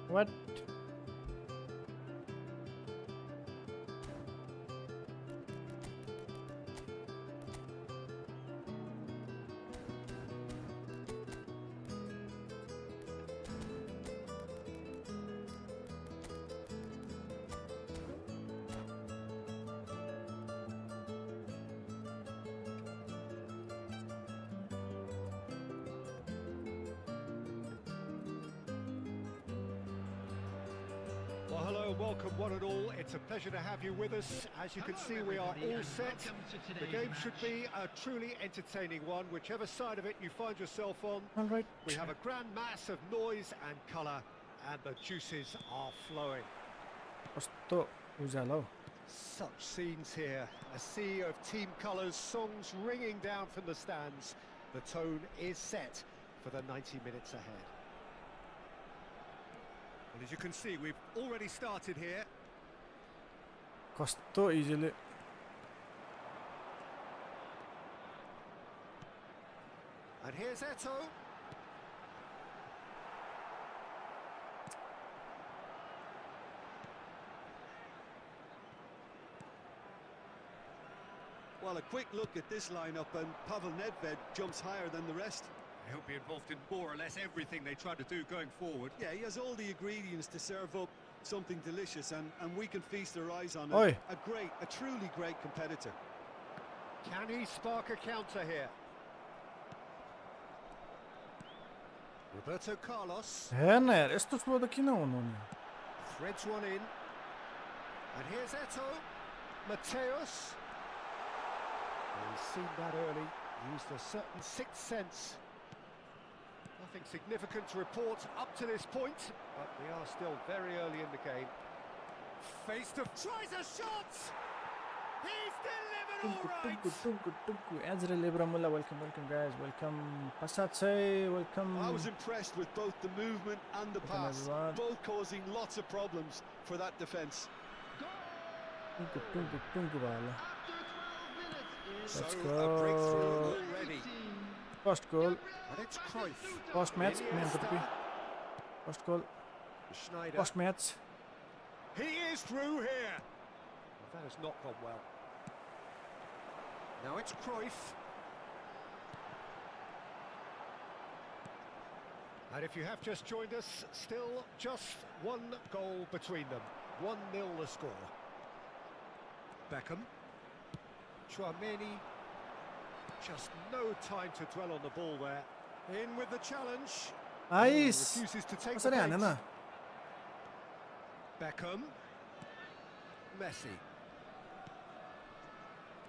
What? Well, hello, welcome one and all. It's a pleasure to have you with us. As you can see, we are all set. The game should be a truly entertaining one, whichever side of it you find yourself on. All right. We have a grand mass of noise and colour, and the juices are flowing. कस्तो उज्यालो Such scenes here, a sea of team colours, songs ringing down from the stands. The tone is set for the 90 minutes ahead. Well, as you can see, we've already started here. कस्तो easily And here's Eto. Well, a quick look at this lineup, and Pavel Nedved jumps higher than the rest. He'll be involved in more or less everything they try to do going forward. Yeah, he has all the ingredients to serve up something delicious, and we can feast our eyes on Oi. a truly great competitor. Can he spark a counter here? Roberto Carlos हेर्न यार यस्तो slow त किन हुनु नि threads one in. And here's Eto. Mateus. Well, he's seen that early. Used a certain sixth sense. Nothing significant to report up to this point, but we are still very early in the game. Face to tries a shot. He's delivered all right. टुङ्कु एजरे लेब्रामुला welcome guys welcome Passace welcome I was impressed with both the movement and the Welcome, pass, everyone. both causing lots of problems for that defence. टुङ्कु भयो So Let's a go. breakthrough already. First goal And it's Cruyff. First match म्यान कति first goal Schneider. First match He is through here. Well, that has not gone well. Now it's Cruyff. And if you have just joined us, still just one goal between them. 1-0 the score. Beckham. Tchouameni. Just no time to dwell on the ball there. In with the challenge. Nice Refuses to take the कसरी हानेन bait. Beckham. Messi.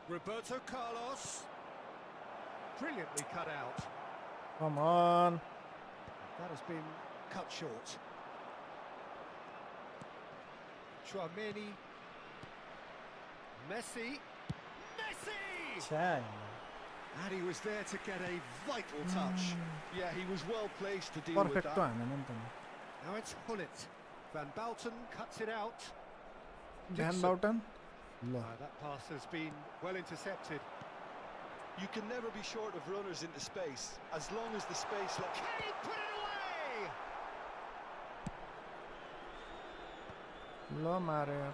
Roberto Carlos. Brilliantly cut out. Come on That has been cut short. Tchouameni. Messi. Messi! छ्या And he was there to get a vital touch. Yeah, he was well placed to deal with perfect त that. हानेन नि त Now it's Hullet. Van Balten cuts it out. Van Bouten. That pass has been well intercepted. You can never be short of runners into space, as long as the space... Can he put it away? Lo mare.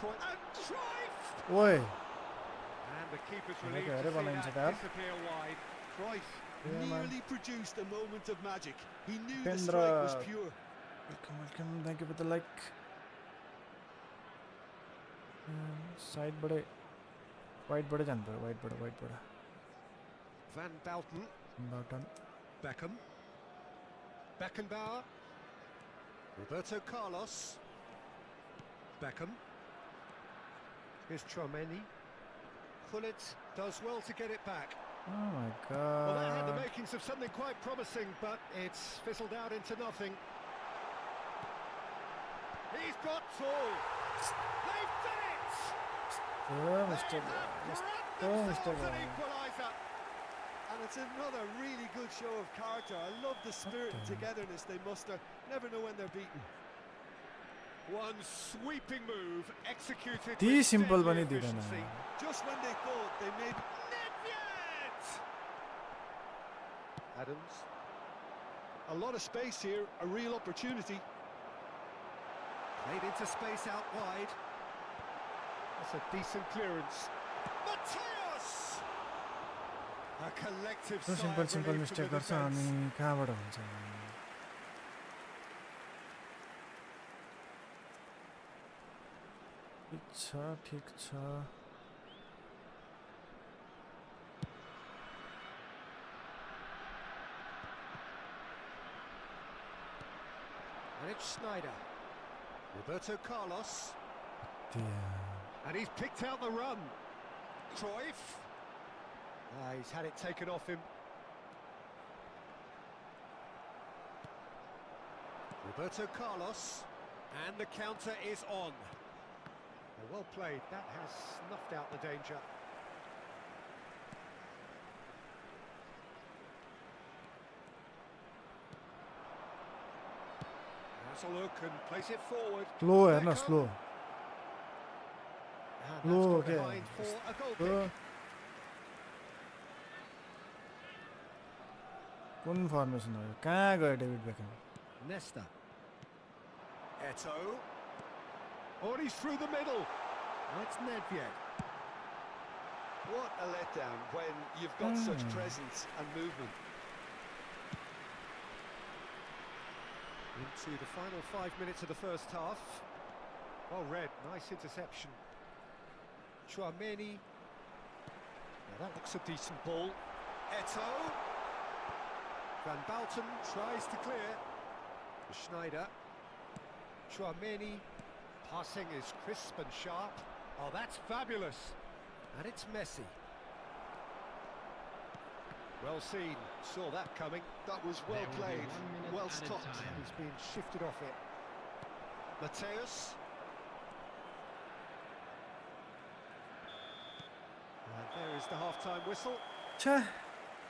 And Cruyff! Oi. And the keeper's Okay, relieved to see everyone that into that. disappear wide. Cruyff Yeah, man. nearly produced a moment of magic. He knew the Pendra. strike was pure. Welcome. Thank you for the like. Side bade. Wide bade jaan par. Wide bade. Van Balten. Bouten. Beckham. Beckenbauer. Roberto Carlos. Beckham. Here's Tchouaméni. Hullet does well to get it back. Oh my Well, that had the god. makings of something quite promising, but it's fizzled out into nothing. He's got full. They've done it! Oh, Mr. An equaliser. And it's another really good show of character. I love the spirit and togetherness they muster. Never know when they're beaten. One sweeping move executed Tea with simple deadly bani dida na. efficiency. Just when they thought they made... Nedved! Adams. A lot of space here, a real opportunity. Played into space out wide. That's a decent clearance. Mateus! A collective So sigh of simple relief from mistake the गर्छ defence. अनि कहाँबाट हुन्छ ठीक छ And it's Schneider. Roberto Carlos. And he's picked out the run. Cruyff. He's had it taken off him. Roberto Carlos. And the counter is on. Well played. That has snuffed out the danger. Has a look and place it forward. Slow हेर्न Beckham. Slow And that's Slow gone again. behind for a goal slow kick. कुन formation हो कहाँ गयो David Beckham Nesta. Eto'o. Oh, and he's through the middle. That's Nedved. What a letdown when you've got such presence and movement. Into the final 5 minutes of the first half. Well read, nice interception. Tchouaméni. Now that looks a decent ball. Eto'o. Van Balten tries to clear. Schneider. Tchouaméni. Passing is crisp and sharp. Oh, that's fabulous. And it's Messi. Well seen, saw that coming. That was well played, well stopped. He's been shifted off it. Mateus. And there is the half-time whistle. छ्या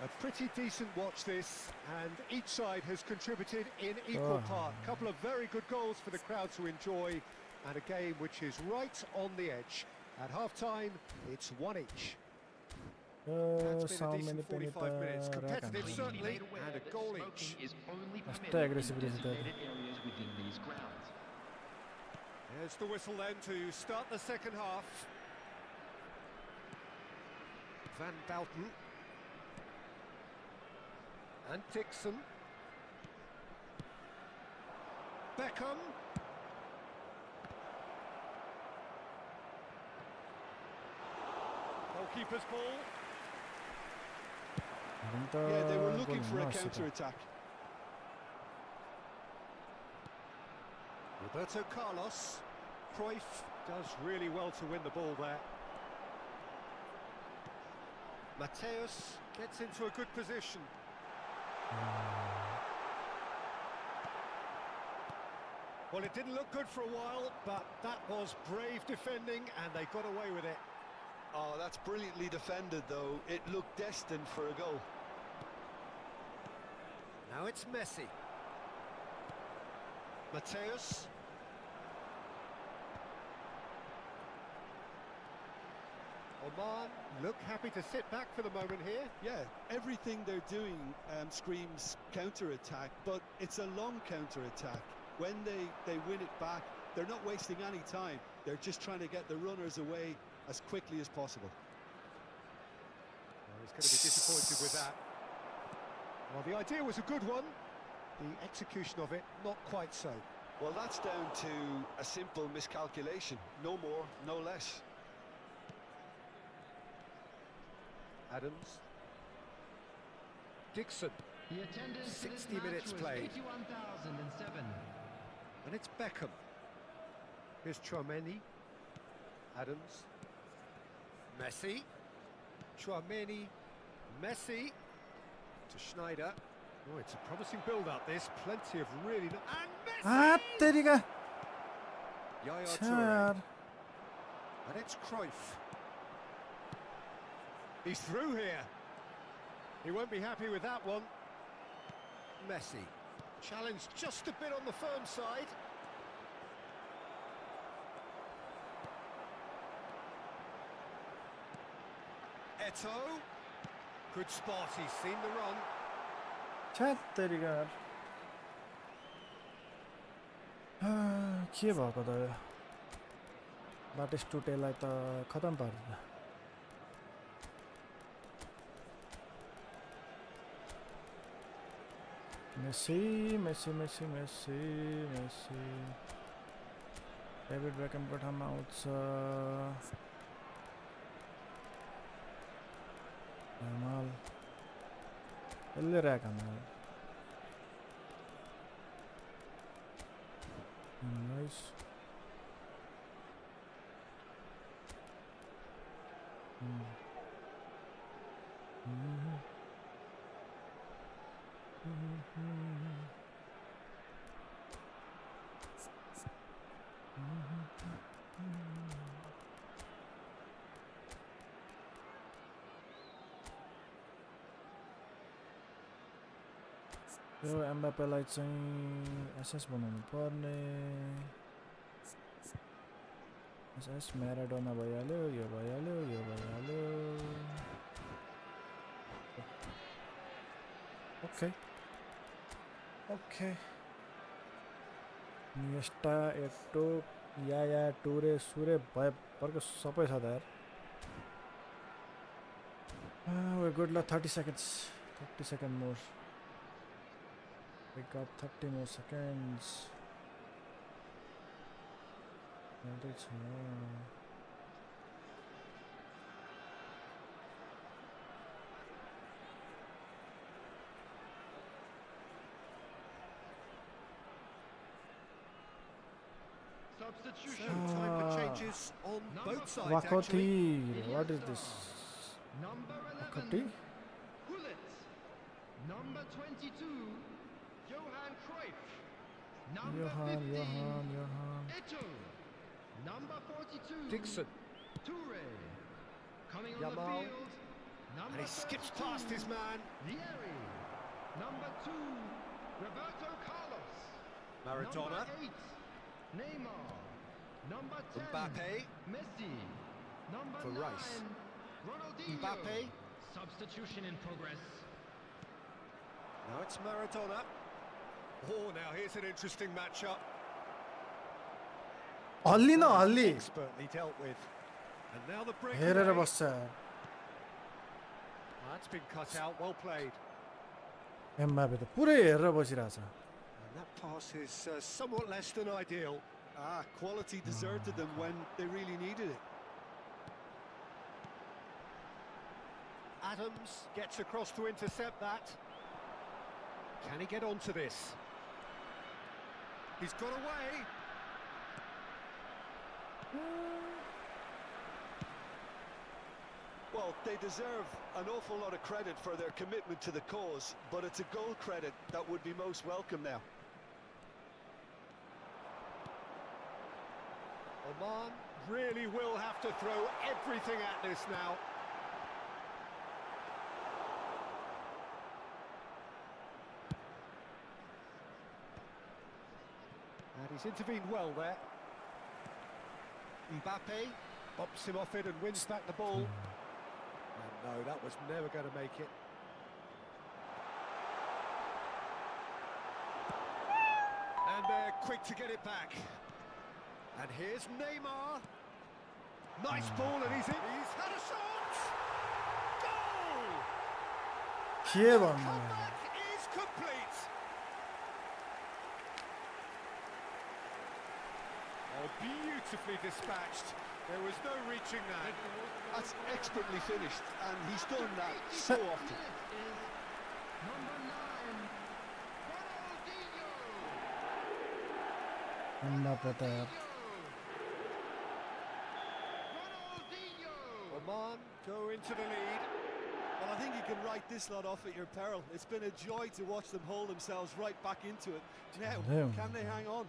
A pretty decent watch this, and each side has contributed in equal part. Couple of very good goals for the crowd to enjoy, and a game which is right on the edge. At half-time, it's one each. That's been a decent 45 minutes. Competitive, certainly, and a goal each. कस्तो aggressive रहेछ त There's the whistle then to start the second half. Van Balten. And Dixon. Beckham. Goalkeeper's ball. Yeah, they were looking for a counter-attack. Roberto Carlos. Cruyff does really well to win the ball there. Mateus gets into a good position. Well, it didn't look good for a while, but that was brave defending, and they got away with it. Oh, that's brilliantly defended, though. It looked destined for a goal. Now it's Messi. Mateus. Oman look happy to sit back for the moment here. Yeah, everything they're doing screams counter-attack, but it's a long counter-attack. When they win it back, they're not wasting any time. They're just trying to get the runners away as quickly as possible. Well, he's going to be disappointed with that. Well, the idea was a good one. The execution of it, not quite so. Well, that's down to a simple miscalculation. No more, no less. Adams. Dixon. The attendance 60 minutes played. 81,007. And it's Beckham. Here's Chouameni. Adams. Messi. Chouameni. Messi. To Schneider. Oh, it's a promising build-up, this. Plenty of really... And Ah, Messi! तेरीका Yaya अच्छा Toure. यार And it's Cruyff. He's through here. He won't be happy with that one. Messi. Challenged just a bit on the firm side. Eto'o. Good spot, he's seen the run. अच्छा तेरीका यार के भएको त यो बाटिस्टुटेलाई त खतम पारिदियो Messi Messi Messi Messi Messi David Beckham कोठामा आउँछ यामाल यसले ऱ्याक हान्नु नाइस यो एम्बापेलाई चाहिँ एसएस बनाउनु पर्ने एसएस म्याराडोना भइहाल्यो यो भइहाल्यो यो भइहाल्यो ओके ओके निएस्टा एटो या टुरे सुरे भए पर्क सबै छ त यार वे गुड ल 30 seconds 30 second more we got 30 more seconds that's Substitution. Time for changes on both sides, actually. Wakoti, what is this? Number 11. Wakoti? Gullit. Number 22. Johan Cruyff. Number 15. Johan. Eto'o. Number 42. Dixon. Toure. Coming on Yamal. the field. Number And he skips 32. past his man. Ribery. Number 2. Roberto Carlos. Maradona. Number 8. Neymar. Number 10. Mbappe. Messi. Number For 9. Rice. Ronaldinho. Mbappe. Substitution in progress. Now it's Maradona. Oh, now here's an interesting matchup. हल्ली न हल्ली Expertly dealt with. And now the break. हेरेर बस्छ That's been cut out. Well played. Mbappe त पुरै हेरेर बसिरहेछ And that pass is somewhat less than ideal. Quality deserted them when they really needed it. Adams gets across to intercept that. Can he get onto this? He's got away. Well, they deserve an awful lot of credit for their commitment to the cause, but it's a goal credit that would be most welcome now. Oman really will have to throw everything at this now. he's intervened well there. Mbappe bops him off it and wins back the ball. And no, that was never going to make it. And they're quick to get it back. And here's Neymar. Nice ball, and he's had a shot! Goal! के भन्नु Comeback is complete. Oh, beautifully dispatched. There was no reaching that. That's expertly finished, and he's done that so often. Number 9, Ronaldinho. Mbappe त यार Ronaldinho. Oman go into the lead. Well, I think you can write this lot off at your peril. It's been a joy to watch them hold themselves right back into it. Now, Damn. can they hang on?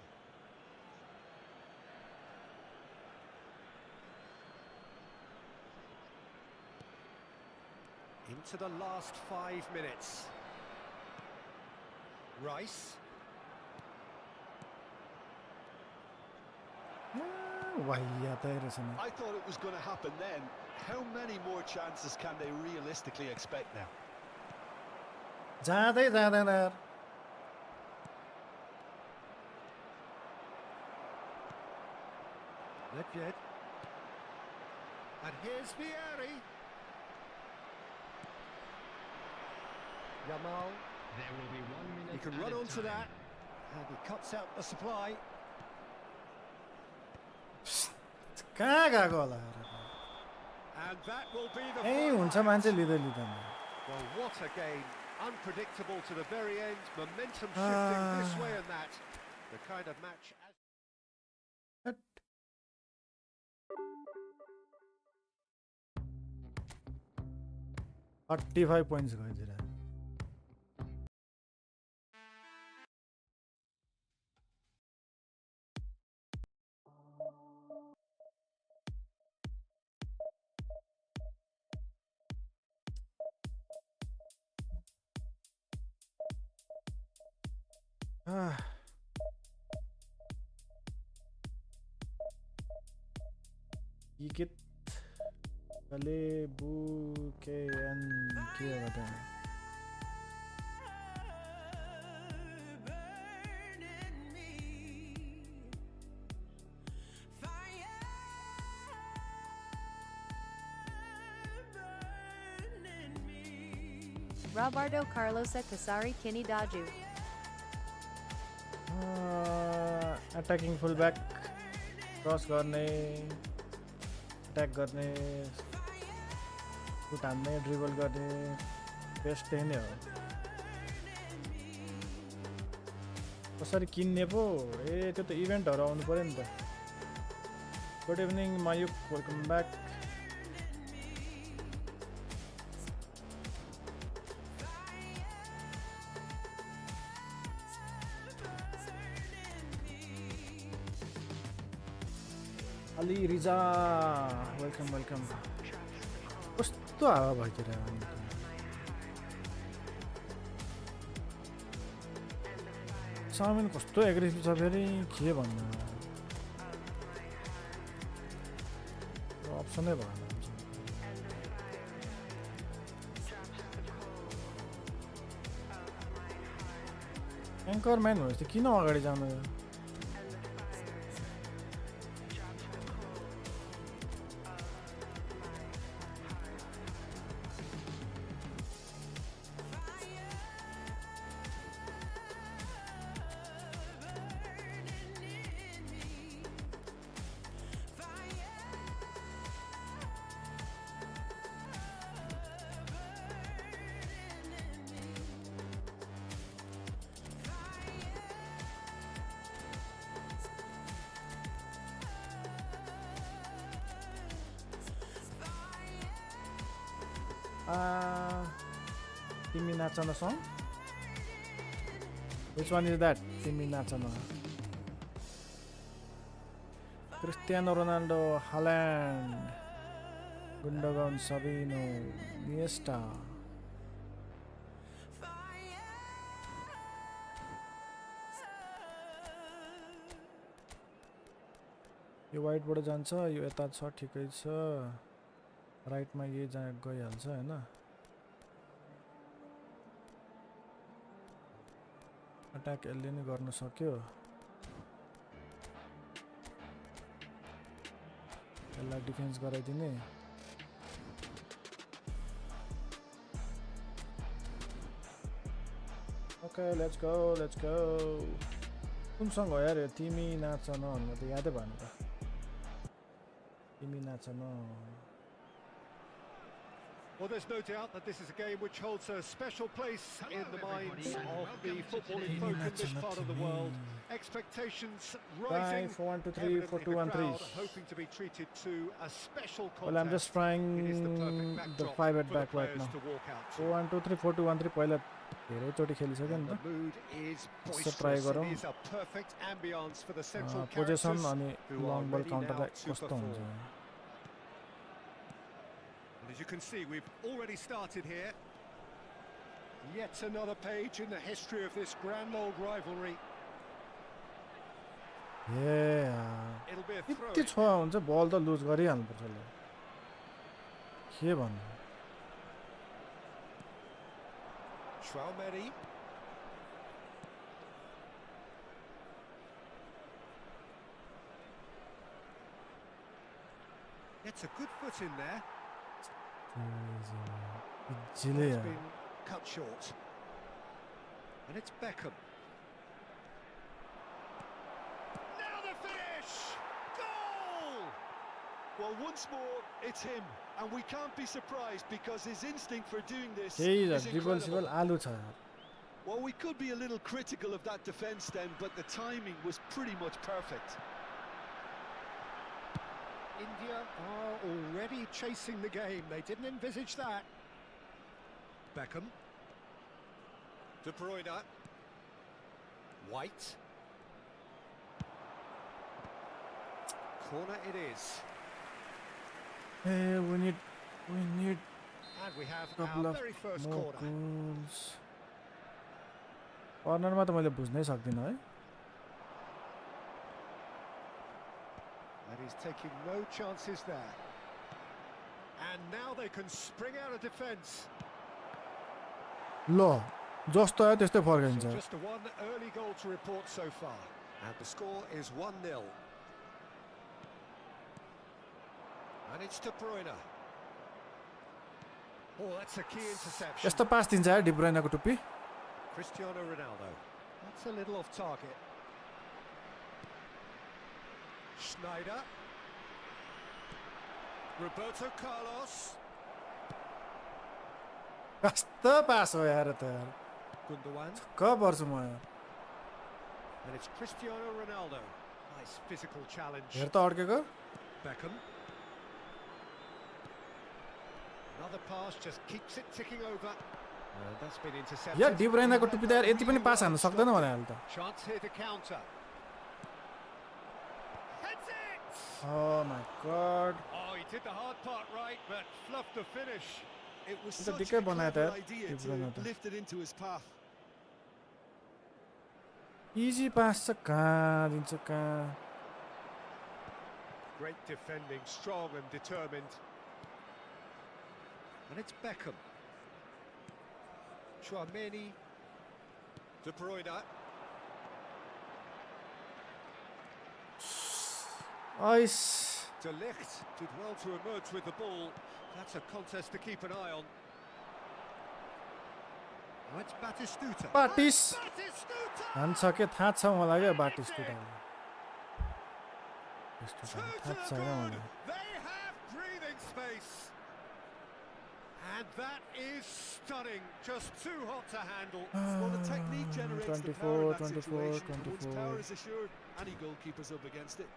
Into the last 5 minutes. Rice. वाहियातै रहेछ नि I thought it was going to happen then. How many more chances can they realistically expect now? जाँदै जाँदैन यार Ledfjed. And here's Vieri. Yamal. There will be 1 minute. He can run added onto time. that. And he cuts out the supply. कहाँ गएको होला यार And that will be the यही final हुन्छ act. मान्छे लिँदै लिँदैन Well, what a game. Unpredictable to the very end. Momentum shifting this way and that. The kind of match... हट। 45 points गइदिएर Gigit Kalebu KN के गर्दा Roberto Carlosa Casari Kenny Daju. attacking fullback cross गर्ने attack गर्ने foot हान्ने dribble गर्ने best त्यही नै हो कसरी किन्ने पो ए त्यो त इभेन्टहरु आउनु पर्यो नि त गुड इभिनिङ मायुक welcome back Ali Riza welcome welcome कस्तो हावा भइदिएर सामिन कस्तो एग्रेसिभ छ फेरि के भन्नु अप्सनै भएन एङ्कर म्यान हो यस्तो किन अगाडि जानु Timmy Nachana song? Which one is that? Timmy Nachana. Cristiano Ronaldo, Haaland, Gundogan, Sabino, Iniesta. यो वाइडबाट जान्छ यो यता छ ठिकै छ राइटमा यही गइहाल्छ हैन अट्याक यसले नै गर्न सक्यो यसलाई डिफेन्स गराइदिने ओके लेट्स गो कुन सङ हो यार यो तिमी नाच न भन्ने त यादै भएन त तिमी नाच न Well, there's no doubt that this is a game which holds a special place in the minds of the footballing folk in this part of the world. Expectations rising, 4 1 2 3 4 2 1 3 hoping to be treated to a special contest. Well, I'm just trying the 5 at back right now. 4 1 2 3 4 2 1 3 पहिला धेरै चोटी खेलिसक्यो नि त यसो try गरौँ position अनि long बल काउन्टरलाई कस्तो हुन्छ As you can see, we've already started here. Yet another page in the history of this grand old rivalry. Yeah. It'll be a throw. यति छ हुन्छ बल त लुज गरिहाल्नु पर्छ ल के भन्नु Traumeri. Gets a good foot in there. It's been cut short. And it's Beckham. Now the finish! Goal! Well, once more, it's him. And we can't be surprised because his instinct for doing this is incredible. Well, we could be a little critical of that defence then, but the timing was pretty much perfect. India are already chasing the game. They didn't envisage that. Beckham. De Bruyne. White. Corner it is. Hey, we need And we have our very first corner. कर्नरमा त मैले बुझ्नै सक्दिनँ है And he's taking no chances there. And now they can spring out of defence. ल जस्तो आयो त्यस्तै फर्किन्छ Just the one early goal to report so far. And the score is 1-0. And it's De Bruyne. Oh, that's a key interception. यस्तो पास दिन्छ यार D ब्रुइनको टुप्पी Cristiano Ronaldo. That's a little off target. Schneider. Roberto Carlos. कस्तो पास हो यार त यार Gundogan. क पर्छु म And it's Cristiano Ronaldo. Nice physical challenge. हेर त अड्केको Beckham. Another pass just keeps it ticking over. That's been intercepted. या डी ब्रुइनको टुप्पी त यार यति पनि पास हान्न सक्दैन भने हाल त Chance here to counter. Heads it! Oh my god. Oh, he did the hard part right, but fluffed the finish. It was It's a such dicker a बनाया clever था idea डी ब्रुइनो to त lift it into his path. Easy pass छ कहाँ दिन्छ कहाँ Great defending, strong and determined. And it's Beckham. Traumeri. De Bruyne. Ice De Ligt did well to emerge with the ball. That's a contest to keep an eye on. Now it's Batistuta. बाटिस Batistuta! हान्छ के थाहा छ मलाई क्या बाटिस्टुटाले थाहा छ क्या मलाई They have breathing space. And that is stunning. Just too hot to handle. Well, the technique generates the power in that 24, situation. 24. Once power is assured, any goalkeeper's up against it.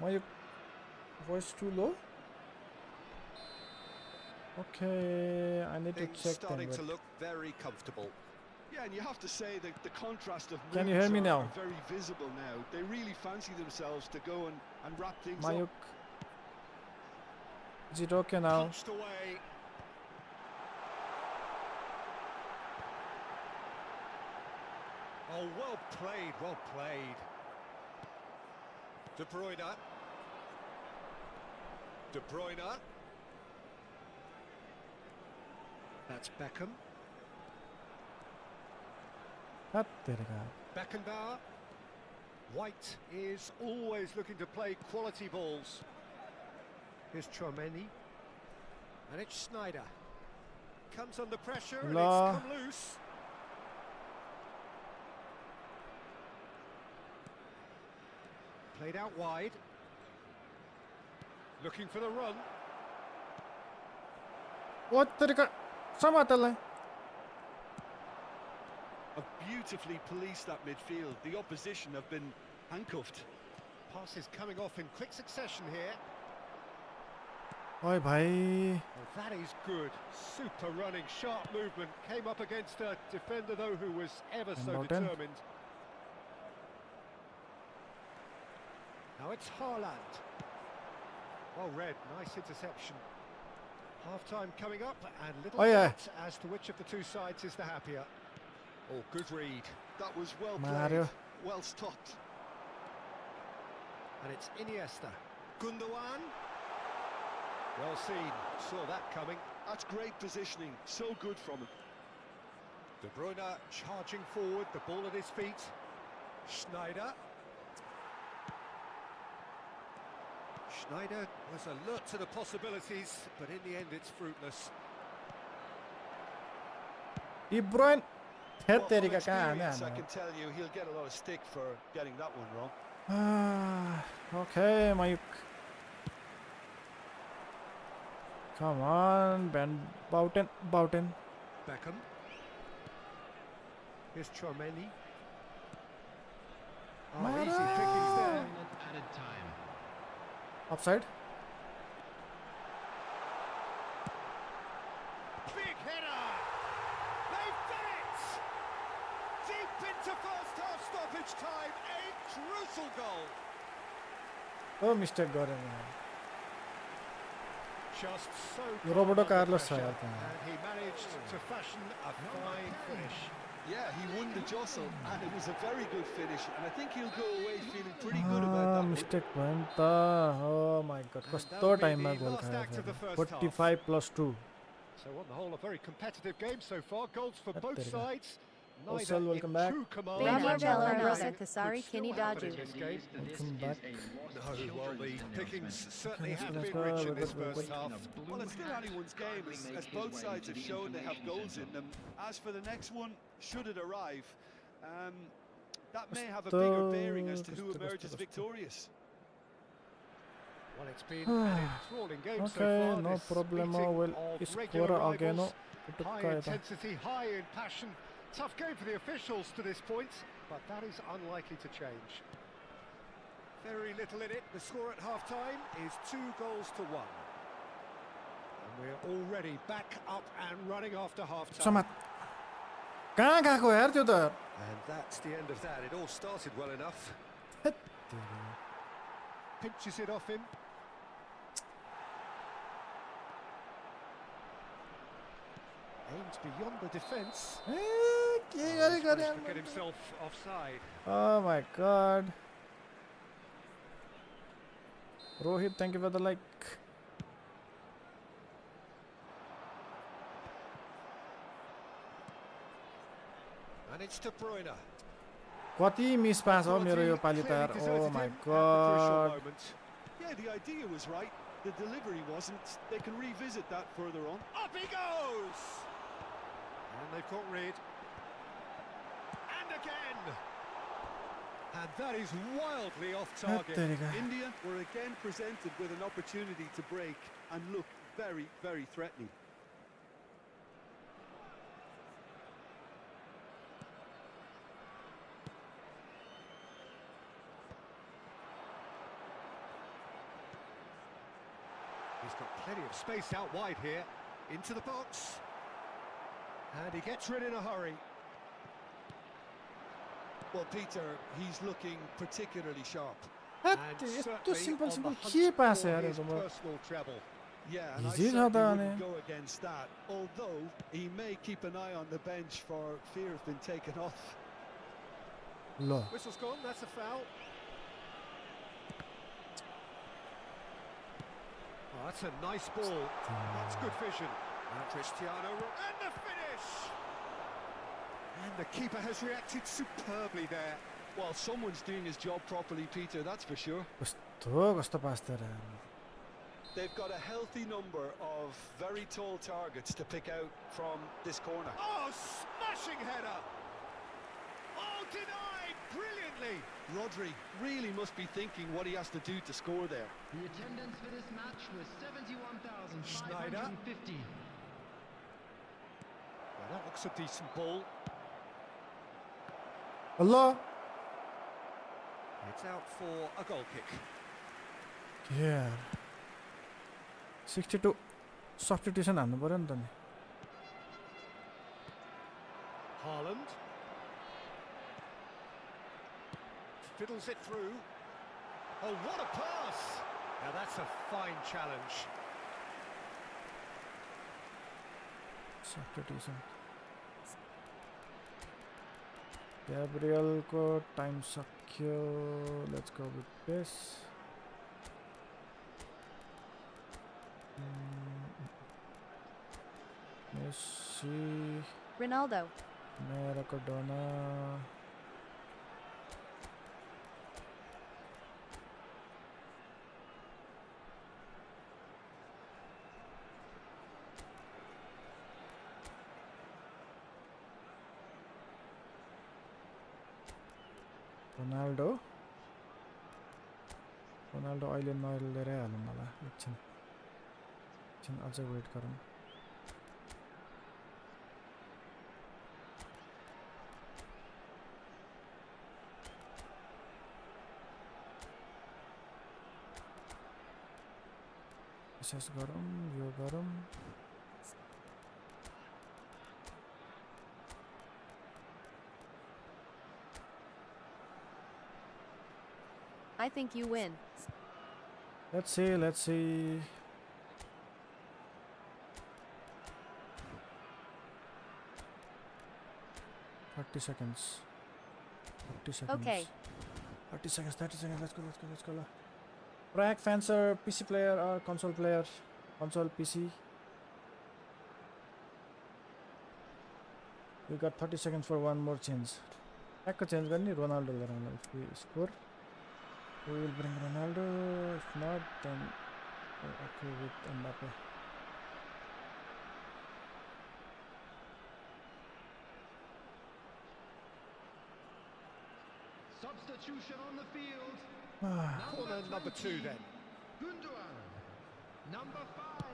My voice too low? Okay, I need to Things check starting them. to look very comfortable. Yeah, and you have to say that the contrast of Can you moods hear me are now? very visible now. They really fancy themselves to go and wrap things Mayuk. up. Is it okay now? Punched away. Oh, well played, well played. De Bruyne. De Bruyne. That's Beckham. Beckenbauer. White is always looking to play quality balls. Here's Tchouaméni. And it's Sneijder. Comes under pressure and it's come loose. Played out wide. Looking for the run. What the Samatala. Have beautifully policed that midfield. The opposition have been handcuffed. Passes coming off in quick succession here. Oi bhai. Well, that is good. Super running, sharp movement. Came up against a defender though who was ever so determined. Now it's Haaland. Well read, nice interception. Half-time coming up and little doubt as to which of the two sides is the happier. Oh, good read. That was well Mario. played, well stopped. And it's Iniesta. Gundogan. Well seen, saw that coming. That's great positioning, so good from him. De Bruyne charging forward, the ball at his feet. Sneijder. Sneijder was alert to the possibilities, but in the end it's fruitless. De Bruyne. Well, from experience, I can tell you he'll get a lot of stick for getting that one wrong. Okay, Mayuk. Come on, Ben Bouten. Beckham. Here's Tchouaméni. Oh, easy pickings there. Added time. Offside. Big header! They've done it! Deep into first half stoppage time, a crucial goal. Oh, mistake got him. Just so Roberto calm under Carlos pressure, आया था. and he managed to fashion a fine finish. Yeah, he won the jostle, and it was a very good finish, and I think he'll go away feeling pretty good about that one. Mistake point था. Oh my god. कस्तो time में goal खाया था. 45 plus 2. So on the whole, a very competitive game so far. Goals for both sides. Also, welcome back. Ronaldo Messi Kasari Kini Daju. Welcome back. No, well, the pickings certainly have been rich in this first half. Well, it's still anyone's game, as both sides have shown they have goals in them. As for the next one, should it arrive, that may have a bigger bearing as to who emerges victorious. Well, it's been an enthralling game so Okay, far. no This problemo. meeting Well, of regular score again. rivals. High intensity, high in passion. Tough game for the officials to this point, but that is unlikely to change. Very little in it. The score at half-time is 2-1. And we're already back up and running after half-time. Samat. कहाँ गएको यार त्यो त? And that's the end of that. It all started well enough. Pinches it off him. Aims beyond the defence. के To get himself offside. Oh my god. Rohit, thank you for the like. And it's De Bruyne. कति miss पास हो मेरो यो पाली त यार. Oh my god. Yeah, the idea was right. The delivery wasn't. They can revisit that further on. Up he goes! And they've caught Reed. And again! And that is wildly off target. India were again presented with an opportunity to break and look very, very threatening. He's got plenty of space out wide here. Into the box. And he gets rid in a hurry. Well, Peter, he's looking particularly sharp. यस्तो simple के पास यार यो त म. Personal treble. Yeah, and I Easy certainly now, wouldn't go against that, although he may keep an eye on the bench for fear of being taken off. Lo. Whistle's gone, that's a foul. Oh, that's a nice ball. That's good vision. And Cristiano, and the finish! And the keeper has reacted superbly there. Well, someone's doing his job properly, Peter, that's for sure. कस्तो पास त They've got a healthy number of very tall targets to pick out from this corner. Oh, smashing header! Oh, denied brilliantly! Rodri really must be thinking what he has to do to score there. The attendance for this match was 71,550. Well, that looks a decent ball. Allah. It's out for a goal kick. Yeah. 62 substitution हान्नु पर्यो नि त नि. Haaland. Fiddles it through. Oh, what a pass! Now that's a fine challenge. Substitution. Gabriel ko time सक्यो. Let's go with this. Messi. Ronaldo. Maradona. Ronaldo. Ronaldo अहिले नयाँ लिएरै हालौँ होला एकछिन अझ वेट गरौँ. विशेष गरौँ यो गरौँ. I think you win. Let's see. Thirty seconds. Okay. 30 seconds. Let's go. Rack, Fencer, PC player or console player? Console, PC. We got 30 seconds for one more change. Rack ko change garni Ronaldo garanga. If we score, we will bring Ronaldo. If not, then we're okay with Mbappe. Substitution on the field. Corner number 2 then. Gundogan. Number 5.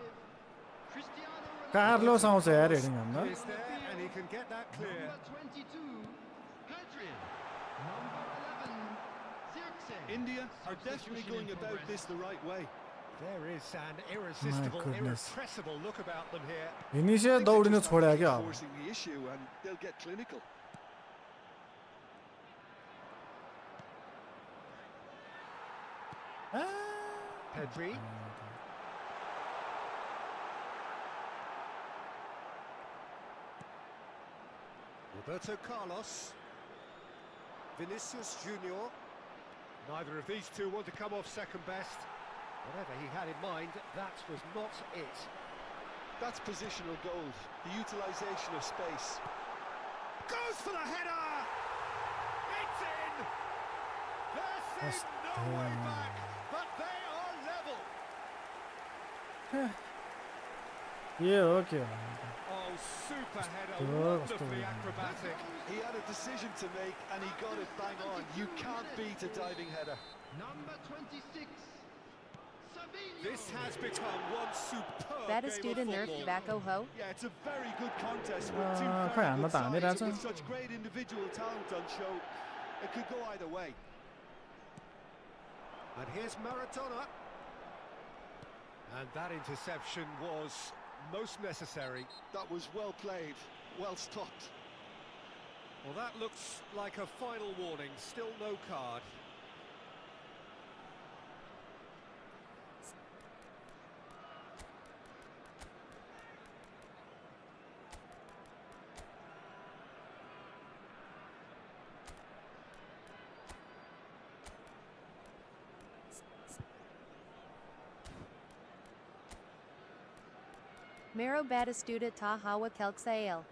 Cristiano Ronaldo. Carlos आउँछ यार heading हान्न. Is there and he can get that clear. Number 22. Hadrian. Number 11. Zirkzee. India are definitely going about this the right way. There is an irresistible, goodness. irrepressible look about them here. Vinicius दौडिनु छोड्यो क्या अब. Forcing the issue and they'll get clinical. Pedri. Roberto Carlos. Vinicius Junior. Neither of these two want to come off second best. Whatever he had in mind, that was not it. That's positional gold, the utilisation of space. Goes for the header! It's in! There's no way back, but they are level. Yeah, okay. Oh, super header, Oh, wonderfully acrobatic. He had a decision to make and he got it bang on. You can't beat a diving header. Number 26. Savinho. This has become one superb Baddest game dude in of Nerf football. tobacco ho. Yeah, it's a very good contest with two खै very हान्न good त हान्दै sides रहेछ. with such great individual talent on show. It could go either way. And here's Maradona. And that interception was most necessary. That was well played, well stopped. Well, that looks like a final warning. Still no card. Mero Batistuta ta hawa kelksael.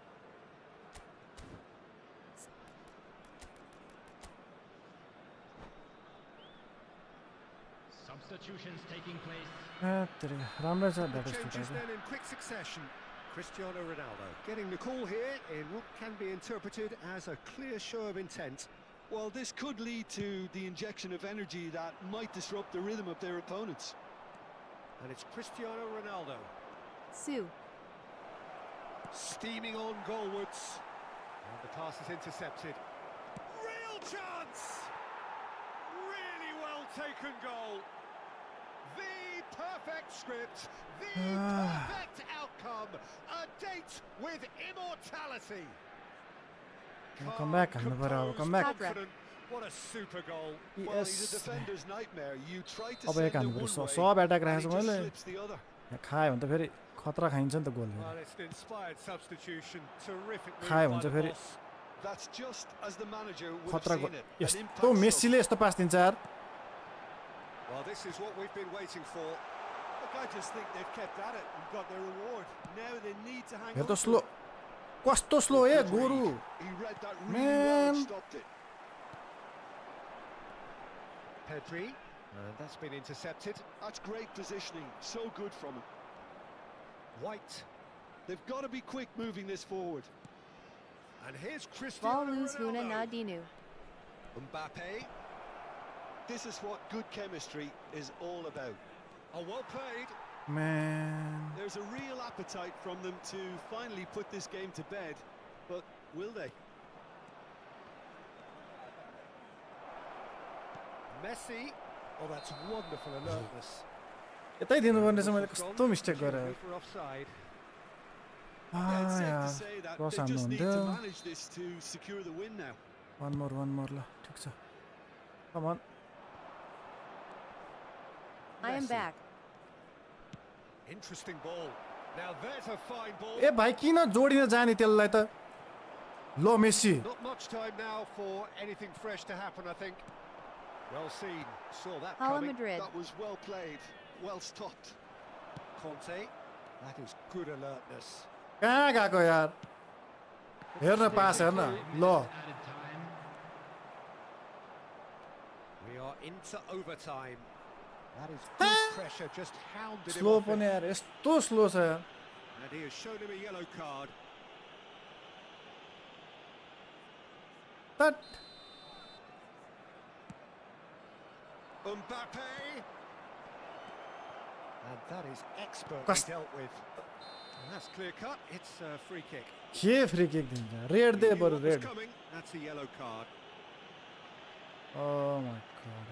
Substitutions taking place. राम्रो छ The Batistuta changes चाहिँ then in quick succession. Cristiano Ronaldo getting the call here in what can be interpreted as a clear show of intent. Well, this could lead to the injection of energy that might disrupt the rhythm of their opponents. And it's Cristiano Ronaldo. Sue. Steaming on goalwards. And the pass is intercepted. Real chance! Really well taken goal. The perfect script. The perfect outcome. A date with immortality. Come back, come back. Confident. What a super goal. Well, he's a Yes. defender's nightmare. You try to अब send एक it हान्नु one पर्छ way, सब attack and राखेको he छु just मैले slips the other. यहाँ खायो भने त फेरि खतरा खाइन्छ नि त गोल Well, it's an inspired substitution. Terrific move खायो by भने the चाहिँ फेरि boss. That's just as the manager would have खतरा seen गोल it. An यस्तो impact stroke. मेस्सीले यस्तो पास दिन्छ यार Well, this is what we've been waiting for. Look, I just think they've kept at it and got their reward. Now they need to hang हेर on त to slow it. कस्तो slow ए Good गोरु read. He read that really well and Man. stopped it. Pedri. And that's been intercepted. That's great positioning. So good from him. White. They've got to be quick moving this forward. And here's Cristiano Volus huna Ronaldo. nadinu. Mbappe. This is what good chemistry is all about. Oh, well played. Man There's a real appetite from them to finally put this game to bed, but will they? Messi. Oh, that's wonderful alertness. यतै दिनुपर्ने चाहिँ मैले कस्तो mistake गरेँ Presumably for offside. Yeah, it's safe to यार say that cross they हान्नु just need हुन्थ्यो to manage this to secure the win now. वान मोर ल ठिक छ कम अन I am Messi. back. Interesting ball. Now there's a fine ball. ए भाइ किन जोडिन जाने त्यसलाई त लो Messi Not much time now for anything fresh to happen, I think. Well seen. Saw that Hala coming. Madrid. That was well played, well stopped. Conte. That is good alertness. कहाँ गएको यार हेर्न पास हेर्न ल Added time. We are into overtime. That is good pressure, just hounded him slow off पनि it. यार यस्तो slow छ यार And he has shown him a yellow card. तट Mbappe. And that is expertly Cost- dealt with. And that's clear cut. It's a free kick. के free kick दिन्छ red they He knew बरु what was red coming. That's a yellow card. Oh my God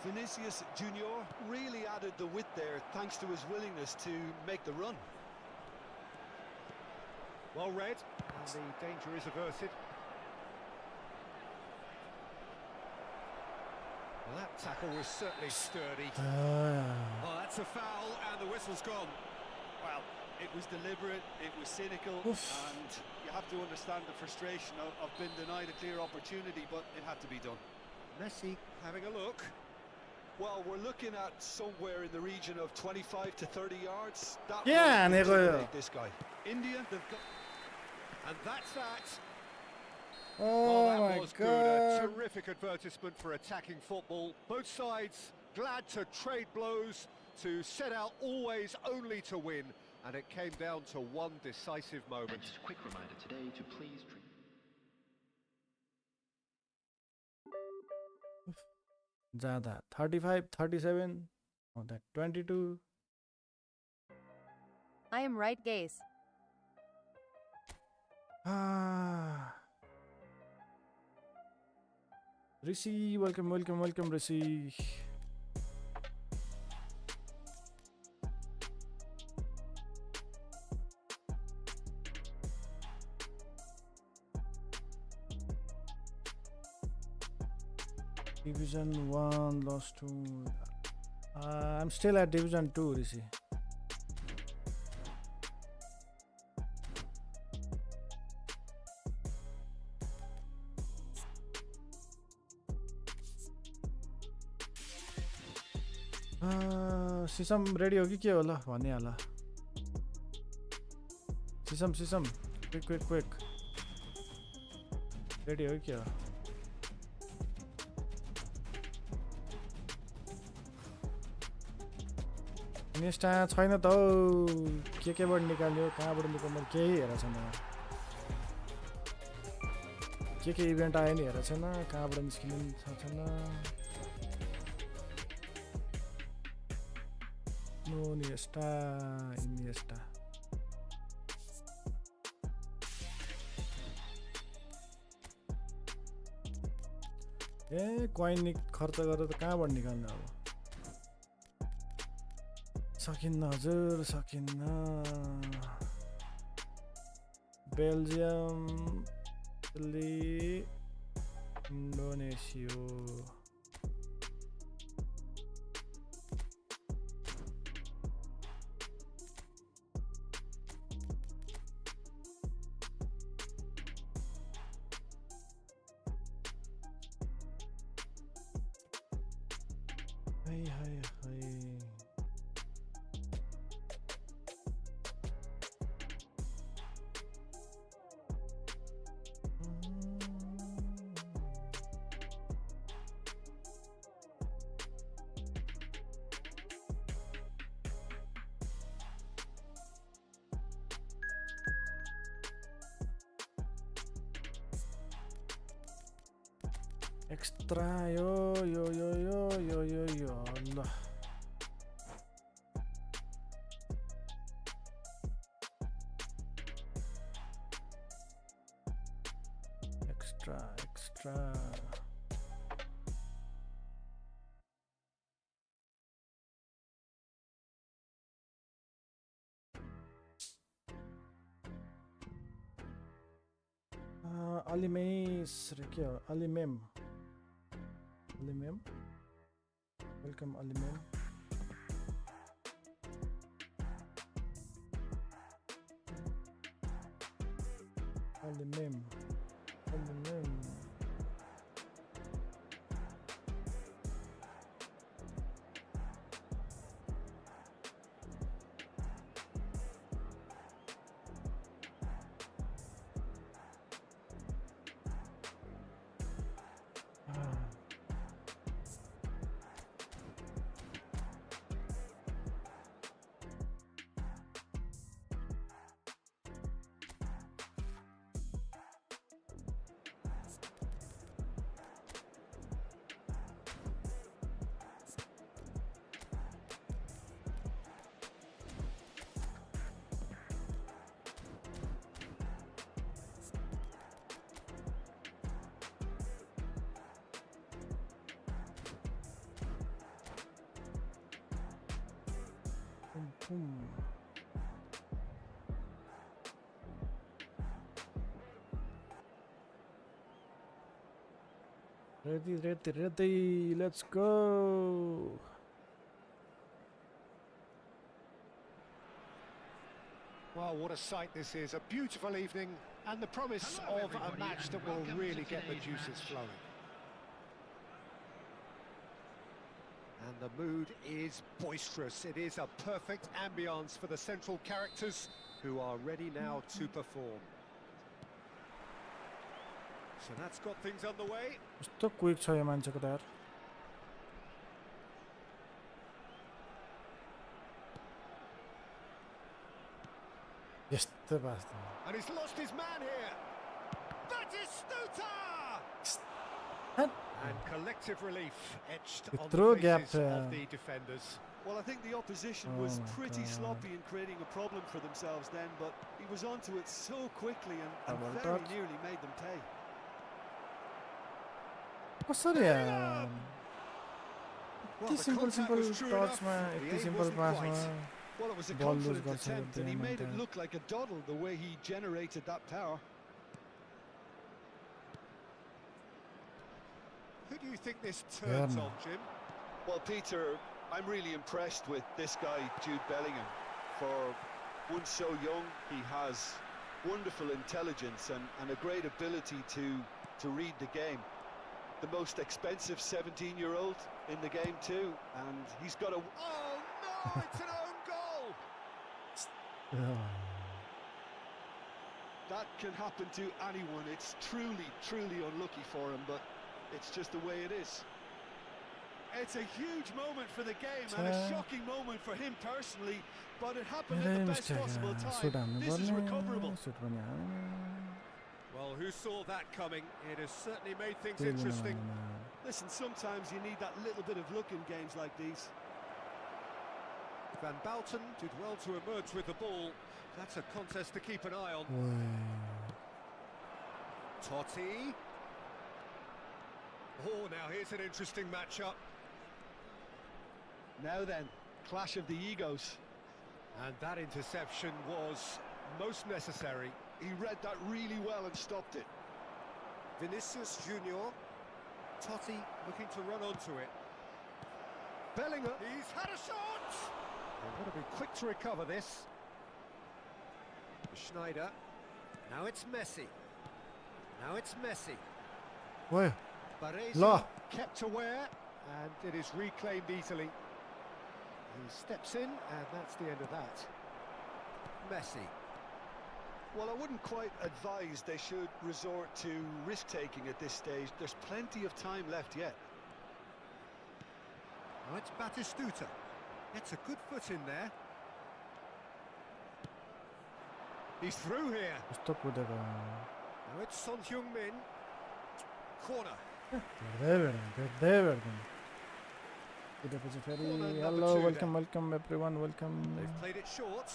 Vinicius Junior really added the width there thanks to his willingness to make the run. Well read. And the danger is averted. Well, that tackle was certainly sturdy. Oh, that's a foul, and the whistle's gone. Well, it was deliberate, it was cynical, Oof. and you have to understand the frustration of being denied a clear opportunity, but it had to be done. Messi having a look. Well, we're looking at somewhere in the region of 25 to 30 yards. That Yeah, will Nico. intimidate this guy. India, they've got... And that's that. Oh that my was good. A god terrific advertisement for attacking football. Both sides glad to trade blows, to set out always only to win. And it came down to one decisive moment. And just a quick reminder today to please drink. ज्यादा 35 37 or that 22 I am right, Gaze. ah Rishi welcome Rishi Division 1 lost to I'm still at Division 2 Rishi sesame ready हो कि के होला भनिहाल sesame quick ready हो कि के हो नेस्टा छैन त हौ केबाट निकाल्यो कहाँबाट निकाल्यो मैले केही हेरेको छैन के इभेन्ट आयो नि हेरेको छैन कहाँबाट निस्किनु थाहा छैन नो इनिएस्टा कोइन खर्च गरेर त कहाँबाट निकाल्नु अब सकिन्न हजुर सकिन्न बेल्जियम इटली इन्डोनेसिया हाय एक्स्ट्रा यो ल एक्स्ट्रा अलिमेस रे के हो अलिमेम welcome अलिमेम Ready, let's go. Well, what a sight this is. A beautiful evening and the promise of a match that will really get the juices flowing. And the mood is boisterous. It is a perfect ambience for the central characters who are ready now to perform. So that's got things underway. कस्तो quick छ यो मान्छेको त यार यस्तो बास्ता And he's lost his man here. That is Stuta! And collective relief etched on the faces of the defenders. Well, I think the opposition was pretty sloppy in creating a problem for themselves then, but he was onto it so quickly and very nearly made them pay. कसरी यार यति simple touchमा Yati simple passमा Well, it was a confident attempt and he made it look like a doddle the way he generated that power. Who do you think this turns on, Jim? Well, Peter, I'm really impressed with this guy, Jude Bellingham. For one so young, he has wonderful intelligence and a great ability to read the game. the most expensive 17-year-old in the game too, and he's got a... Oh no, it's an own goal! That can happen to anyone. It's truly, truly unlucky for him, but it's just the way it is. It's a huge moment for the game and a shocking moment for him personally, but it happened at the best possible time. This is recoverable. Well, who saw that coming? It has certainly made things interesting. Listen, sometimes you need that little bit of luck in games like these. Van Balten did well to emerge with the ball. That's a contest to keep an eye on. Totti. Oh, now here's an interesting matchup. Now then, clash of the egos. And that interception was most necessary. He read that really well and stopped it. Vinicius Junior. Totti looking to run onto it. Bellingham. He's had a shot! They've got to be quick to recover this. Schneider. Now it's Messi. Now it's Messi. Where? Baresi kept aware, and it is reclaimed easily. He steps in, and that's the end of that. Messi. Well, I wouldn't quite advise they should resort to risk-taking at this stage. There's plenty of time left yet. Now it's Batistuta. Gets a good foot in there. He's through here. Now it's Son Heung-min. Corner. Hello, welcome everyone, welcome. They've played it short.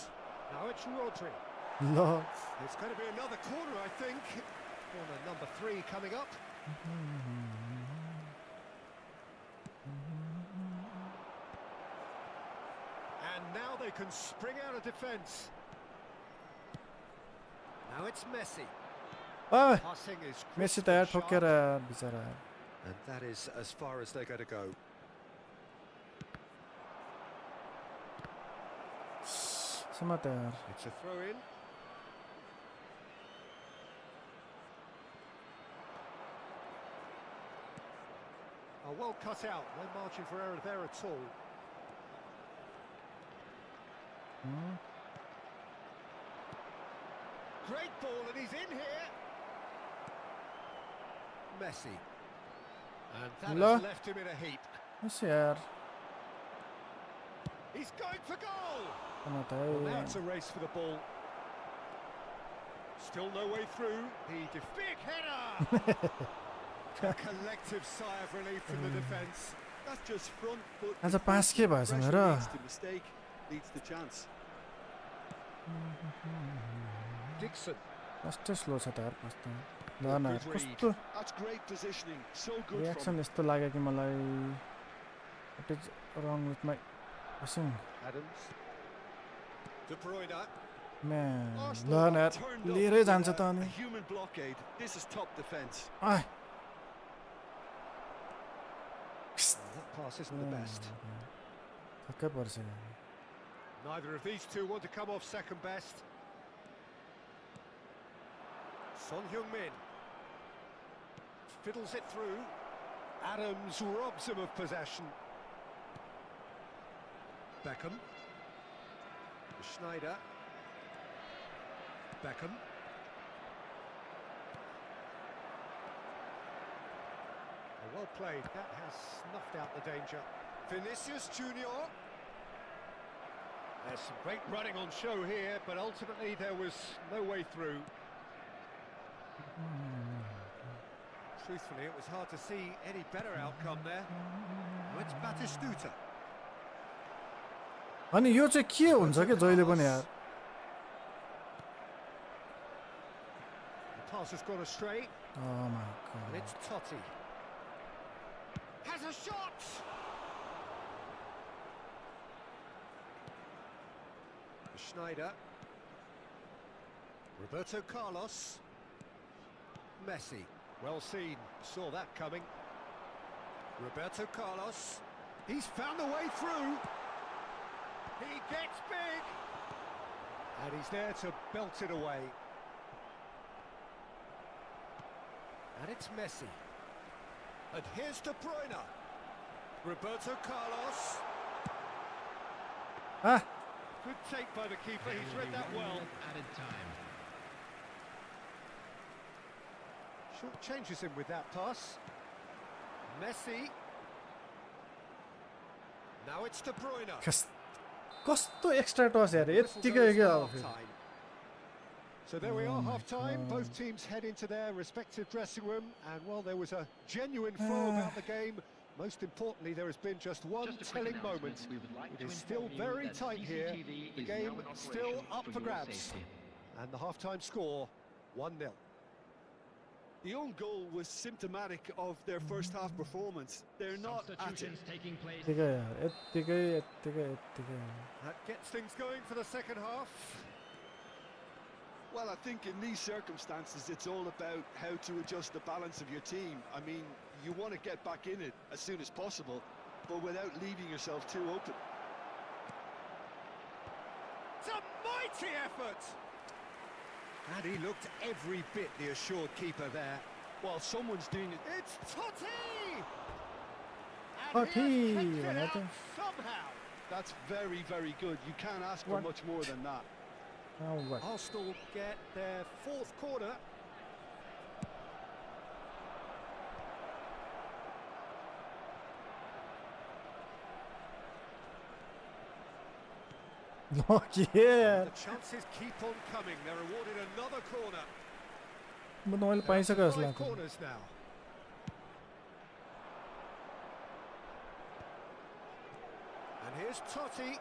Now it's Rodri. No. It's going to be another corner, I think. Corner number 3 coming up. And now they can spring out of defence. Now it's Messi. Passing is Messi tayar ठोकेर बिचारा. And that is as far as they're going to go. Samatar. It's a throw-in. Oh, well cut out. No margin for error there at all. Great ball, and he's in here. Messi. And that has left him in a heap. Messi. He's going for goal. Well, now it's a race for the ball. Still no way through. The big header. A collective sigh of relief from the defence. That's just front foot. As a pass ke bhएछ मेरो. Mistake leads the chance. Dixon. कस्तो slow छ त यार पास त. ल न कस्तो. That's great positioning. So good. Reaction यस्तो लाग्यो कि मलाई. What is wrong with my passing? Adams. De Bruyne. Man, ल न यार लिएरै जान्छ त अनि. Human blockade. This is top defense. Ai. That pass isn't the best. Thक्कै पर्छ. Neither of these two want to come off second best. Son Heung-min fiddles it through. Adams robs him of possession. Beckham. Schneider. Beckham. Well played. That has snuffed out the danger. Vinicius Junior. There's some great running on show here, but ultimately there was no way through. Truthfully, it was hard to see any better outcome there. Now it's Batistuta. अनि यो चाहिँ के हुन्छ के जहिले पनि यार. The pass has gone astray. Oh my god. And it's Totti. Has a shot! Schneider. Roberto Carlos. Messi. Well seen. Saw that coming. Roberto Carlos. He's found a way through. He gets big. And he's there to belt it away. And it's Messi. And here's De Bruyne. Roberto Carlos. Ah, Good take by the keeper. He's read that well. Added time. Short changes him with that pass. Messi. Now it's De Bruyne. कस्तो extra टस यार Whistle यतिकै goes के for अब फेरि half-time. So there we Oh are, my half-time. God. Both teams head into their respective dressing room, and well, there was a genuine flow about the game. Most importantly, there has been just one Just a quick telling announcement. moment. We would like It to is still inform you very that tight here. CCTV The is game now in still operation up for your grabs. safety. And the half-time score, 1-0. The own goal was symptomatic of their first half performance. They're not at it. Substitutions taking place. यतिकै यार यतिकै That gets things going for the second half. Well, I think in these circumstances, it's all about how to adjust the balance of your team. I mean, you want to get back in it as soon as possible, but without leaving yourself too open. It's a mighty effort! And he looked every bit the assured keeper there. While someone's doing it, It's Totti! And Totti, he has kicked it भनेको out थियो। somehow. that's very, very good. You can't ask for What? much more than that. Now what? Arsenal get their fourth corner. Look here. The chances keep on coming. They're awarded another corner. म त मैले Down to पाइसक्यो जस्तो 5 लाग्छ corners now. And here's Totti.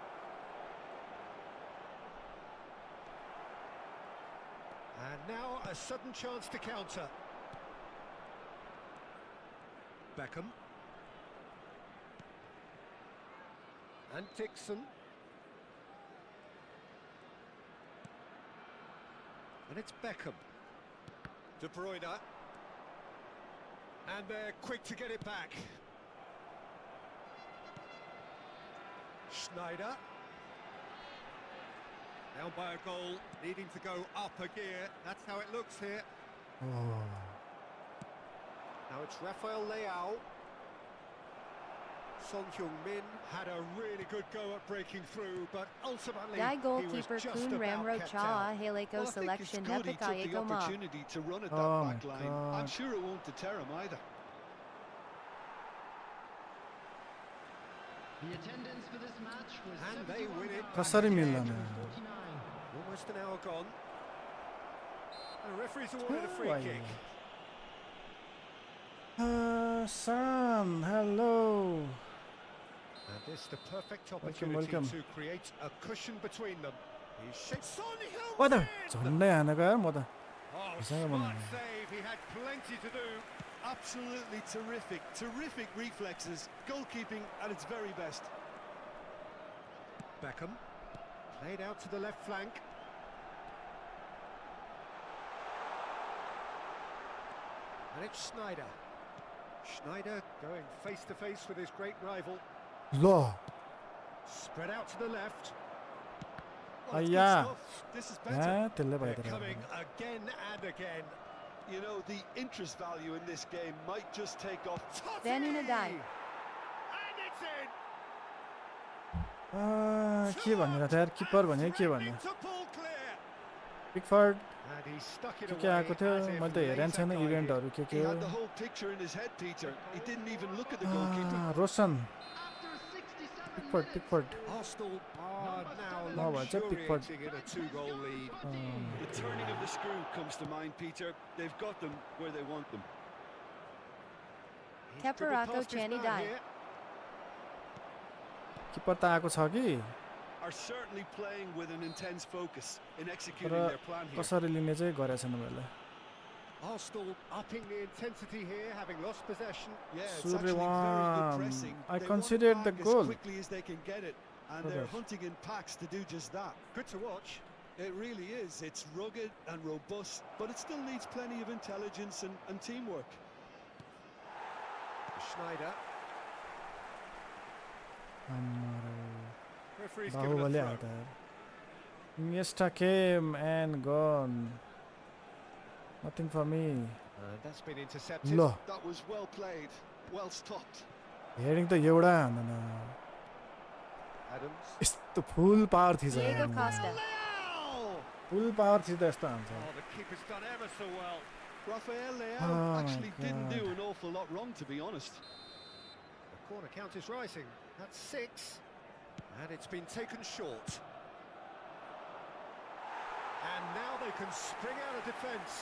And now a sudden chance to counter. Beckham. And Dixon. And it's Beckham. De Bruyne. And they're quick to get it back. Schneider. Down by a goal, needing to go up a gear. That's how it looks here. Oh. Now it's Rafael Leao. Son Heung-min had a really good go at breaking through, but ultimately Guy he goalkeeper was just Kun about Ramro kept Cha out. Haleko Well, I think it's selection good he took the Hepikayeko Ma. opportunity to run at that Oh my back line. I'm God. sure it won't deter him either. The attendance for this match was And they win it. कसरी मिल्दैन 49. Almost an hour gone. The referee's awarded a free Why? kick. Son, hello. And this is the perfect Welcome, opportunity welcome. to create a cushion between them. He shapes Son What the? Heung-min! झन्डै हानेको यार म त Oh, Isn't it smart one? save. He had plenty to do. Absolutely terrific, terrific reflexes. Goalkeeping at its very best. Beckham played out to the left flank. And it's Schneider. Schneider going face to face with his great rival. ल Spread out to the left. Well, it's good yeah. stuff. This is better. यहाँ त्यसले They're भइदिएर coming again and again. You know, the interest value in this game might just take off. Totti! Then Unadai. And it's in. के भनेको थियो यार किपर भने के भन्ने Threatening to pull clear. Pickford And he stuck it के away. के आएको थियो as if मैले त हेरेन laser छैन guided. इभेन्टहरू के He हो had the whole picture in his head, Peter. He didn't even look at the goalkeeper. Roshan After 67 Pickford minutes, Pickford Arsenal are No, now but it's a Pickford. luxuriating in a two-goal lead. The turning of the screw comes to mind, Peter. They've got them where they want them. He's Keparako dribbled past his Chani man Dai. here. किपर त आएको छ कि Are certainly playing with an intense focus in executing तर their plan here. कसरी लिने चाहिँ गरेको छैन मैले Arsenal upping the intensity here, having lost possession. Yeah, it's actually very Suryawan, good pressing. I They considered want the back goal. as quickly as they can get it, and they're Correct. hunting in packs to do just that. Good to watch. It really is. It's rugged and robust, but it still needs plenty of intelligence and teamwork. Schneider. Referee's given a Baahubali throw. आयो त Iniesta came and gone. Nothing for me. That's been intercepted. ल That was well played. well stopped. Heading त एउटा हान्दैन Adams. यस्तो full power थिछ Diego Costa. Leao! Full power थिच त यस्तो हान्छ Oh, the keeper's done ever so well. Rafael Leao Oh my actually didn't do God. an awful lot wrong, to be honest. The corner count is rising. That's 6. And it's been taken short. And now they can spring out of defence.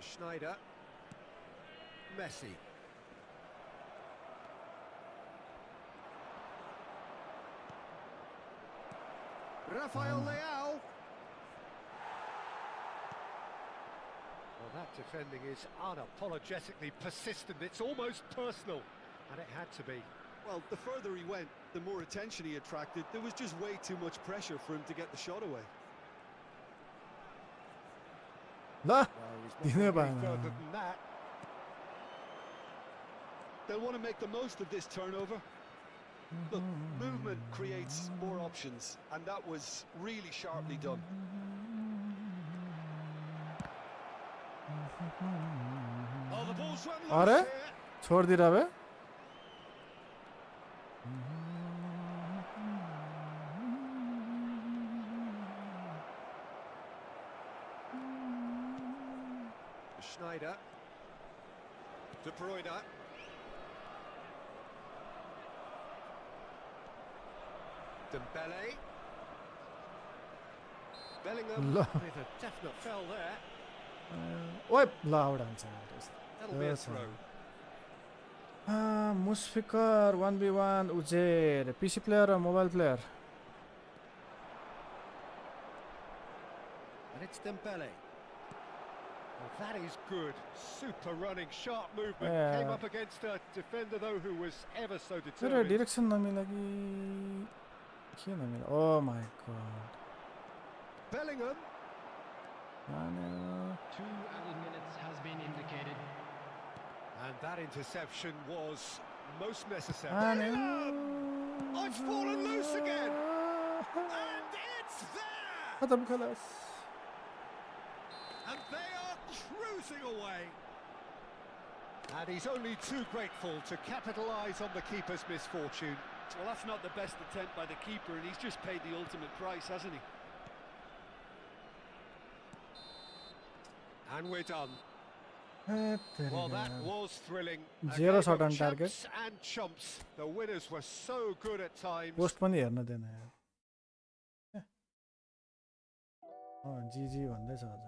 Schneider. Messi. Rafael Leao. Well, that defending is unapologetically persistent. It's almost personal, and it had to be. Well, the further he went, the more attention he attracted. There was just way too much pressure for him to get the shot away. ल Well, he's दिनै not going पाएन any further than that. They'll want to make the most of this turnover. Look, movement creates more options, and that was really sharply done. Oh, the ball's run अरे loose here. छोडिदिएर bay Schneider. De Bruyne. Dembele. Bellingham ल with a definite foul there. ओए ल out हान्छ That'll be a Yes, sir. throw. मुस्फिकर 1v1 उजेर PC player र mobile player And it's Dembele. Well, that is good. Super running, sharp movement. Yeah. Came up against a defender, though, who was ever so तर determined. Direction नमिला कि के नमिला ओ माई God Bellingham. 2 added minutes has been indicated. And that interception was most necessary. Oh, It's fallen loose again. And it's there. खतम खलास And they are cruising away. And he's only too grateful to capitalise on the keeper's misfortune. Well, that's not the best attempt by the keeper, and he's just paid the ultimate price, hasn't he? And we're done. Well, that was thrilling. A Zero game shot of on target. champs and chumps. The winners were so good at times. Post पनि हेर्न दिएन यार जिजी भन्दैछ अझ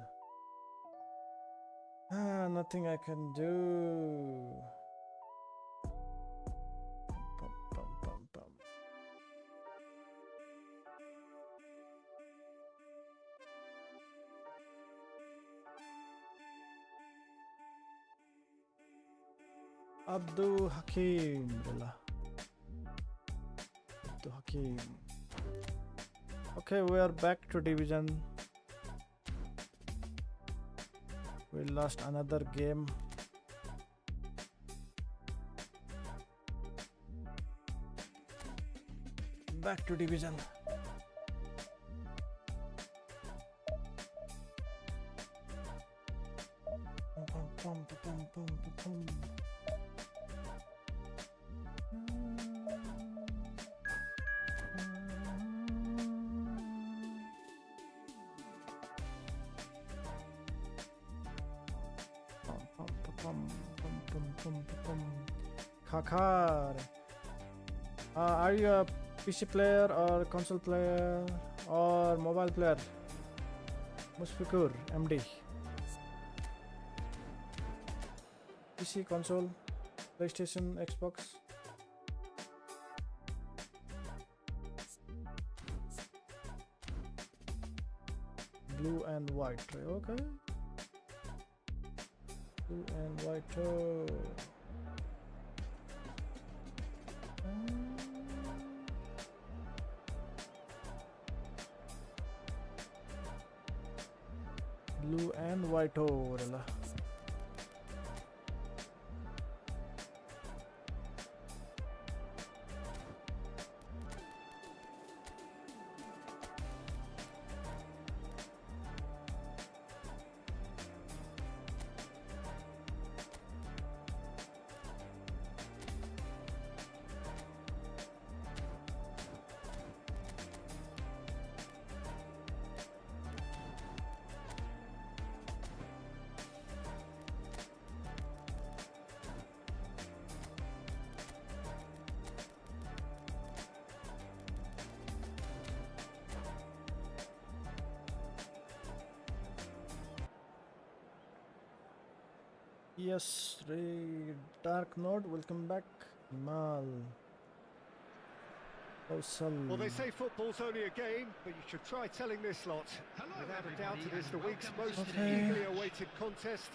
nothing I can do Abdul Hakim Abdul Hakim. Okay, we are back to division. We lost another game. Back to division. Kakar. Are you a PC player or console player or mobile player? Musfikur, MD. PC, console, PlayStation, Xbox. Blue and white, okay. Blue and white. Blue and white रला Yes, Dark Node, welcome back. Mal. Well, they say football's only a game, but you should try telling this lot. Hello, Without a doubt, everybody, it is the and week's welcome most to Okay. eagerly awaited contest.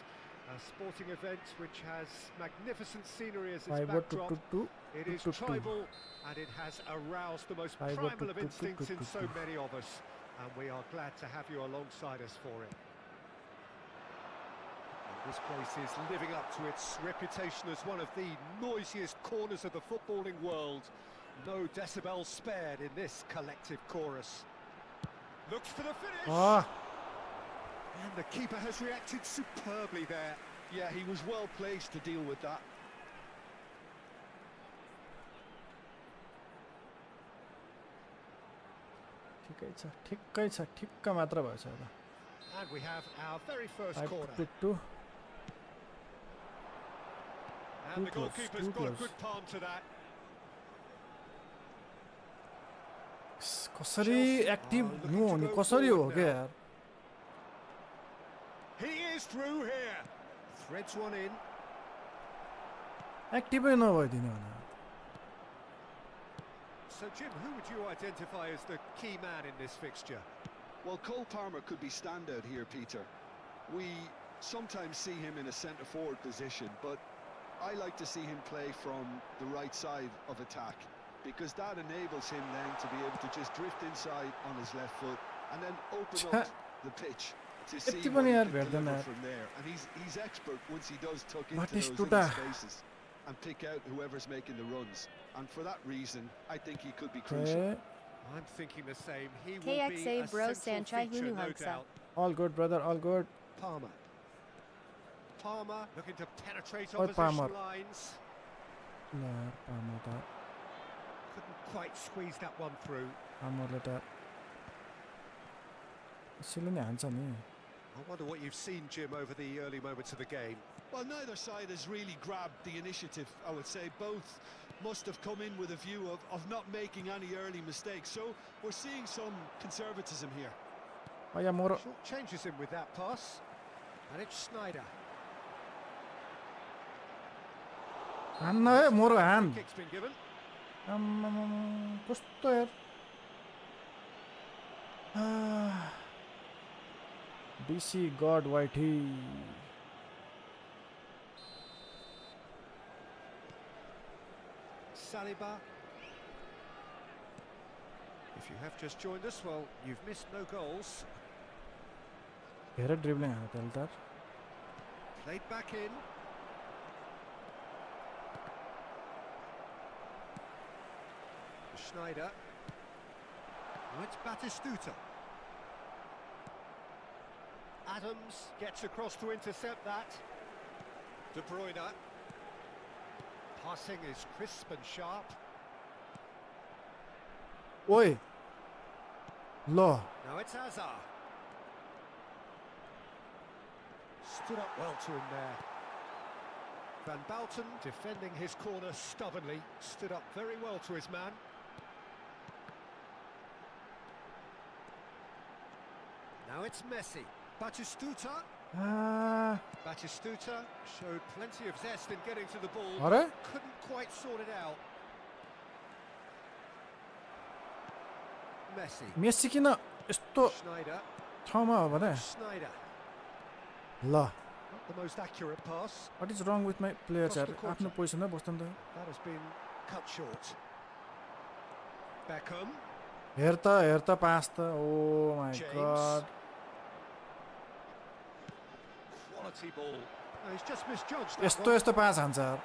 A sporting event which has magnificent scenery as its 5 backdrop. 2 It is 2 tribal, and it has aroused the most 5 primal 2 of 2 instincts 2 in 2 so 2. many of us. And we are glad to have you alongside us for it. And this place is living up to its reputation as one of the noisiest corners of the footballing world. No decibels spared in this collective chorus. Looks for the finish! Ah, And the keeper has reacted superbly there. Yeah, he was well placed to deal with that. ठिकै छ ठिक्क मात्र भएछ अब And we have our very first 5 corner. 2 2 And the Too close, goalkeeper's too got a close. good palm to that. कसरी active looking हुनु to भने go कसरी हो forward क्या now. यार He is through here. Threads one in. एक्टिभै नभइदिने भने So, Jim, who would you identify as the key man in this fixture? Well, Cole Palmer could be standout here, Peter. We sometimes see him in a centre-forward position, but I like to see him play from the right side of attack, because that enables him then to be able to just drift inside on his left foot and then open up the pitch to see यति what पनि he यार can भेट्दैन deliver यार from there. And he's expert once he does tuck into Batistuta. those little spaces and pick out whoever's making the runs. And for that reason, I think he could be crucial. Okay. I'm thinking the same. He will KXA be a bro central Sanchai feature, no Hunuhansa. doubt. All good, brother, all good. Palmer. Palmer looking to penetrate Oh, opposition Palmer. lines. ल Palmer त Couldn't quite squeeze that one through. पामरले त यसैले नै हान्छ नि I wonder what you've seen, Jim, over the early moments of the game. Well, neither side has really grabbed the initiative, I would say. Both must have come in with a view of not making any early mistakes. So we're seeing some conservatism here. या मोर Short changes him with that pass. And it's Snyder. हान्न है मोर हान Kick's been given. आम्मामामा, कस्तो यार DC God Whitey Saliba. If you have just joined us, well, you've missed no goals. धेरै dribbling हाल्यो त्यसले त Played back in. Schneider. Now it's Batistuta. Adams gets across to intercept that. De Bruyne. Passing is crisp and sharp. ओइ ल Now it's Hazard. Stood up well to him there. Van Bouten defending his corner stubbornly. Stood up very well to his man. Now it's Messi. Batistuta. Batistuta showed plenty of zest in getting to the ball. अरे Couldn't quite sort it out. Messi. Messi किन यस्तो Schneider. ठाउँमा हो भने Schneider. ल Not the most accurate pass. What is रङ with my players यार Costa आफ्नो पोजिसनमा बस्नु त That has been cut short. Beckham. हेर त पास त ओ माई James. God Quality ball. No, he's just misjudged that यस्तो one. यस्तो पास हान्छ यार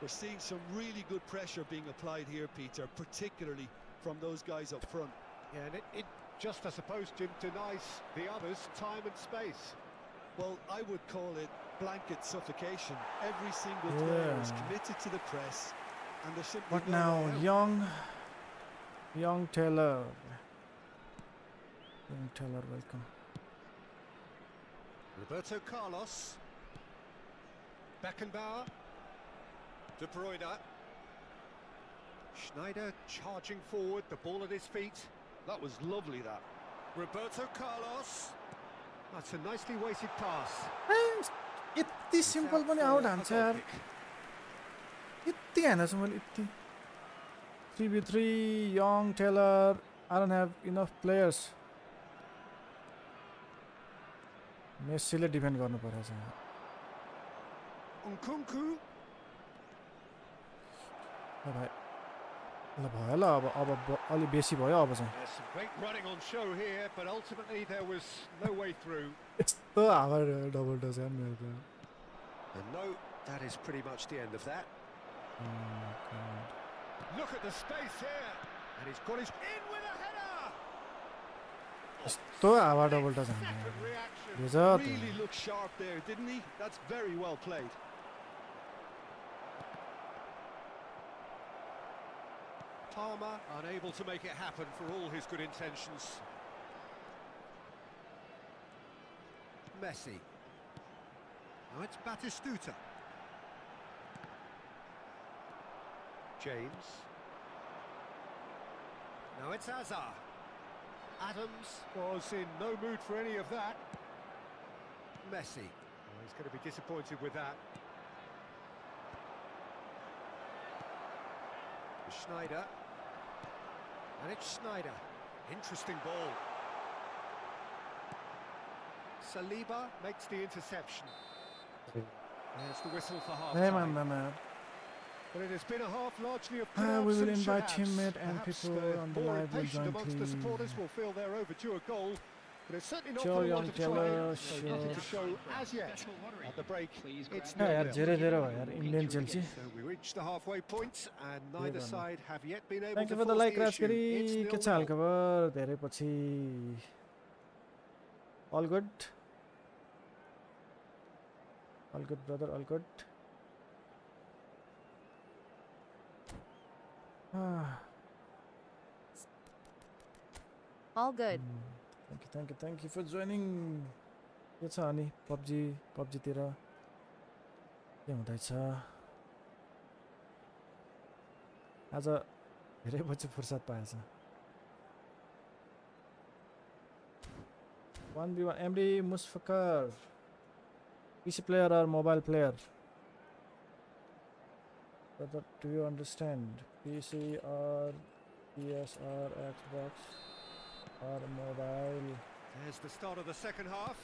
We're seeing some really good pressure being applied here, Peter, particularly from those guys up front. Yeah, and it just, I suppose, Jim, denies the others time and space. Well, I would call it blanket suffocation. Every single player is Yeah. committed to the press, and there's simply What no now? way out. Young Taylor. Young Taylor, welcome. Roberto Carlos. Beckenbauer. De Bruyne. Schneider charging forward, the ball at his feet. That was lovely, that. Roberto Carlos. That's a nicely weighted pass. यति simple पनि out हान्छ यार यति हानेछु मैले यति 3v3 young Taylor I don't have enough players मेसीले defend गर्नु परेछ Nkunku. ल भाइ ल भयो ल अब अलि बेसी भयो अब चाहिँ There's some great running on show here, but ultimately there was no way through. यस्तो हावा डबल डज यार मेरो त And no, that is pretty much the end of that. Look at the space here, and he's got his in with a header. यस्तो हावा double does हान्नु Second reaction. Really looked sharp there, didn't he? That's very well played. Palmer unable to make it happen for all his good intentions. Messi. Now it's Batistuta. James. Now it's Azar. Adams was in no mood for any of that. Messi. Oh, he's going to be disappointed with that. Schneider. And it's Schneider. Interesting ball. Saliba makes the interception. There's the whistle for half-time. But it has been a half largely of we will and invite should-haves. teammate and Perhaps people the on the more live will impatient join, amongst the please. supporters will feel they're overdue a goal. But it's certainly not Sure, for the young one to try. Taylor, So sure. nothing to show as yet. At the break, it's Yeah, यार 0-0. धेरै धेरै भयो यार Indian Chelsea So we reached the halfway point, and neither side have yet been able thank to you for the force like the issue. Rajagiri It's के छ 0-0. हालखबर धेरै पछि all good brother all good All good. Thank you for joining के छ अनि पब्जीतिर के हुँदैछ आज धेरै पछि फुर्सद पाएछ 1v1 MD Musfakar PC player or mobile player brother do you understand PC or PS or Xbox or mobile There's the start of the second half.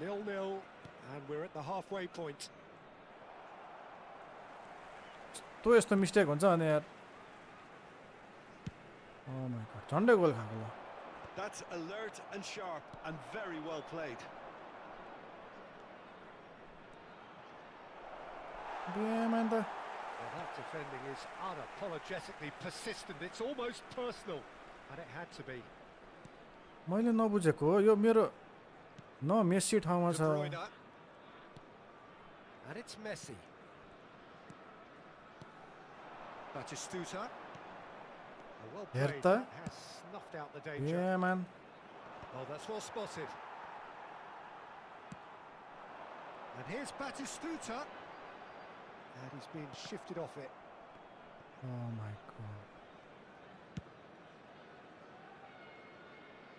0-0, and we're at the halfway point. तो यस्तो mistake हुन्छ अनि यार oh my god झन्डै गोल खाएको ल That's alert and sharp and very well played. man the Well, that defending is unapologetically persistent. It's almost personal, and it had to be. मैले नबुझेको यो मेरो न मेसी ठाउँमा De छ Bruyne. And it's Messi. Batistuta. Well played. Herta. That has snuffed out the danger. yeah man Oh, that's well spotted. And here's Batistuta. And he's been shifted off it. oh my god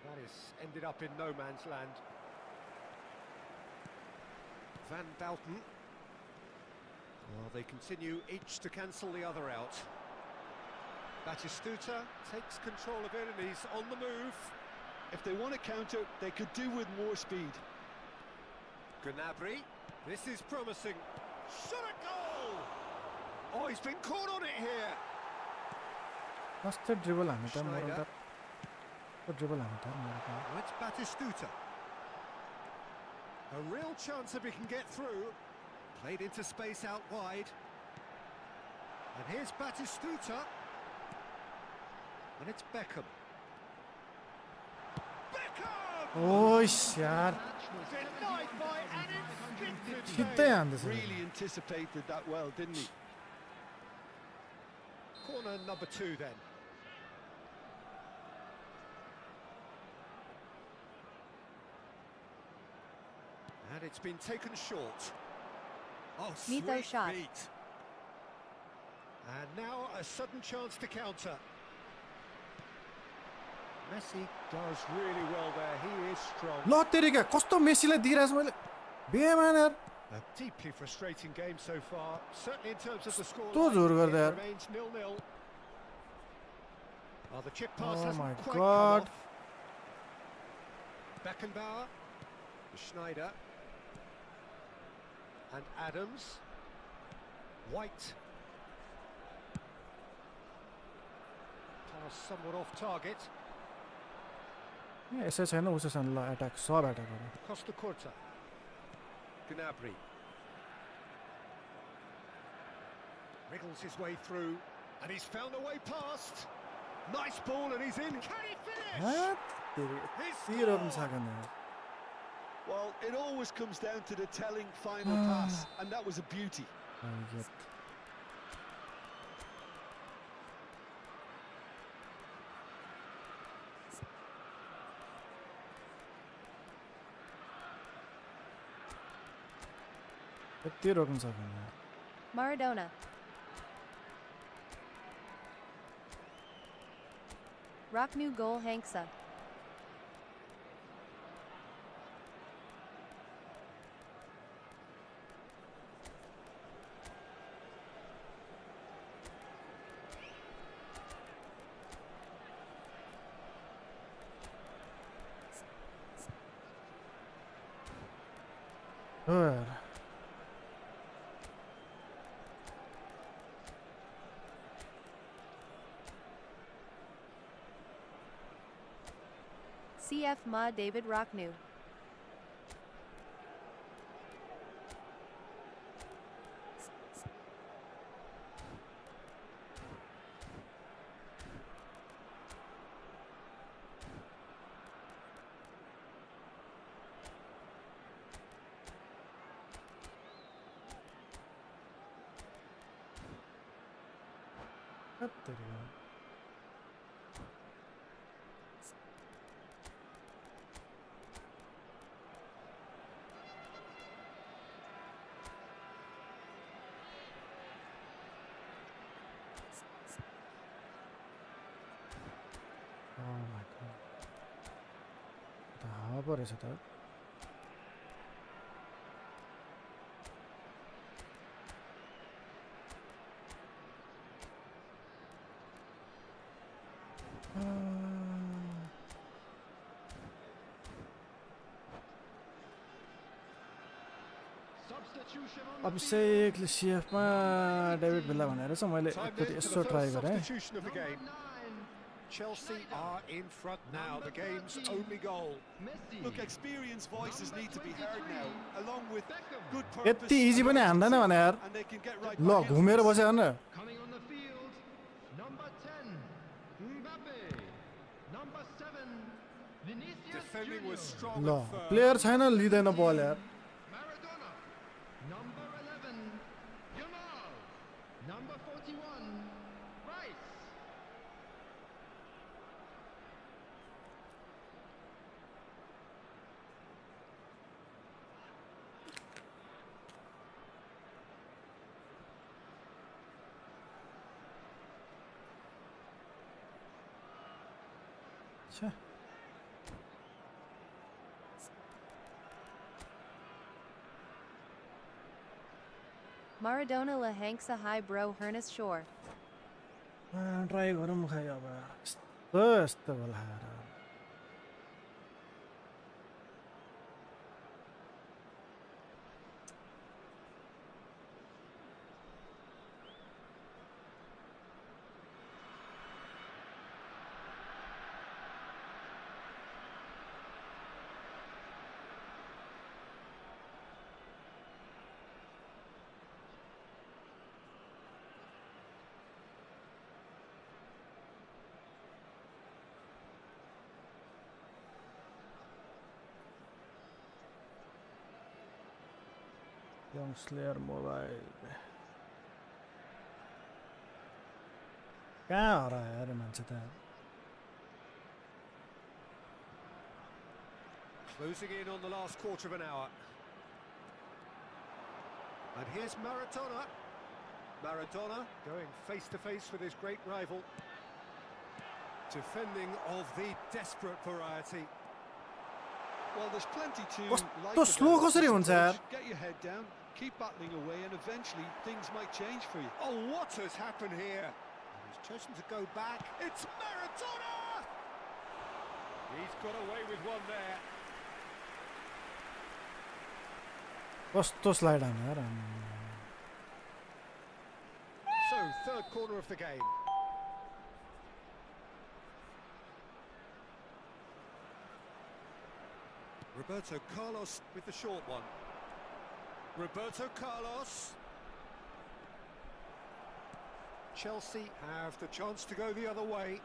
That has ended up in no man's land. Van Bouten. Well, they continue each to cancel the other out. Batistuta takes control of it and he's on the move. If they want to counter, they could do with more speed. Gnabry. This is promising. Shot a goal! Oh, he's been caught on it here. कस्तो dribble हाने त Schneider. मेरो त dribble हाने त मेरो त Now it's Batistuta. A real chance if he can get through. Played into space out wide. And here's Batistuta. And it's Beckham. Beckham! ओइस यार Denied by an instinctive सिधै save. हान्दैछ Really anticipated that well, didn't he? Corner number 2 then. And it's been taken short. Oh, sweet Neato shot. beat. And now a sudden chance to counter. Messi does really well there. He is strong. ल तेरिका कस्तो मेसीलाई दिइरहेछ मैले बेमान यार A deeply frustrating game so far. Certainly in terms of the score. तो जोर गर्दा It यार remains 0-0. Oh, the chip pass Oh hasn't my quite God. come off. Beckenbauer, Schneider, and Adams. White. Pass somewhat off target. यसै छैन उसै छैन ल attack सब एट्याक गरौँ Costa Curta. Gnabry. Wriggles his way through, and he's found a way past. Nice ball, and he's in. Can he finish? ह्याट तेरि यति रोक्नु सकेन यार Well, it always comes down to the telling final pass, and that was a beauty. यति रोक्नु सकेन यार Maradona. Rocknu goal Hanksa. हो यार CF Ma David Rocknu. हट तेरी यार Oh my god. The harbor is it? Substitution on अब the से field. एक सीएफमा डेभिड भिल्ला भनेर चाहिँ मैले Time एकचोटि then for Yesso the try first गरेँ substitution of the Number game. 9, Chelsea Schneider. are in front now. The game's Number 13. only goal. Messi. Look, experienced voices Number need to be heard 23. now, along with Beckham. good purpose. यति easy पनि हान्दैन भने यार And they can get right ल back into घुमेर this. बस्यो हेर्न Coming on the field, number 10, Mbappe. Number 7, Vinicius Defending was Junior. strong ल and firm. प्लेयर छैन लिँदैन बल यार Maradona. Number 11, Yamal. Number 41, Rice. छ्या Maradona La Hanksa High Bro Hernest Shore. Try गरौँ खै अब यस्तो यस्तो होला यार Young Slayer मोबाइल कहाँ हरायो अरे मान्छे त Closing in on the last quarter of an hour. And here's Maradona. Maradona going face to face with his great rival. Defending of the desperate variety. Well, there's plenty to like कस्तो slow about कसरी this हुन्छ यार? approach. Get your head down, keep battling away, and eventually things might change for you. Oh, what has happened here? He's chosen to go back. It's Maradona! He's got away with one there. कस्तो slide हान्यो यार So, third corner of the game. Roberto Carlos with the short one. Roberto Carlos. Chelsea have the chance to go the other way.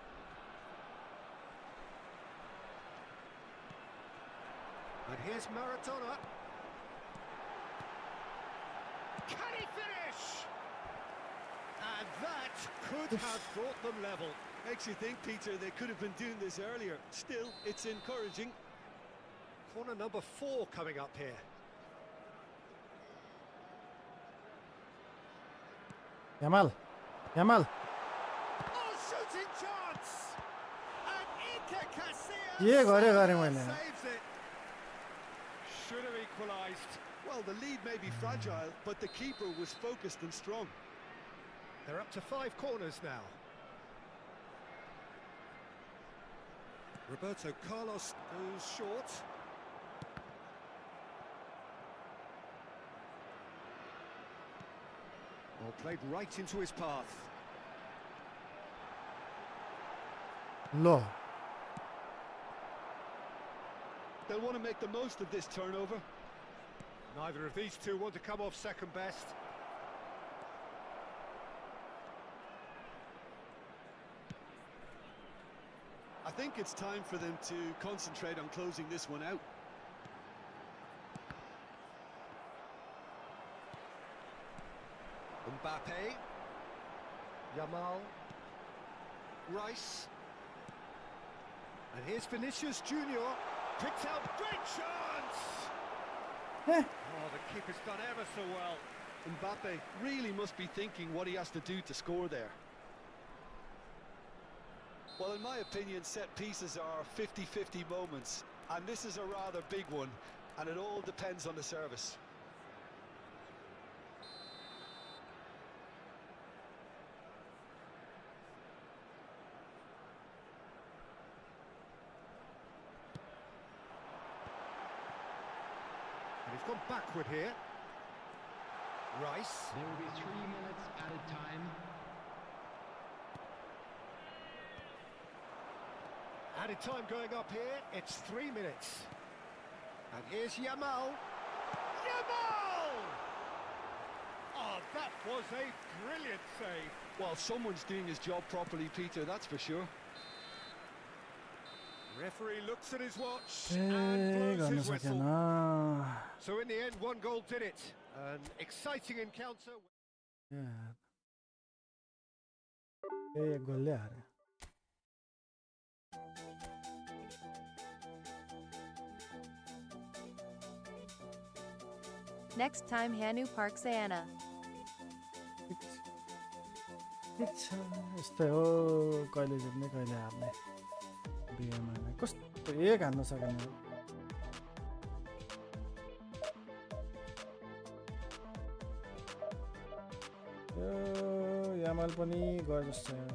And here's Maradona. Can he finish? And that could have brought them level. Makes you think, Peter, they could have been doing this earlier. Still, it's encouraging. Corner number 4 coming up here. Yamal Yamal Oh, shooting chance! And Iker Casillas के गरे मैले saves it. Should have equalised. Well, the lead may be fragile, but the keeper was focused and strong. They're up to 5 corners now. Roberto Carlos goes short. Well, played right into his path. Low They'll want to make the most of this turnover. Neither of these two want to come off second best. I think it's time for them to concentrate on closing this one out. Mbappe. Yamal. Rice. And here's Vinicius Junior. Picks out, great chance! Eh. Oh, the keeper's done ever so well. Mbappe really must be thinking what he has to do to score there. Well, in my opinion, set pieces are 50-50 moments, and this is a rather big one, and it all depends on the service. And he's gone backward here. Rice. There will be 3 minutes added time. Added time going up here. It's 3 minutes. And here's Yamal. Yamal! Oh, that was a brilliant save. Well, someone's doing his job properly, Peter, that's for sure. Referee looks at his watch and blows गर्न his whistle. सकेन So in the end, 1 goal did it. An exciting encounter. ए गोलले हारे Next time Hanu Park Sayana. यस्तै हो कहिले जित्ने कहिले हार्ने बिहेमा कस्तो एक हान्न सकेन यो यामाल पनि गयो जस्तो यार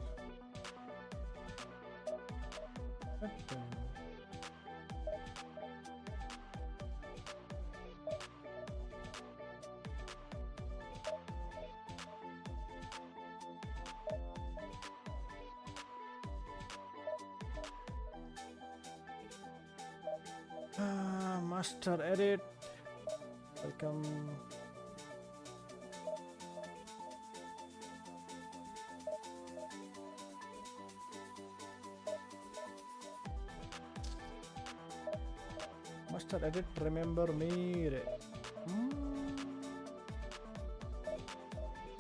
Master edit. Welcome. Master edit. Remember me.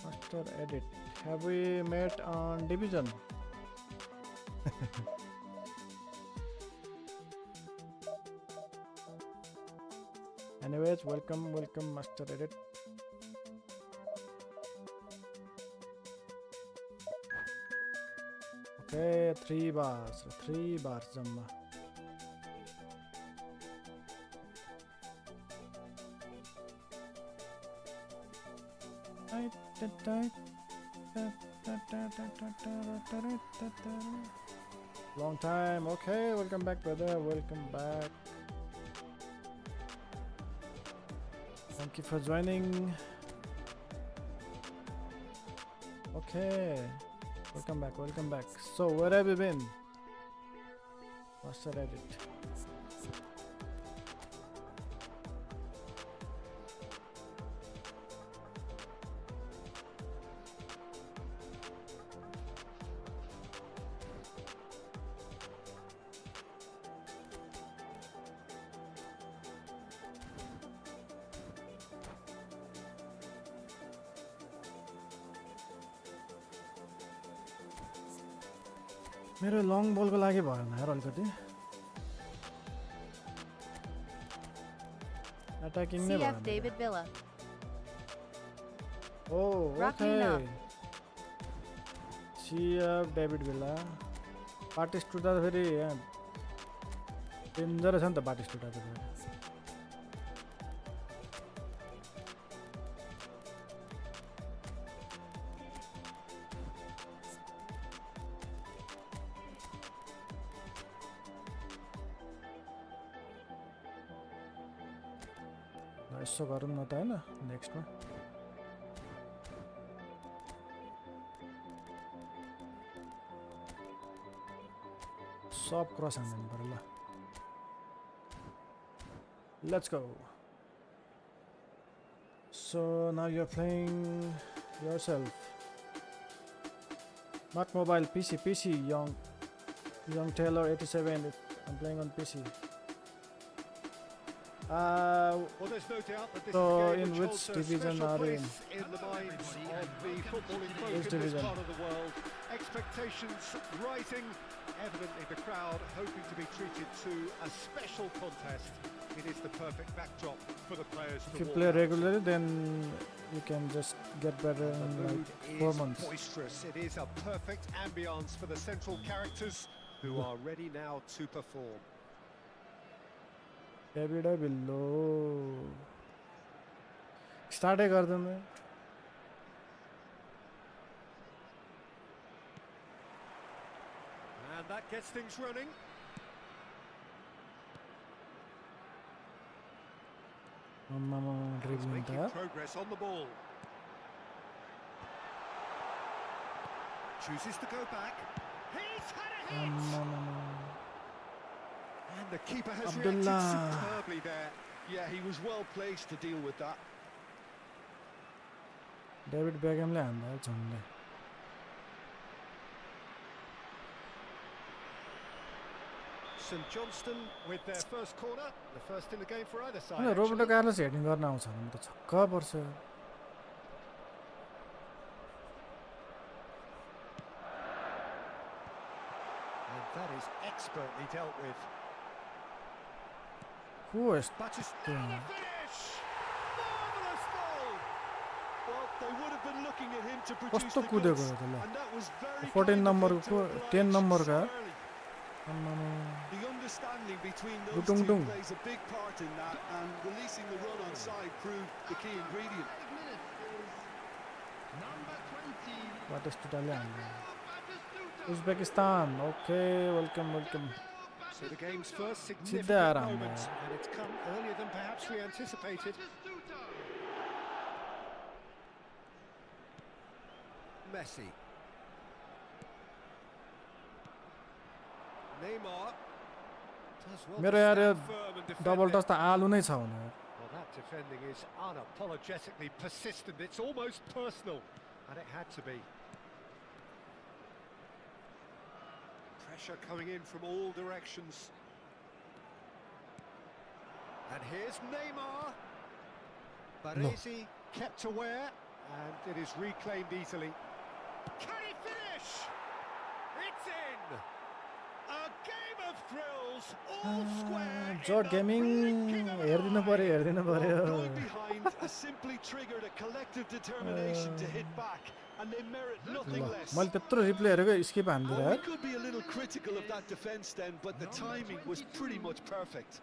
Master edit. Have we met on Division? Anyways, welcome Master Edit. Okay, 3 bars जम्मा. Long time. Okay, welcome back, brother. Welcome back. Thank you for joining. Okay, welcome back. Welcome back. So, where have you been? Master edit. मेरो long बलको लागि भएन यार अलिकति attacking नै CF भएन David Villa. ओ Rocking okay up. CF David भिला बाटिस्टुटा त फेरि डेन्जर छ नि त बाटिस्टुटा त फेरि यसो गरौँ न त हैन नेक्स्टमा सब क्रस हान्नु पर्यो ल let's go So now you're playing yourself not mobile PC young Taylor 87 I'm playing on PC Well, there's no doubt that this So is a game in which which holds a division special are you place in the minds of the footballing folk Which in this division? part of the world. Expectations rising, evidently the crowd hoping to be treated to a special contest. It is the perfect backdrop for the players if to you walk play out to. regularly then you can just get better The in mood like 4 is months boisterous. It is a perfect ambience for the central characters who are ready now to perform. David Below स्टार्टै गर्दैन And that gets things running. मम्मा He's dribbling making त progress on the ball. Chooses to go back. He's had a hit! मम्मा And the keeper has Abdullah. reacted superbly there. Yeah, he was well placed to deal with that. David बेगमले हान्दा झन्डै St Johnston with their first corner, the first in the game for either side. होइन Roberto actually. Carlos heading गर्न आउँछ भने त छक्क पर्छ And that is expertly dealt with. को यस्तो Batista, and the finish! Marvellous goal! Well, they would have been looking at him to produce कस्तो the कुदेको goods, हो त ल and that was very 14 kind of him नम्बरको to oblige 10 नम्बरको so early. आम्मामा The understanding between those Gutung two dung. plays a big part in that, and releasing the run on side proved the key ingredient. 5 minutes is number 20. बाटिस्टुटाले हान्दा Batistuta. Uzbekistan okay welcome So the game's first Sidda significant Aram, moment, yeah. and it's come earlier than perhaps we anticipated. Batistuta. Messi. Neymar does well मेरो to यार stand firm and defend double it. Touch त आलु नै छ भने Well, that defending is unapologetically persistent. It's almost personal, and it had to be. Pressure coming in from all directions. And here's Neymar. Baresi kept aware, and it is reclaimed easily. Can he finish? It's in! A game of thrills, all square in Jot the Gaming blinking of an हेर्दिनु eye. पर्यो Well, going behind has simply triggered a collective determination to hit back, and they merit nothing less. मैले त्यत्रो replay हेरेको skip हान्दिएर Well, we यार could be a little critical of that defence then, but the timing was pretty much perfect.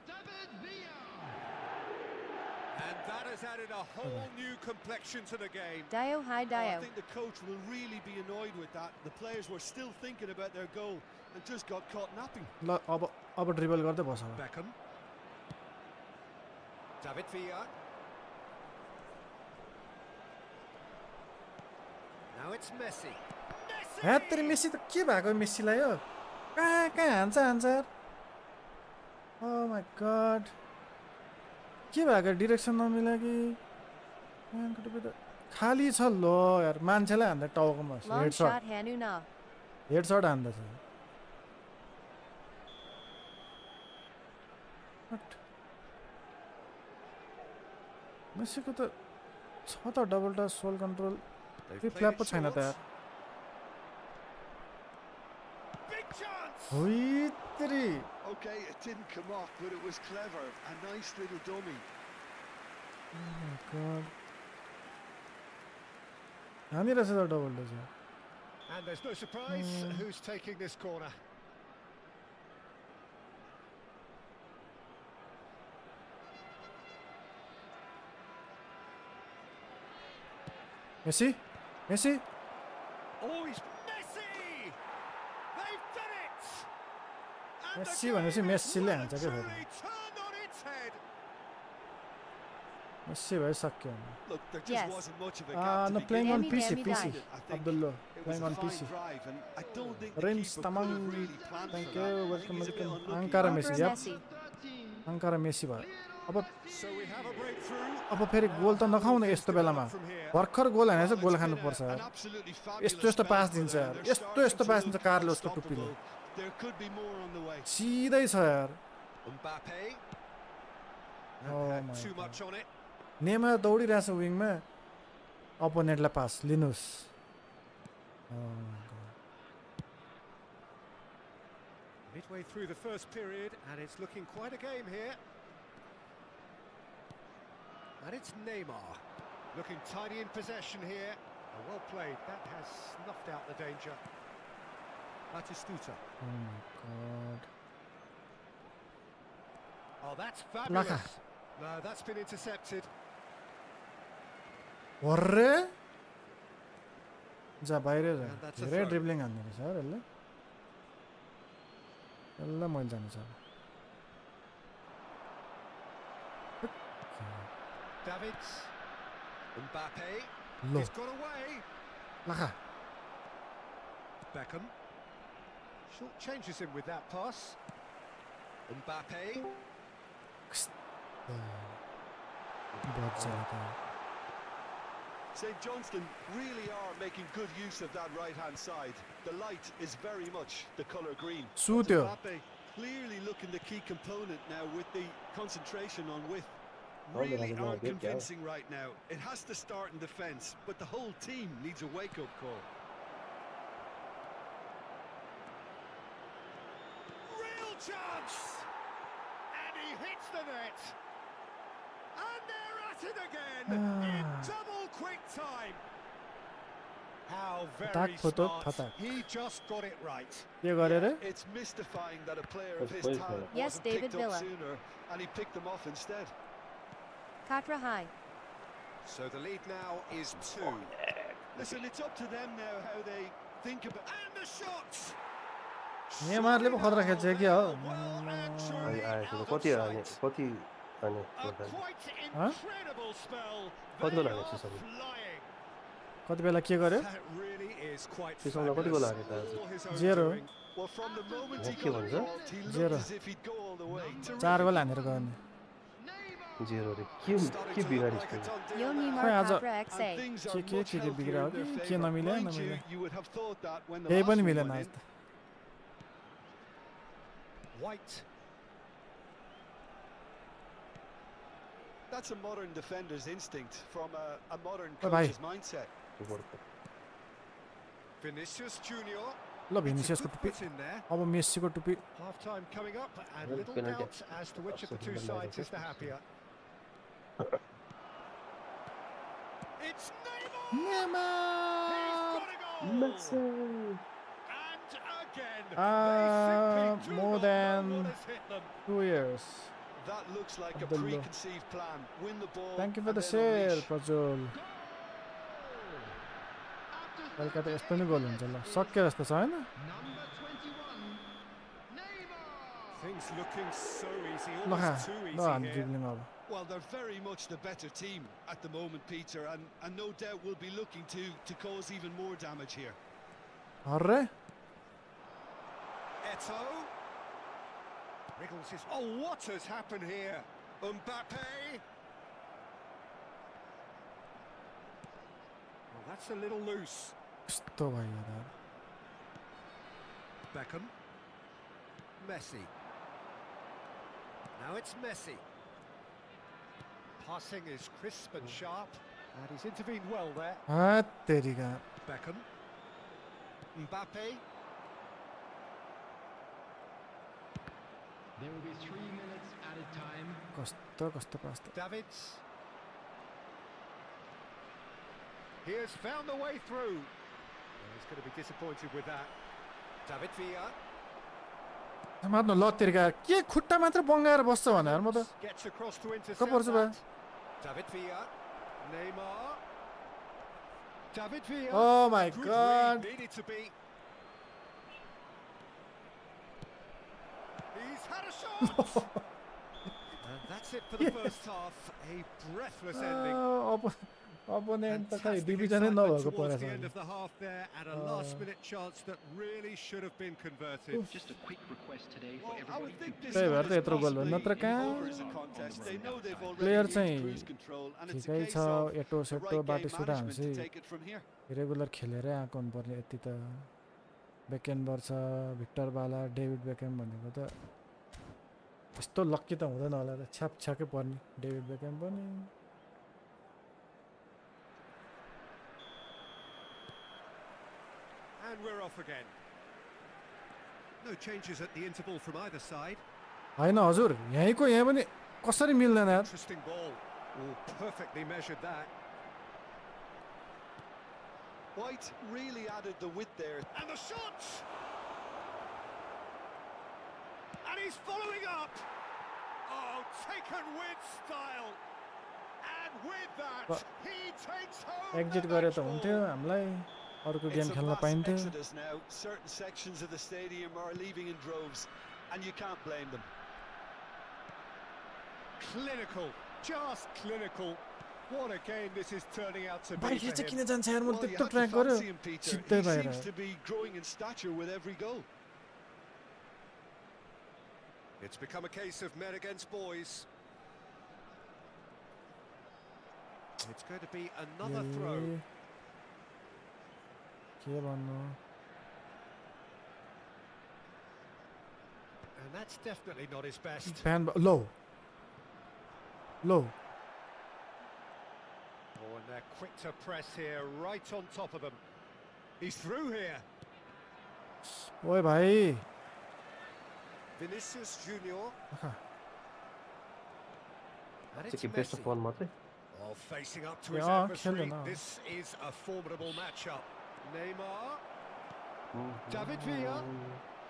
And that has added a whole new complexion to the game. Dio Hi I Dio. think the coach will really be annoyed with that. The players were still thinking about their goal and just got caught napping. ल अब dribble गर्दै बस अब Beckham. David Villa. Now it's Messi. हेत्तेरी Messi त के भएको मेसीलाई हो कहाँ हान्छ यार ओ माय गॉड के भएको डिरेक्सन नमिला कि खाली छ ल यार मान्छेलाई हान्दा टाउकोमा Long head shot Hanu Na. Shot हान्दैछ मेसीको त छ त double touch sole control They've flap played पो it छैन त short. यार Big chance! होइत्तेरी Okay, it didn't come off, but it was clever. A nice little dummy. हानिरहेछ त double touch And there's no surprise who's taking this corner. Messi Messi Oh, he's Messi! They've done it! And the Messi भनेपछि game is मेसीले well हान्छ and के फेरि truly turned on its head. Messi भइसक्यो Look, there just Yes. wasn't much of a gap no to playing begin on Dammy, with. PC dammy, PC dammy. I think Abdullah it was playing a on fine PC drive, and I don't think the Rims keeper could Tamang have really planned thank for you that. I think welcome he's a bit welcome unlucky. Ankara Barbara Messi yep Messi. Ankara Messi भयो अब So we have a breakthrough. अब फेरि गोल त नखाउन यस्तो बेलामा भर्खर गोल हानेछ गोल It's been खानुपर्छ an यार absolutely यस्तो fabulous यस्तो spell पास for दिन्छ them. यार They're यस्तो यस्तो starting पास to दिन्छ look कार्लो उसको टुप्पीले unstoppable. There could be more on the way. सिधै छ यार Mbappe. Oh Had my too God. much on it. नेमा दौडिरहेछ विङमा अपोनेन्टलाई पास लिनुस् Midway through the first period, and it's looking quite a game here. And it's Neymar. Looking tidy in possession here. Oh, well played. That has snuffed out the danger. Batistuta. oh my god Oh, that's fabulous. Laka. No, that's been intercepted. वर्रे जा बाहिर जा And that's a धेरै throw. Dribbling हान्ने रहेछ यार यसले यसलाई मैले जानु छ Davids. Mbappe. Low He's got away. Lakha Beckham. Short changes him with that pass. Mbappe. बहुत ज्यादा था St Johnstone really are making good use of that right-hand side. The light is very much the colour green. सुत्यो Mbappe clearly looking the key component now with the concentration on width. Really aren't convincing right now. It has to start in defence, but the whole team needs a wake-up call. Real chance! And he hits the net. And they're at it again in double quick time. How very Takefusa, smart. Tatak. He just got it right. के गरे रे It's mystifying that a player of his That's talent Yes, wasn't David picked up Villa. sooner, and he picked them off instead. Katra High. So the lead now is 2. Listen, it's up to them now how they think about. And the shots. नेमारले पो खतरा खेल्छ क्या हो Well and truly आएको out of कति हाने sight. कति हाने A quite Huh? incredible spell. Kati They goal हाने are सिसोले? flying. कति बेला के गर्यो That really is quite सिसोले कति गोल हाने त आज all his own Zero. doing. Well, from the moment he के got भन्छ? involved, he Zero. looked as if he'd go all the way. चार गोल हानेर गयो नि जेरो रे के बिगारिस् Like a done deal Yo now. Neymar आज- Katra And XA. things के are के much के healthier बिग्रियो in their कि के favour. नमिल्यो Mind you, नमिल्यो you would have thought that when the केही last पनि one मिलेन went आज in. त White. That's a modern defender's instinct from a modern Bye-bye. coach's mindset. Vinicius Junior. ल भिनिसियसको टुप्पी अब मेस्सीको टुप्पी Half time coming up, and Well, little penalty. doubt as to which of the two Absolutely. sides is the happier. It's Neymar! Neymar! He's got a goal! Messi. And again, Ah, they simply do more not than- know what has hit them. 2 years. That looks like a Abdullah. preconceived plan. Win the ball. Thank you for and the then share, unleash. Prajwal बेलुका त यस्तो नै गोल हुन्छ ल सक्यो जस्तो छ हैन Number 21, Neymar. Things looking so easy, ल खा almost too ल easy हामी here. ड्रिब्लिङ अब Well, they're very much the better team at the moment, Peter, and no doubt will be looking to cause even more damage here. Hooray Eto'o. Wriggles his... Oh, what has happened here? Mbappe. Well, that's a little loose. कस्तो भयो यार Beckham. Messi. Now it's Messi. Passing is crisp and sharp, and he's intervened well there. हात तेरीका Beckham. Mbappe. There will be 3 minutes added time. कस्तो कस्तो pasta Davids. He has found the way through. Well, he's going to be disappointed with that. David Villa. मार्नु ल तेरीका के खुट्टा मात्र बङ्गाएर बस्छ भने यार म त Gets across to intercept पर्छ बा that. David Villa. Neymar. David Villa. Oh my Good God. read, needed to be. He's had a shot. And that's it for the first half. A breathless ending. Opponent त खै Fantastic डिभिजनै excitement नभएको towards परेछ the end of the half there, and a last-minute chance that really should have been converted. Just a quick request today for Well, I would everybody. think this त्यही भएर one त is यत्रो गोल भयो possibly नत्र कहाँ over as a contest. They know they've already player reached चाहिँ cruise control, and it's a ठिकै case छ of एटो the सेटो right बाटो game सुटा management हान्छु to take it from here. Regular खेलेरै आएको हुनुपर्ने यति त बेकेनबर छ भिक्टर बाला डेभिड बेकेम भनेको त यस्तो लक्की त हुँदैन होला र छ्याप छ्याकै पर्ने डेभिड बेकेम पनि And we're off again. No changes at the interval from either side. होइन हजुर यहीँको यहाँ पनि कसरी मिल्दैन यार Interesting ball. Oh, perfectly measured that. White really added the width there. And the shot! And he's following up! Oh, taken with style! And with that, he takes home exit the गरे match त हुन्थ्यो ball. हामीलाई अर्को game It's a खेल्न mass पाइन्थ्यो exodus now. Certain sections of the stadium are leaving in droves, and you can't blame them. Clinical, just clinical. What a game this is turning out to be बाहिर for चाहिँ him. किन जान्छ यार मैले Well, you त्यत्रो have track to गर्यो fancy him, Peter. सिधै He बाहिर seems to be growing in stature with every goal. It's become a case of men against boys. It's going to be another throw. ए, के भन्नु And that's definitely not his best. Fan low low Oh, and they're quick to press here, right on top of them. He's through here. ओए भाइ Vinicius Junior. आहा, And it's चाहिँ कि best of Messi. 1 मात्रै Oh, facing up to Yeah, his खेल्यो adversary. न। This is a formidable matchup. Neymar. David Villa.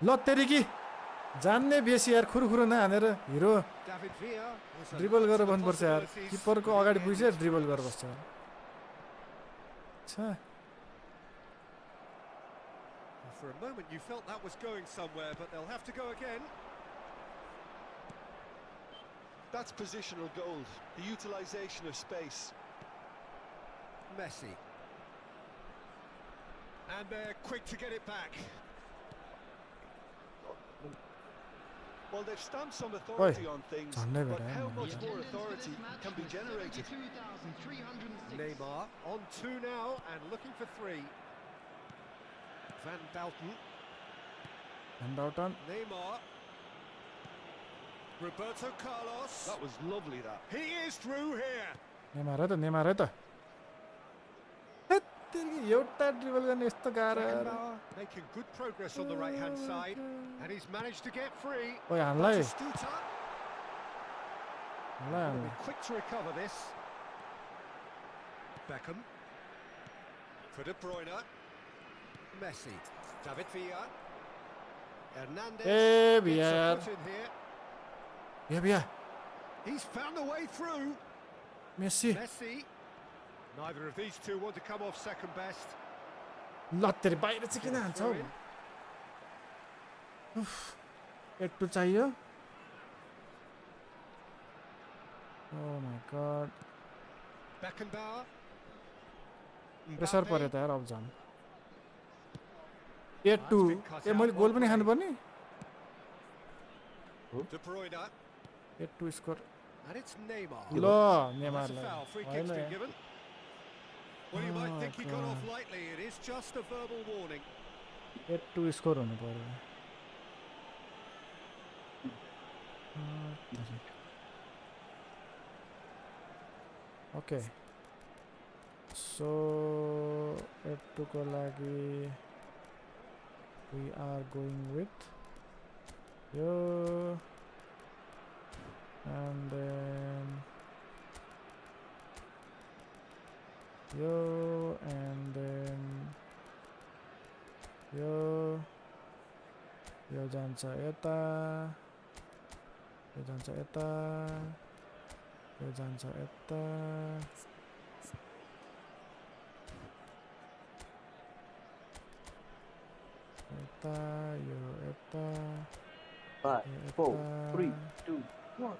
ल तेरिकी जान्ने बेसी यार खुरुखुरु नहानेर hero David Villa. was a dribble lot गरेर of भन्नुपर्छ यार possibilities, किपरको but in अगाडि the पुगेछ end it's ड्रिबल गरेर बस्छ छा For a moment you felt that was going somewhere, but they'll have to go again. That's positional gold, the utilisation of space. Messi. And they're quick to get it back. Well, they've stamped some authority on things, झन्डै but भेटायो how नि much मलाई। more authority can be generated? 72,306. Neymar on 2 now and looking for 3. Van Dalton. Hand out on Neymar. Roberto Carlos. That was lovely, that. He is through here. Neymar है त Neymar है त हेत्, एउटा dribble गर्ने यस्तो गाह्रो Beckenbauer making good progress on the right-hand side, and he's managed to get free. ओइ हान्लाई Batistuta हान्लाई will be quick to recover this. Beckham for De Bruyne. Messi, David Villa, Hernandez. A Gets भैया a foot in here. ए भैया He's found a way through. Messi Messi. Neither of these two want to come off second best. ल तेरी बाहिर चाहिँ किन हान्छ हौ एक to चाहियो oh my God Beckenbauer. Pressure Mbappe. पर्यो त यार अब जाम 8-2 ए मैले गोल पनि खानु पर्ने De Bruyne. 8-2 score And it's Neymar. ल That's a नेमारलाई foul. Free kick's होइन been given. Well, you might Oh, think he got off God. lightly. It is just a verbal warning. 8-2 score हुनु पर्यो ओके सो 8-2 को लागि we are going with yo and then yo and then yo यो जान्छ यता यो जान्छ यता यो जान्छ यता यता यो यता 5, 4, 3, 2, 1.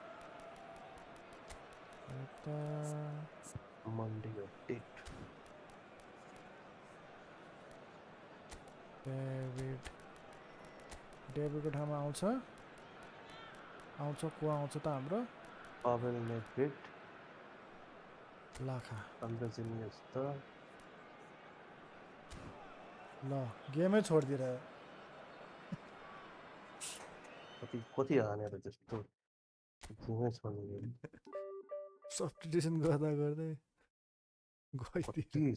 यता Monday of date. डेभिडको ठाउँमा आउँछ को आउँछ त हाम्रो Pavel Nedved. लाखा 15 जस्तो. ल गेमै छोडिदिएर कति हानेर जस्तो गेमै छोड्नु सब्स्टिट्युसन गर्दा गर्दै गइदियो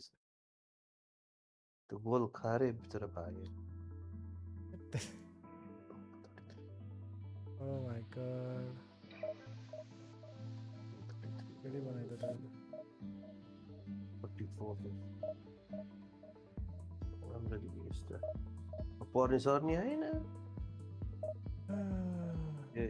त्यो गोल खारे बिचरा भाग्यो ओ माय गॉड केडी बनाइदियो त 44 राम्ररी यस्तो पर्ने सर्ने होइन ए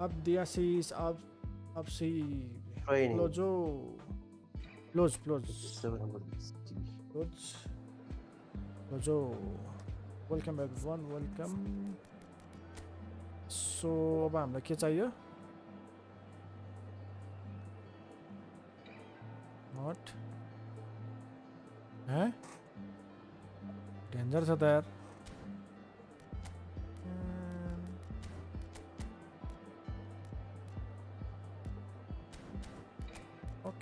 अब दियासिस अब सी ट्रेनिङ क्लोजो क्लोज क्लोजो वेलकम एभ्रिवान वेलकम सो अब हामीलाई के चाहियो नट हैं डेन्जर छ त यार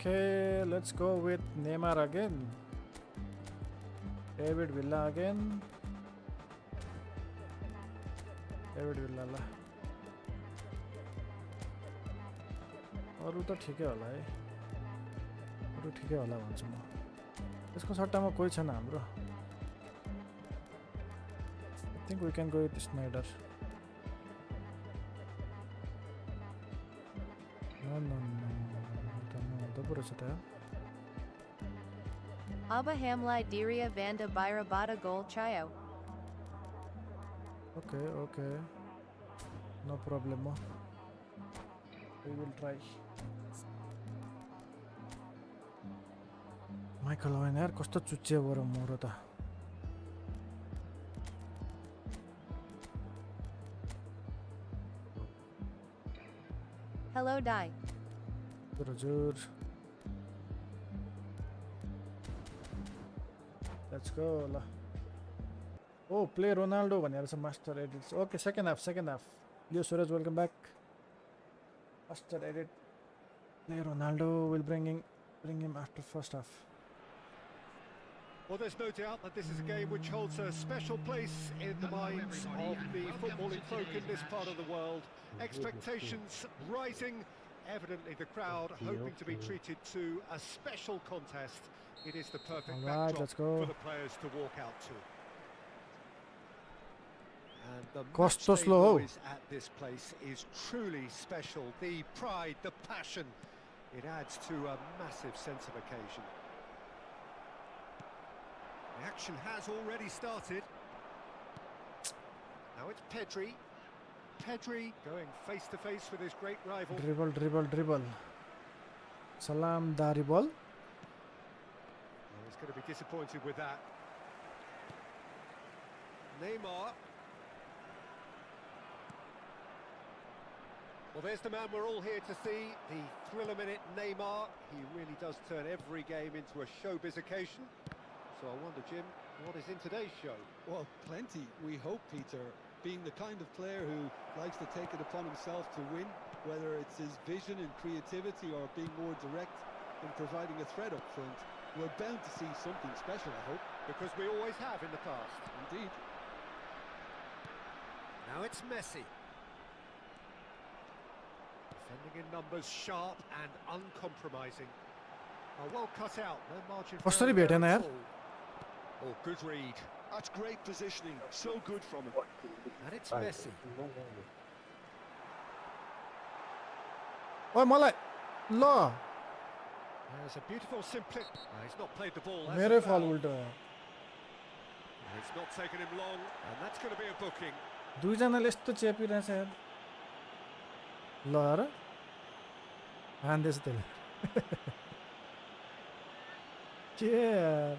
Okay, let's go with Neymar again. David Villa again. David Villa ला अरु त ठिकै होला है अरु ठिकै होला भन्छु म यसको सट्टामा कोही छैन हाम्रो I think we can go with Snyder. No. Abba Hamlai Diria Vanda Byra Bada Gol Chayo. Okay. No problem. We will try. Michael Owen यार कस्तो चुच्चे भएर मोरो त Hello die. हजुर Let's go ल Oh play Ronaldo भनेर छ master edit Okay second half Leo Suarez welcome back master edit play Ronaldo will bring him after first half Well, there's no doubt that this is a game which holds a special place in the minds of the footballing folk in this part of the world. Expectations rising, evidently the crowd hoping to be treated to a special contest. It is the perfect Alright, let's backdrop go. for the players to walk out to. And the Costo matchday slow. noise at this place is truly special. The pride, the passion, it adds to a massive sense of occasion. The action has already started. Now it's Pedri. Pedri going face to face with his great rival. dribble Salam dari ball Oh, he's going to be disappointed with that. Neymar. Well, there's the man we're all here to see, the thriller-minute Neymar. He really does turn every game into a showbiz occasion. So I wonder, Jim, what is in today's show? Well, plenty, we hope, Peter. Being the kind of player who likes to take it upon himself to win, whether it's his vision and creativity or being more direct in providing a threat up front, we're bound to see something special, I hope. Because we always have in the past. Indeed. Now it's Messi. Defending in numbers, sharp and uncompromising. Oh, well cut out, no margin for कसरी error there भेटेन at यार all. Oh, good read. That's great positioning, so good from him. And it's Messi. ओए मलाई ल There's a beautiful simplicity. He's not played the ball. That's मेरै a फल foul. उल्टो It's not taken him long, and that's going to be a booking. दुईजनाले यस्तो चेपिरहेछ यार ल र हान्दैछ त्यसले के यार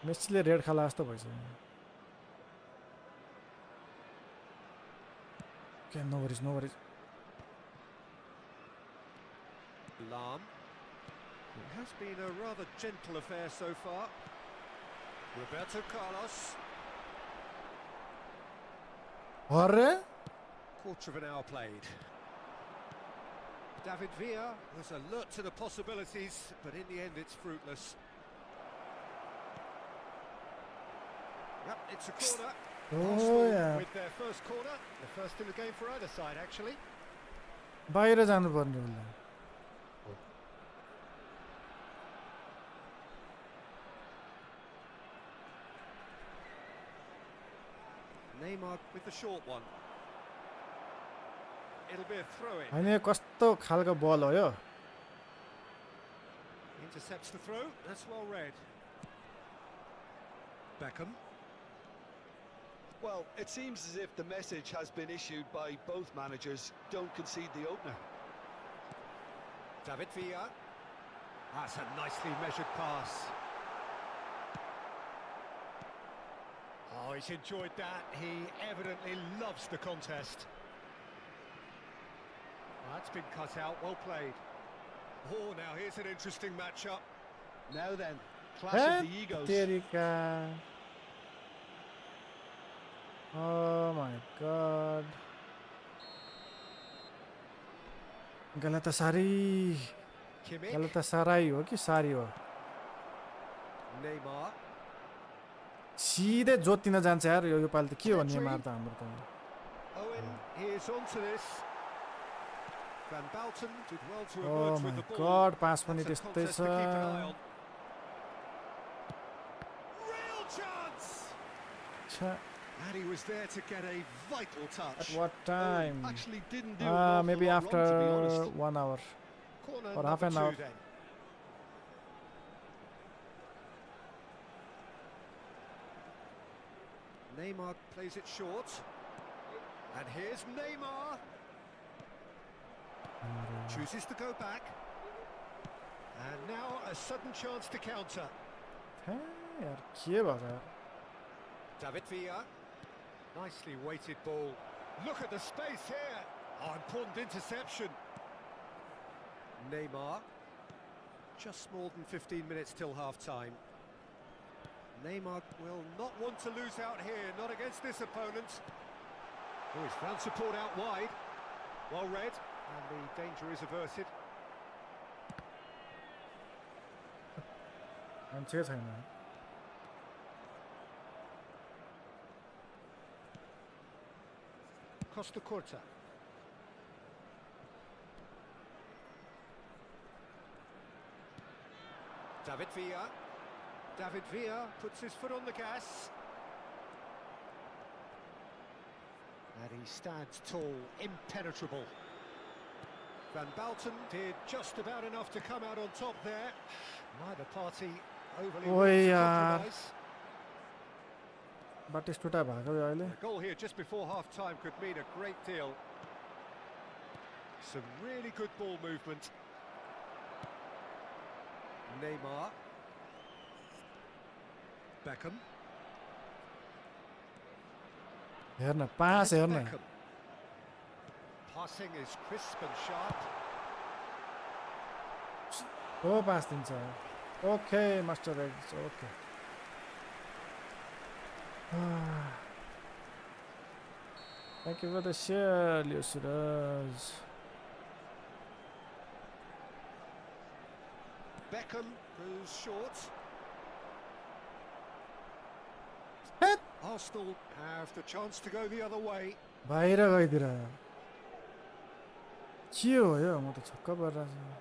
मेसीले रेड खाला जस्तो भइसक्यो Okay, no worries. Lam. It has been a rather gentle affair so far. Roberto Carlos. अरे Quarter of an hour played. David Villa was alert to the possibilities, but in the end it's fruitless. Yep, it's a corner. Arsenal yeah. with their first corner, the first in the game for either side actually. बाहिर जानुपर्ने होला Neymar with the short one. It'll be a throw-in. हैन यो कस्तो खालको बल हो यो Intercepts the throw. That's well read. Beckham. Well, it seems as if the message has been issued by both managers. Don't concede the opener. David Villa. That's a nicely measured pass. Oh, he's enjoyed that. He evidently loves the contest. Well, that's been cut out. Well played. Oh, now here's an interesting matchup. Now then, clash of the egos. तेरिका Oh my god Galatasaray Kimmich. Galatasaray हो कि सारी हो Neymar. सिधै जोतिन जान्छ यार यो पालि त के हो नेमार त हाम्रो त Owen, he is onto this. Van Bouten did well to Oh emerge with my the ball. god पास पनि That's a त्यस्तै contest छ to keep an eye on. Real chance! Cha- And he was there to get a vital touch. At what time? Actually didn't do an awful Maybe lot after wrong, to be honest. 1 hour Corner or half number an hour. 2 then. Neymar plays it short. And here's Neymar. Chooses to go back. And now a sudden chance to counter. हे यार के भयो यार David Villa. Nicely weighted ball. Look at the space here. Oh, important interception. Neymar. Just more than 15 minutes till half-time. Neymar will not want to lose out here, not against this opponent. Oh, he's found support out wide. Well read, and the danger is averted. मान्छे छैन Costa Curta. David Villa. David Villa puts his foot on the gas. And he stands tall, impenetrable. Van Balten did just about enough to come out on top there. Neither party overly willing to compromise. बाटिस्टुटा भएको यो अहिले A goal here just before half-time could mean a great deal. Some really good ball movement. Neymar. Beckham. हेर्न पास It's हेर्न Beckham. Passing is crisp and sharp. हो पास दिन्छ okay master x okay Thank you for the share, Liusuraj. Beckham moves short. Head. Arsenal have the chance to go the other way. बाहिर गइदिएर के हो यो म त छक्क परिरहेको छु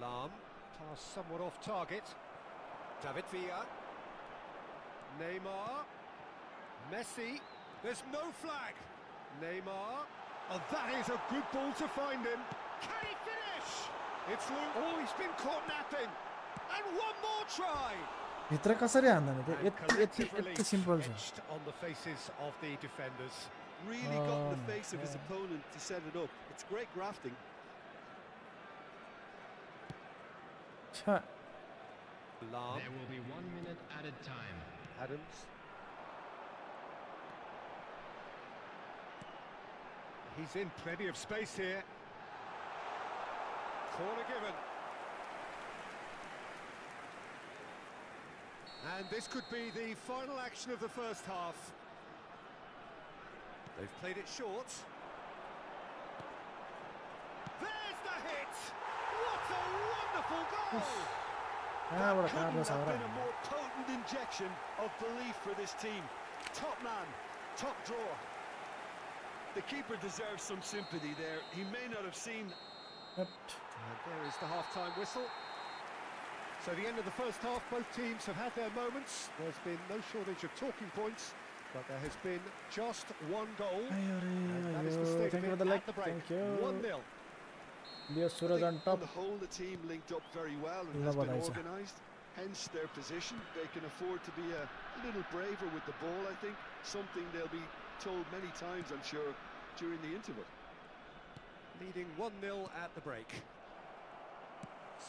Lam, pass somewhat off target. David Villa. Neymar. Messi. There's no flag. Neymar. Oh, that is a good ball to find him. Can he finish? It's Luke. Oh, he's been caught napping. And one more try. भित्र कसरी हान्दैन त्यो And यति collective यति relief simple छ etched on the faces of the defenders. Really got in the Oh, face of his yeah. opponent to set it up. It's great grafting. छ्या Lam. There will be 1 minute added time. Adams. He's in plenty of space here. Corner given. And this could be the final action of the first half. They've played it short. There's the hit! What a wonderful goal! कहाँबाट कहाँ Couldn't बस have been आएर a more potent injection of belief for this team. Top man, top drawer. The keeper deserves some sympathy there. He may not have seen. Yep. And there is the half-time whistle. So the end of the first half, both teams have had their moments. There's been no shortage of talking points, but there has been just one goal. And that is the state Thank you of for it the at like. the break. Thank you. 1-0. Liusuraj on On top. the whole, the team linked up very well and Love has what been I saw. organised. Hence their position. They can afford to be a little braver with the ball, I think. Something they'll be told many times, I'm sure, during the interval. Leading 1-0 at the break.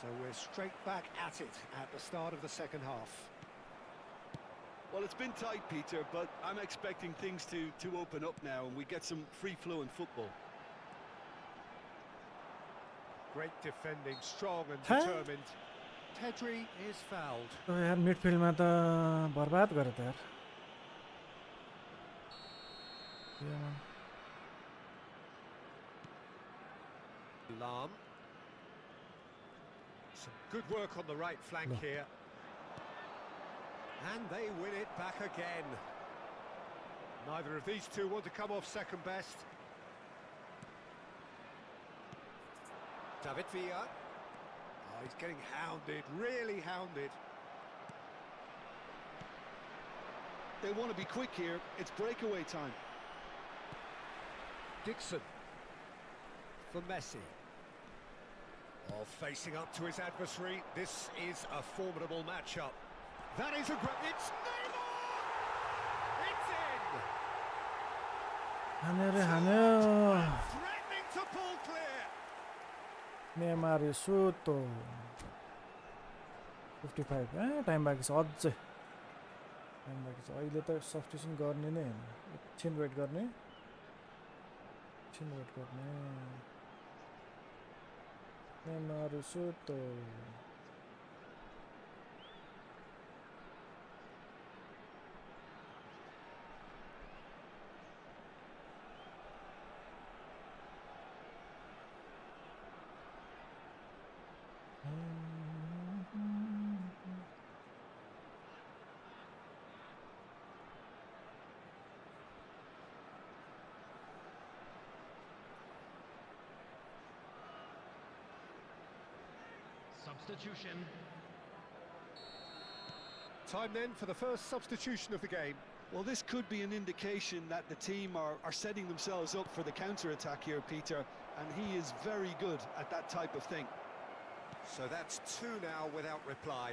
So we're straight back at it at the start of the second half. Well, it's been tight, Peter, but I'm expecting things to open up now and we get some free-flowing football. Great defending, strong and Huh? determined. Pedri is fouled. यार मिडफिल्डमा त बर्बाद गरे त यार Lam. Some good work on the right flank No. here. And they win it back again. Neither of these two want to come off second best. David Villa. Oh, he's getting hounded, really hounded. They want to be quick here. It's breakaway time. Dixon. For Messi. Oh, facing up to his adversary. This is a formidable matchup. That is a great... It's Neymar! It's in! हान्यो रे हान्यो Threatening to pull clear. Neymar सुतो 55 time बाँकी छ अझै time बाँकी छ अहिले त substitution गर्ने नै हैन एकछिन वेट गर्ने Neymar Soto Substitution. Time then for the first substitution of the game. Well, this could be an indication that the team are setting themselves up for the counter-attack here, Peter, and he is very good at that type of thing. So that's two now without reply.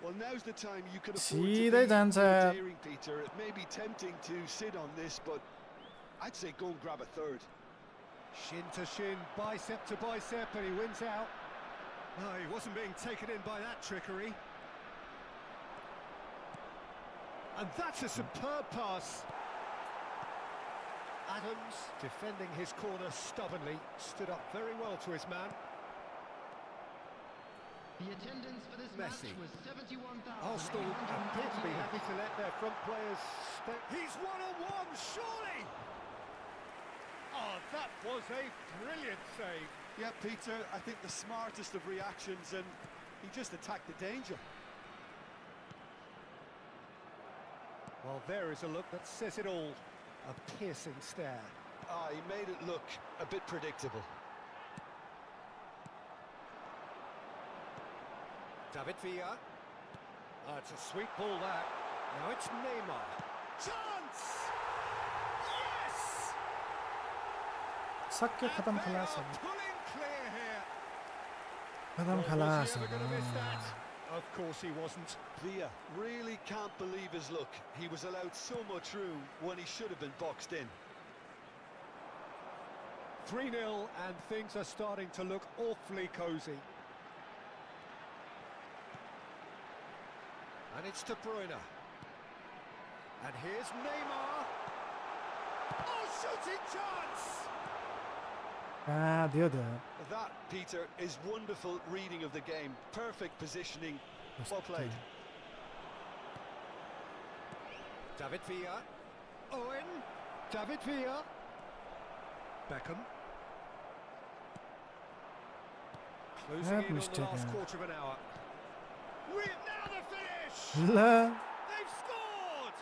Well, now's the time you can afford to Siedai be जान्छ daring, Peter. It may be tempting to sit on this, but I'd say go and grab a third. Shin to shin, bicep to bicep, and he wins out. No, he wasn't being taken in by that trickery. And that's a superb pass. Adams, defending his corner stubbornly, stood up very well to his man. The attendance for this Messi. match was 71,000. Arsenal appear to be happy to let their front players step. He's one-on-one, surely! Oh, that was a brilliant save. Yeah, Peter, I think the smartest of reactions, and he just attacked the danger. Well, there is a look that says it all. A piercing stare. Ah, he made it look a bit predictable. David Villa. Oh, it's a sweet ball, that. Now it's Neymar. Chance! Yes! सक्यो खतम And they खलास are pulling clear here. खतम Was खलास he ever going to miss that? Of course he wasn't. Villa really can't believe his luck. He was allowed so much room when he should have been boxed in. 3-0 and things are starting to look awfully cosy. And it's De Bruyne. And here's Neymar. Oh, shooting chance! दियो दियो That, Peter, is wonderful reading of the game. Perfect positioning. Well played. David Villa. Owen. David Villa. Beckham. Closing That in on the mistake, last man. quarter of an hour. Now the finish! ल They've scored!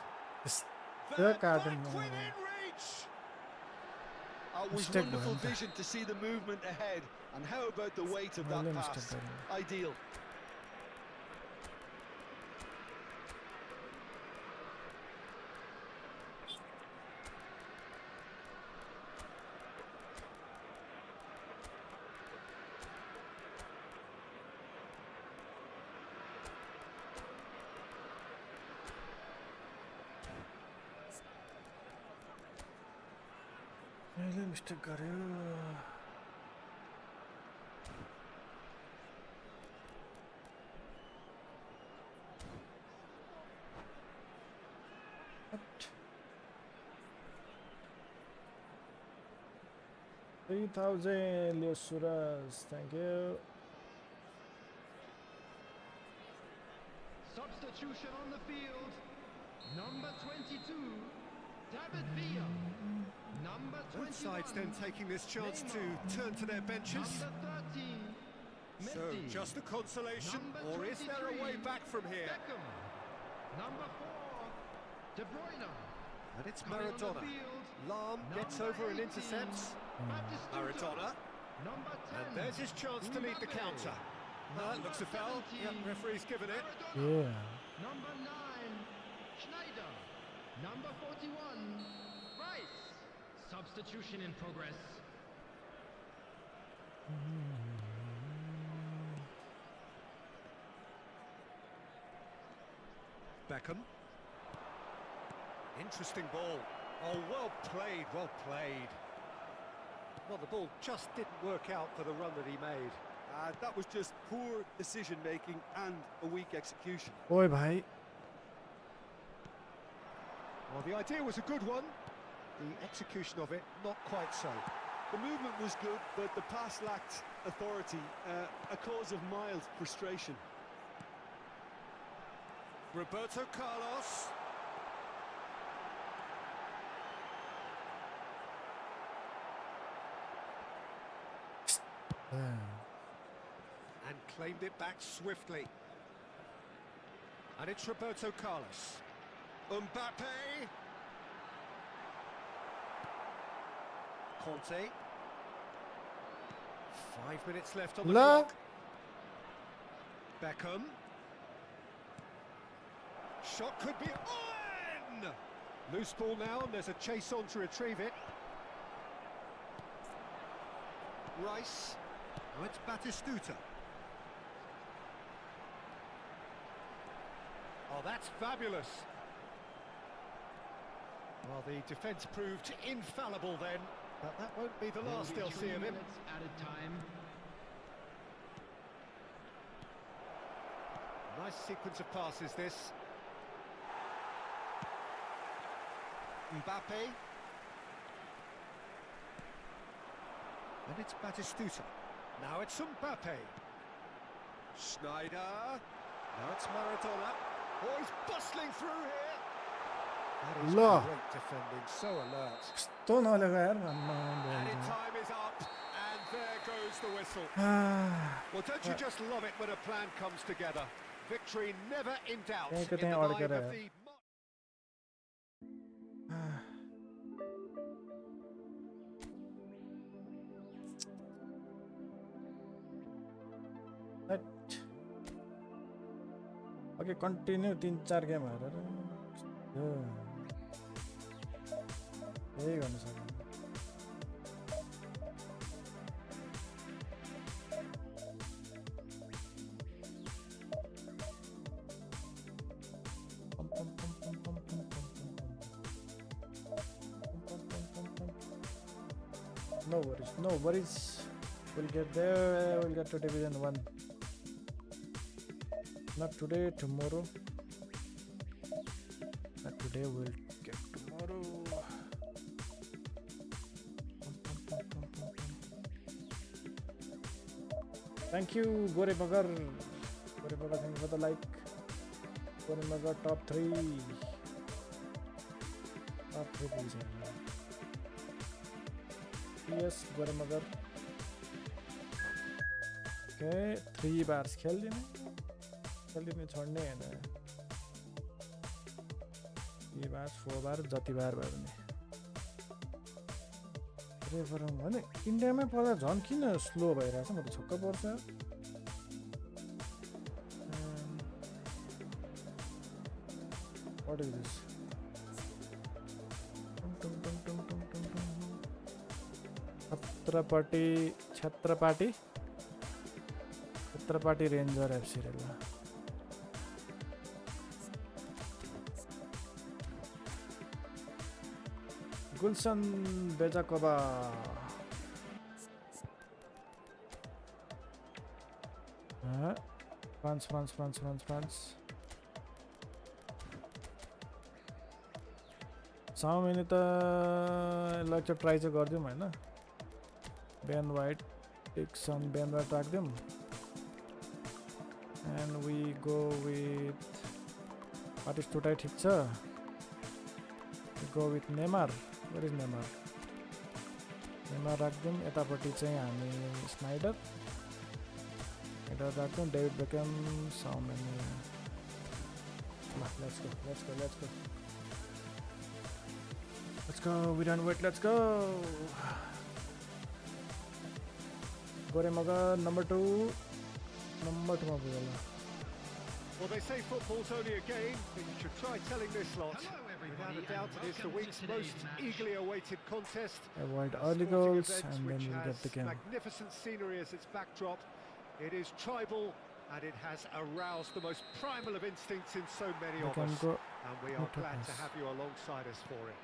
यस्तो They're cartoon back within reach! It was Mistake wonderful भयो नि त। vision to see the movement ahead. And how about the weight of that मैले pass? mistake गरेँ। Ideal. मैले mistake गर्यो What? 3,000 Leo Suras, thank you. Substitution on the field. Number 22, David Villa. Number 21, Both sides then taking this chance to turn to their benches. Number 13, So, Messi. just a consolation, Number or is there a way 23, back from here? Beckham. Number 4, De Bruyne. And it's Coming on the Maradona. field, Lam gets number over and 18, intercepts. Batistuta. Maradona. Number 10, And there's his chance to lead the Mbappe. counter. Looks a foul. Yep, referee's given it. Maradona. Yeah. Number 9, Schneider. Number 41, Rice. Substitution in progress. Beckham. Interesting ball. Oh, well played, well played. Well, the ball just didn't work out for the run that he made. That was just poor decision-making and a weak execution. ओए भाइ Well, the idea was a good one. The execution of it, not quite so. The movement was good, but the pass lacked authority, a cause of mild frustration. Roberto Carlos. And claimed it back swiftly. And it's Roberto Carlos. Mbappe. Conte. 5 minutes left on the La. clock. Beckham. Shot could be on! Loose ball now, and there's a chase on to retrieve it. Rice. Now it's Batistuta. Oh, that's fabulous. Well, the defence proved infallible then, but that won't be the last they'll see of him. Added time. Nice sequence of passes, this. Mbappe. And it's Batistuta. Now it's Mbappe. Schneider. Now it's Maradona. Oh, he's bustling through here. That is La. great defending, so alert. कस्तो नलगा यार And time is up, and there goes the whistle. Well, don't you just love it when a plan comes together? Victory never in doubt in the mind of the... okay continue 3-4 game हारेर यही गर्नु सक्यो No worries, no worries. We'll get there, we'll get to Division 1. Not today, tomorrow. Not today, we'll get tomorrow. Thank you, Gore Magar. Gore Magar, thank you for the like. Gore Magar, top 3. Top 3 please. Yes, Gore Magar. Okay, 3 bars खेल दिने छोड्ने हैन 3 बार 4 बार जति बार भयो भने रेफरम भने इन्डियामै पर्दा झन् किन स्लो भइरहेछ म त छक्क पर्छ What is this? Chhatrapati ranger FC रे ल गुलशन बेजाकोबा फ्रान्स साउमिनी त यसलाई चाहिँ ट्राई चाहिँ गरिदिउँ हैन बेन वाइट टिक्सन बेन वाइट राख्दिउँ and we go with Batistuta ठिक छ we go with Neymar. Where is Neymar? Neymar राख्दिउँ यतापट्टि चाहिँ हामी स्नाइडर राख्दिउँ डेभिड बेकम साउमिनी let's go we don't wait let's go Gore Maga number 2 Well, they say football's only a game, but you should try telling this lot. Without a doubt, it is the week's most eagerly awaited contest. Avoid early goals and then you'll get the game. Magnificent scenery as its backdrop. It is tribal and it has aroused the most primal of instincts in so many of us. And we are glad to have you alongside us for it.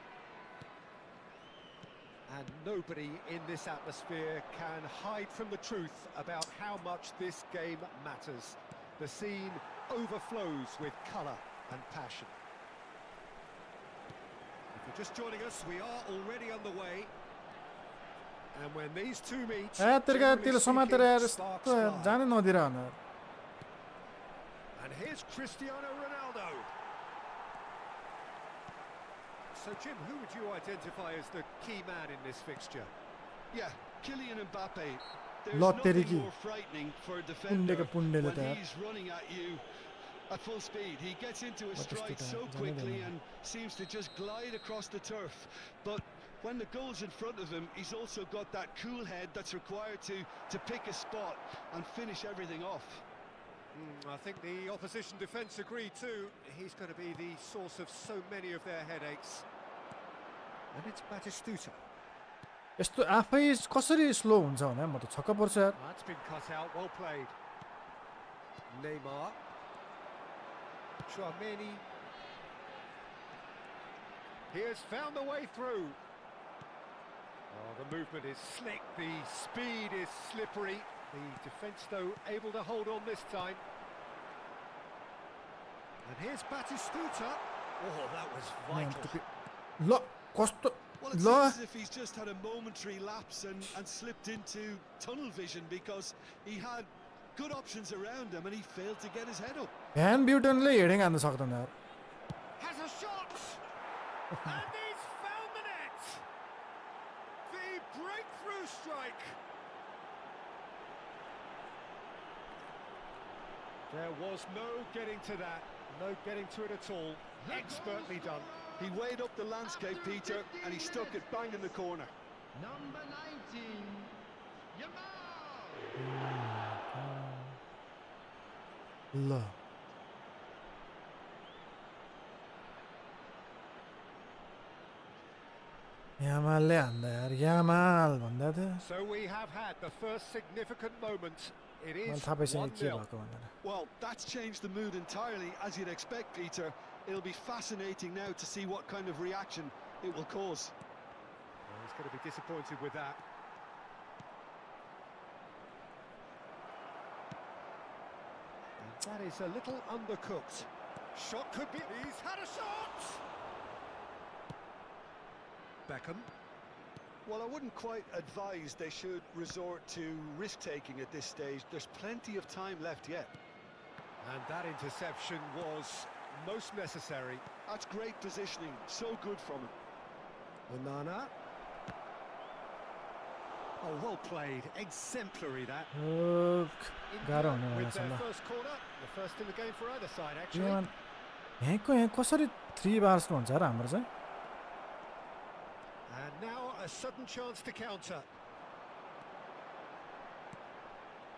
And nobody in this atmosphere can hide from the truth about how much this game matters. The scene overflows with colour and passion. you're just joining us, we are already on the way. And when these two meet, तेरे तिल समातेर यार sparks यस्तो fly. जाने नदिरहन And here's Cristiano Ronaldo. So Jim, who would you identify as the key man in this fixture? Yeah, Kylian Mbappe. Lot There's teriki. nothing more frightening for a defender Punneka punnele when ta yaar. he's running at you at full speed. He gets into a What is stride it, so jane quickly dena. and seems to just glide across the turf. But when the goal's in front of him, he's also got that cool head that's required to pick a spot and finish everything off. I think the opposition defence agree too. He's going to be the source of so many of their headaches. And it's Batistuta. यस्तो आफै कसरी slow हुन्छ भने म त छक्क पर्छु यार That's been cut out, well played. Neymar. Tchouameni. He has found the way through. Oh, the movement is slick, the speed is slippery. The defence, though, able to hold on this time. And here's Batistuta. Oh, that was vital. ल कस्तो Well, it ल seems as if he's just had a momentary lapse and slipped into tunnel vision because he had good options around him and he failed to get his head up. Van ब्युटनले heading हान्न सक्दैन यार Has a shot! And he's found the net! The breakthrough strike! There was no getting to that, no getting to it at all. Expertly done. He weighed up the landscape, Peter, and he stuck it bang in the corner. Number 19, Yamal. ल यामालले हान्दा यार Yamal भन्दा थियो So we have had the first significant moment. It मलाई is थाहा पाइसक्यो के 1-0. भएको भनेर Well, that's changed the mood entirely, as you'd expect, Peter. It'll be fascinating now to see what kind of reaction it will cause. Well, he's going to be disappointed with that. And that is a little undercooked. Shot could be... He's had a shot! Beckham. Well, I wouldn't quite advise they should resort to risk-taking at this stage. There's plenty of time left yet. And that interception was most necessary. That's great positioning, so good from him. Onana. Oh, well played. Exemplary, that. गाह्रो हुने With रहेछ their ल first corner. The first in the game for either side, actually. यामा यहाँको यहाँ कसरी 3 bars हुन्छ र हाम्रो चाहिँ And now a sudden chance to counter.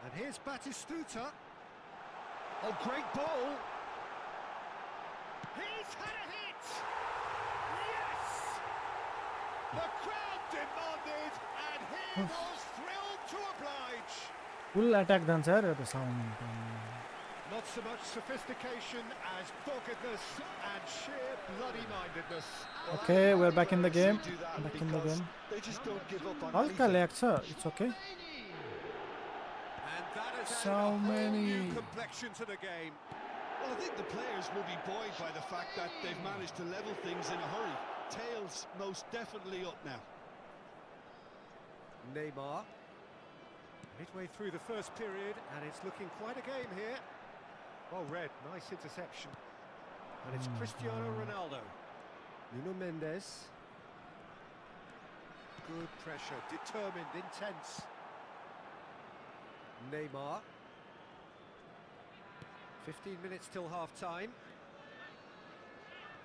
And here's Batistuta. Oh, great ball. He's had a hit. Yes! The crowd demanded, and he was thrilled to oblige. Full attack जान्छ यार यो त sound Not so much sophistication as doggedness and sheer bloody-mindedness. Okay, we're back in the game. Do that Back in the because game. they just don't give up on हल्का anything. Lag छ it's okay And that has So added a whole many. new complexion to the game. Well, I think the players will be buoyed by the fact that they've managed to level things in a hurry. Tails most definitely up now. Neymar. Midway through the first period, and it's looking quite a game here. Well read, nice interception. And it's Cristiano Ronaldo. Nuno Mendes. Good pressure, determined, intense. Neymar. 15 minutes till half-time.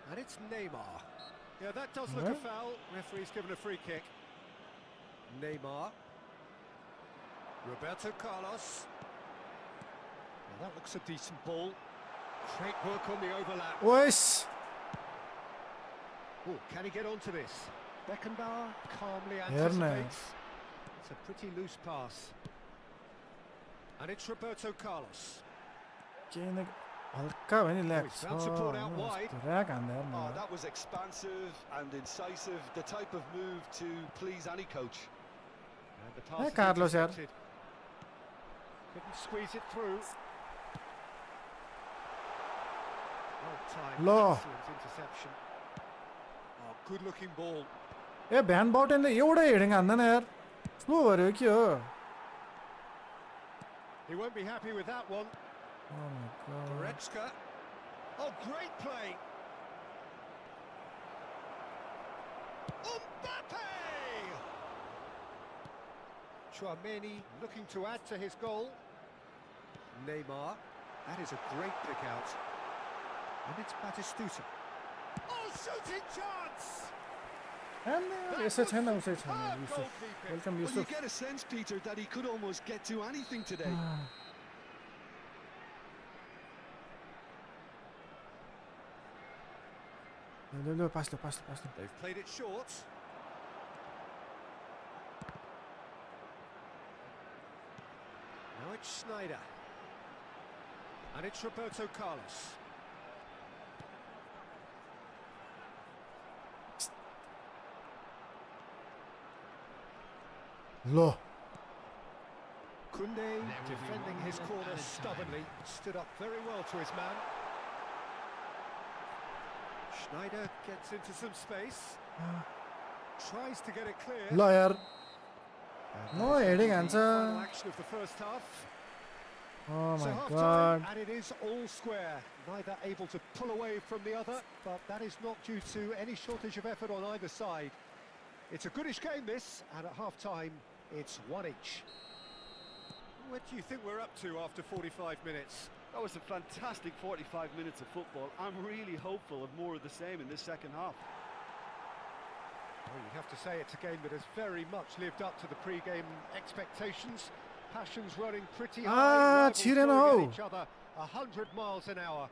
And it's Neymar. Yeah, that does look a foul. Referee's given a free kick. Neymar. Roberto Carlos. Well, that looks a decent ball. Great work on the overlap. ओइस Oh, can he get onto this? Beckenbauer calmly Heerne. anticipates. It's a pretty loose pass. And it's Roberto Carlos. केही न हल्का भए नि lag Oh, he's छ found support out wide. Rack हान्दा यार Oh, मलाई that was expansive and incisive, the type of move to please any coach. And the Hey, pass is Carlos, yaar. intercepted. Couldn't squeeze it through. Well timed, Lo. excellent interception. Oh, Good looking ball. A van बाउटेनले एउटै heading हान्दैन यार slow गर्यो के हो He won't be happy with that one. Oh my god Goretzka. Oh, great play. Mbappe! Chouameni looking to add to his goal. Neymar. That is a great pick out. And it's Batistuta. Oh, shooting chance! यसै छैन उसै छैन Superb Yusuf goalkeeping. Welcome Well, you Yusuf get a sense, Peter, that he could almost get to anything today. ल पास ल They've played it short. Now it's Schneider. And it's Roberto Carlos. ल Kunde defending his corner stubbornly, stood up very well to his man. Schneider gets into some space, tries to get it clear. ल यार And No that's heading the answer. final action of the first half. Oh So my half god time, and it is all square. Neither able to pull away from the other, but that is not due to any shortage of effort on either side. It's a goodish game, this, and at half time, it's one each. What do you think we're up to after 45 minutes? That was a fantastic 45 minutes of football. I'm really hopeful of more of the same in this second half. Well, you'd have to say it's a game that has very much lived up to the pre-game expectations. Passions running pretty high, rivals छिरेन throwing how at each other 100 miles an hour.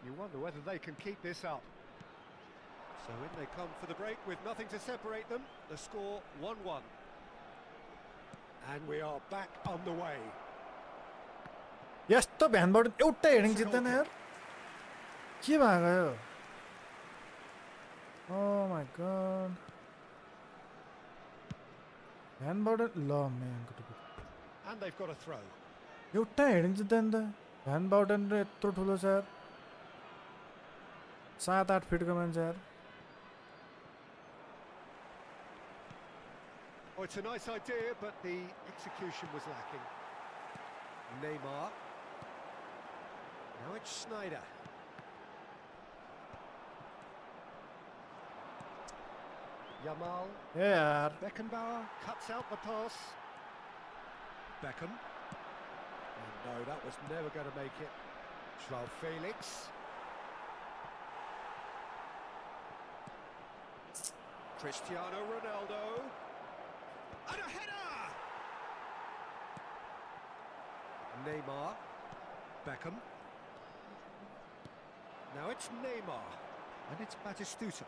You wonder whether they can keep this up. So in they come for the break with nothing to separate them. The score 1-1. And we are back on the way. यस्तो van बाउटेन एउटै heading जित्दैन यार के भएको यो Oh my god van बाउटेन ल म्यानको टुपी And they've got a throw. एउटै heading जित्दैन त van बाउटेन र यत्रो ठुलो छ यार 7-8 फिटको मान्छे यार Oh, it's a nice idea, but the execution was lacking. Neymar. Now it's Schneider. Yamal. ए यार Beckenbauer cuts out the pass. Beckham. And no, that was never going to make it. Joao Felix. Cristiano Ronaldo. And a header! Neymar. Beckham. Now it's Neymar. And it's Batistuta.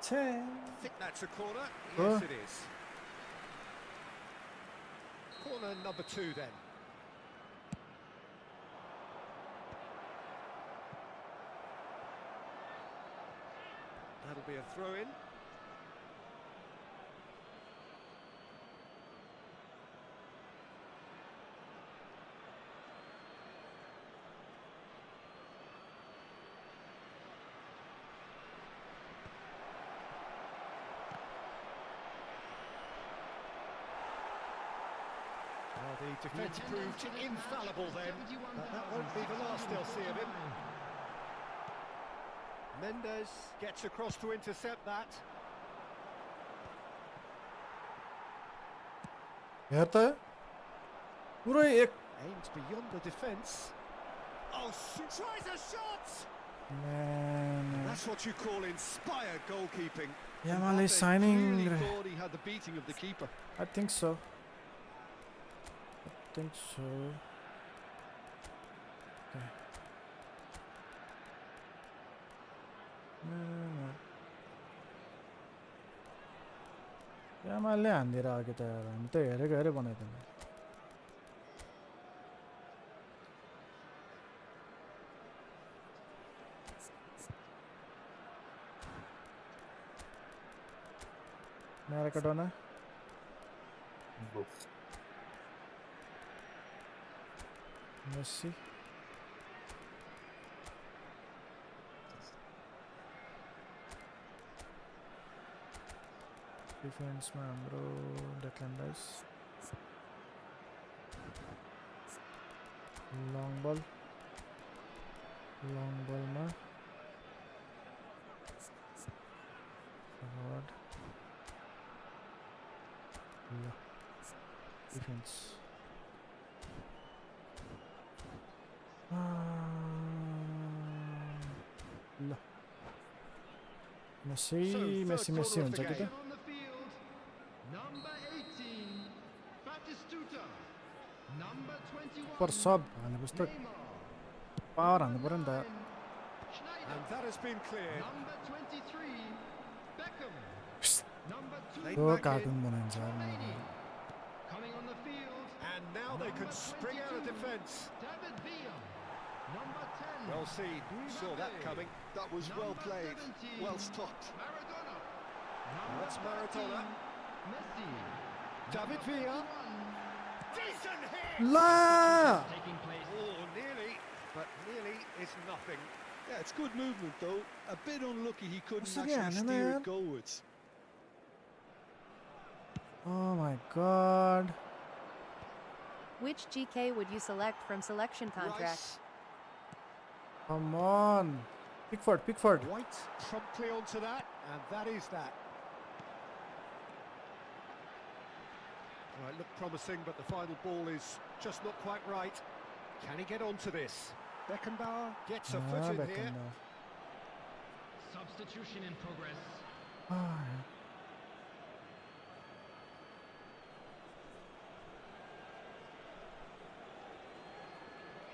छे I think that's a corner. Yes, it is. Corner number 2 then. That'll be a throw-in. Well, the defence proved infallible then, but that won't be the last they'll see of him. Mendes gets across to intercept that. हेर त पुरै एक Aims beyond the defence. Oh, tries a shot! Man, That's what you call inspired goalkeeping. Yamal is Mbappe signing. clearly thought he had the beating of the keeper. I think so. I think so. Okay. Yamalले हान्दिएर आएको त यार हामी त हेरेको हेरे बनाइदिनु Maradona. Messi. डिफेन्समा हाम्रो Declan rice long बलमा forward ल डिफेन्स ल मेसी हुन्छ कि त On the field, number 18, Batistuta. Number 21, पर सब हालेपछि त Neymar. पावर हाल्नु पर्यो नि त Schneider. And that has been cleared. Number 23, Beckham. Number 2, Laid त्यो back in. कार्टुन बनाइन्छ Romani. Coming on the field, And now they could spring out of defence. David Villa. Number 10, Well seen, saw that coming. That was well Number played, 17, well stopped. Maradona. That's Maradona. 14, Messi. David Villa. 21, Decent hit! ला taking place. Oh, nearly, but nearly is nothing. Yeah, it's good movement though. A bit unlucky he couldn't What's actually again, steer man? it goalwards. Oh my god Which GK would you select from selection contract? Rice, come on Pickford White promptly onto that, and that is that. Right, look promising, but the final ball is just not quite right. Can he get onto this? Beckenbauer gets a foot in here. Substitution in progress.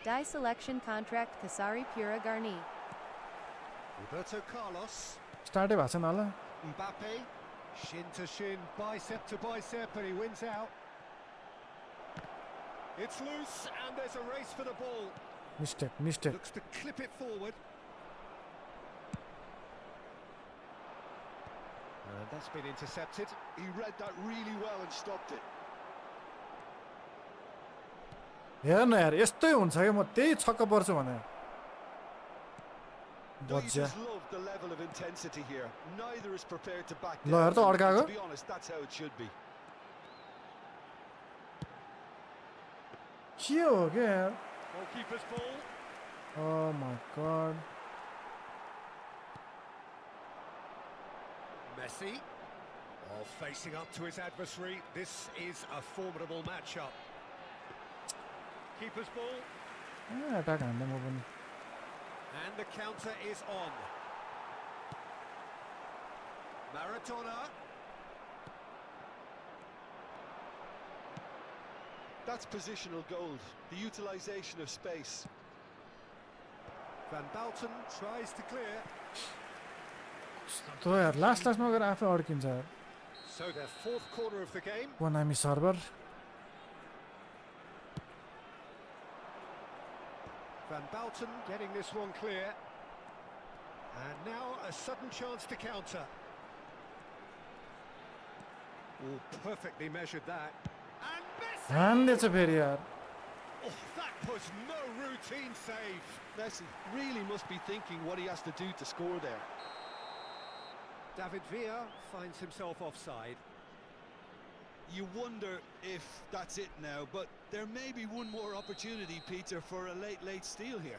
Die selection contract Kasari Pura Garni. Roberto Carlos, स्टार्टै भएको छैन होला Mbappe, shin to shin, bicep to bicep, and he wins out. It's loose, and there's a race for the ball. Mistake Looks to clip it forward. And that's been intercepted. he read that really well and stopped it. हेर न यार यस्तै हुन्छ क्या म त्यही छक्क पर्छु भने Don't you बज्या just love the level of intensity here? Neither is prepared to back ल down. हेर त अड्काएको To be honest, that's how it should be. के हो क्या यार Goalkeeper's ball. Oh my god Messi, facing up to his adversary. This is a formidable matchup. Keeper's ball, attack हान्दै म पनि and the counter is on. Maradona. That's positional gold, the utilisation of space. Van Balten tries to clear. त्यो यार लास्टमा गएर आफै अड्किन्छ यार So their fourth corner of the game. Konami server Van Balten getting this one clear. And now a sudden chance to counter. Oh, perfectly measured that. And Messi! हान्दैछ फेरि यार Oh, that was no routine save. Messi really must be thinking what he has to do to score there. David Villa finds himself offside. You wonder if that's it now, but there may be one more opportunity, Peter, for a late steal here.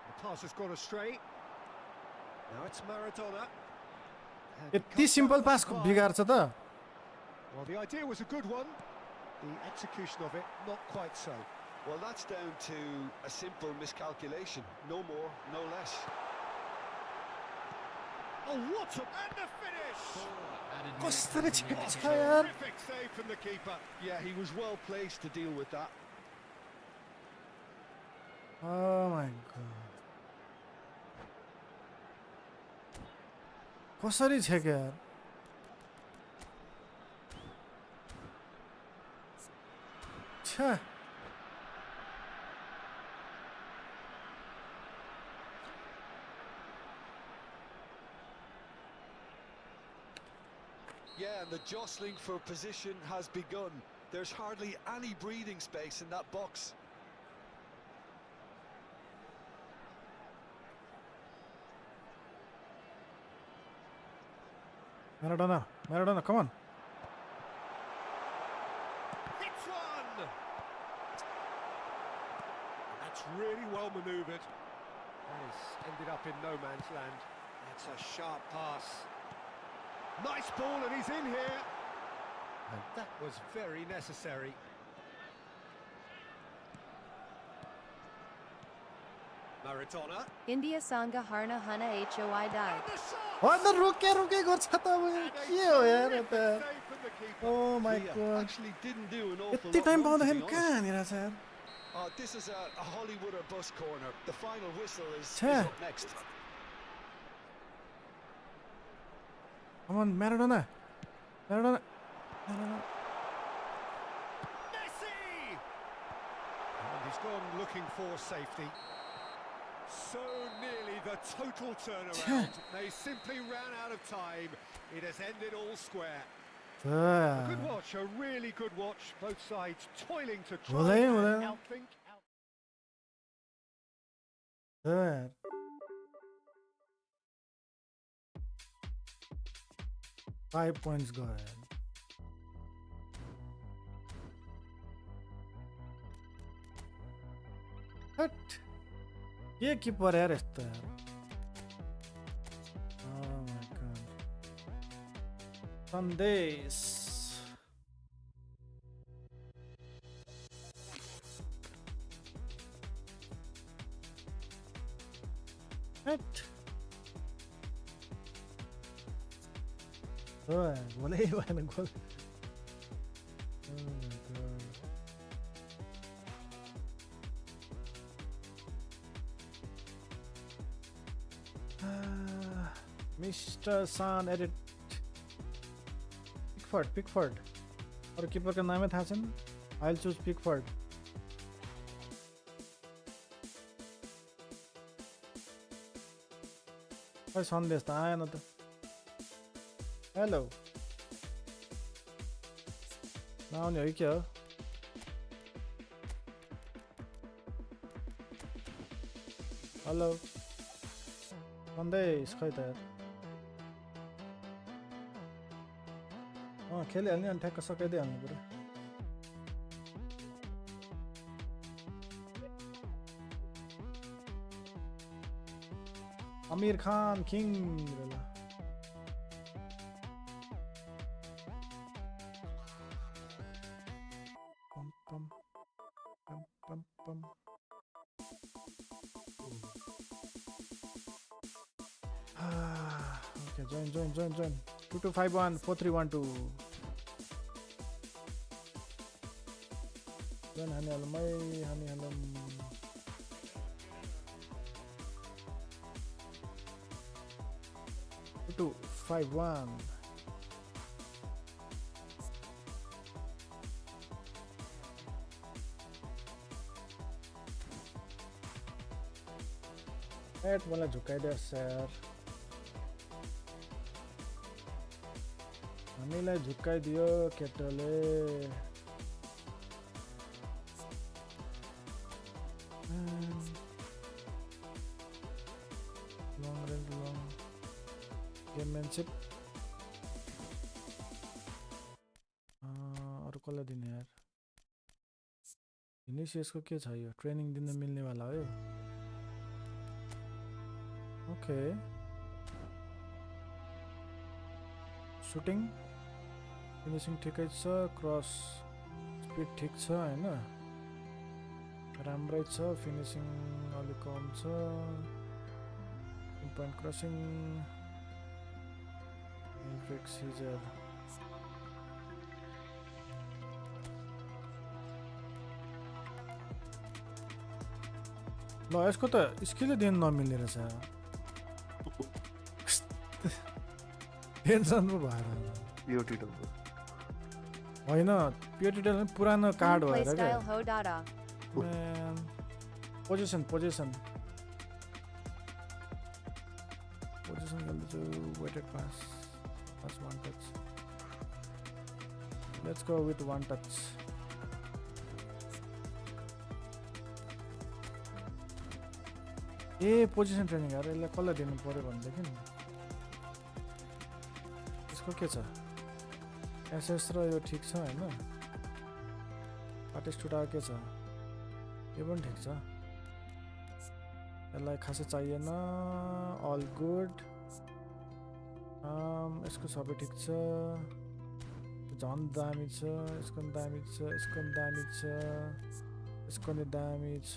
The pass has gone astray. Now it's Maradona. And he यति cuts simple out the pass spark. बिगार्छ त Well, the idea was a good one. The execution of it, not quite so. Well, that's down to a simple miscalculation. No more, no less. Oh, what a... And the finish! कसरी छिर्छ यार Terrific save from the keeper. Yeah, he was well placed to deal with that. Oh my god कसरी छेक्यो यार छ्या Yeah, and the jostling for position has begun. There's hardly any breathing space in that box. Maradona, come on. Hits one! That's really well manoeuvred. And it's ended up in no man's land. That's a sharp pass. Nice ball, and he's in here. And that was very necessary. Maradona. India Sangha Harna Hana HOI died. And the shot! रुके गर्छ त अब के हो यार यता Save from the keeper. Oh my Yeah, god actually didn't do an awful यति lot time wrong, to पाउँदाखेरि be कहाँ honest. हानिरहेछ यार Oh, this is a Hollywood or bus corner. The final whistle is Chha. up next. Come on, Maradona. Messi! And he's gone looking for safety. So nearly the total turnaround. They simply ran out of time. It has ended all square. A good watch, a really good watch. Both sides toiling to try Well, and outthink. There. 5 points go ahead. Hut. ये keeper यार यस्तो यार. Oh my god. Sundays. Hut. Oh, boleh mana gol. Oh my god. Mr. San edit. Pickford. और keeper का नाम है था सन. I'll choose Pickford. भाई संदेश त आएन त. Hello. नआउने हो कि के हो? हेलो. सन्देश खै त यार. खेलिहाल्ने अनि ठ्याक्क सकाइदिइहाल्नु पुरा. आमिर खान किङ ल. Okay, join. 2251 4312. Join hani halam. 2251. Head मलाई झुकाइदियो सर. हामीलाई झुकाइदियो केटोले. long गेममेनशिप. अरू कसलाई दिने यार. भिनिसियसको के छ यो. ट्रेनिङ दिन मिल्नेवाला हो. ओके. सुटिङ फिनिसिङ ठिकै छ. क्रस स्पिड ठिक छ हैन. राम्रै छ. फिनिसिङ अलि कम छ. इम्पोर्ट क्रसिङ इन्ट्रिक सिजर. ल यसको त स्किलै दिन नमिल्ने रहेछ. टेन्सन पो भएर होइन. पिओटिडल पुरानो कार्ड भएर क्या. Playstyle Ho Dada. पोजिसन खेल्दैछु. Weighted pass one touch. Let's go with one touch. Position training गरेर यसलाई कसलाई दिनु पर्यो भनेदेखि यसको के छ एसएस र यो ठिक छ हैन आर्टिस्टुडा के छ यो पनि ठिक छ यसलाई खासै चाहिएन अल गुड यसको सबै ठिक छ झन् दामी छ यसको पनि दामी छ यसको पनि दामी छ यसको पनि दामी छ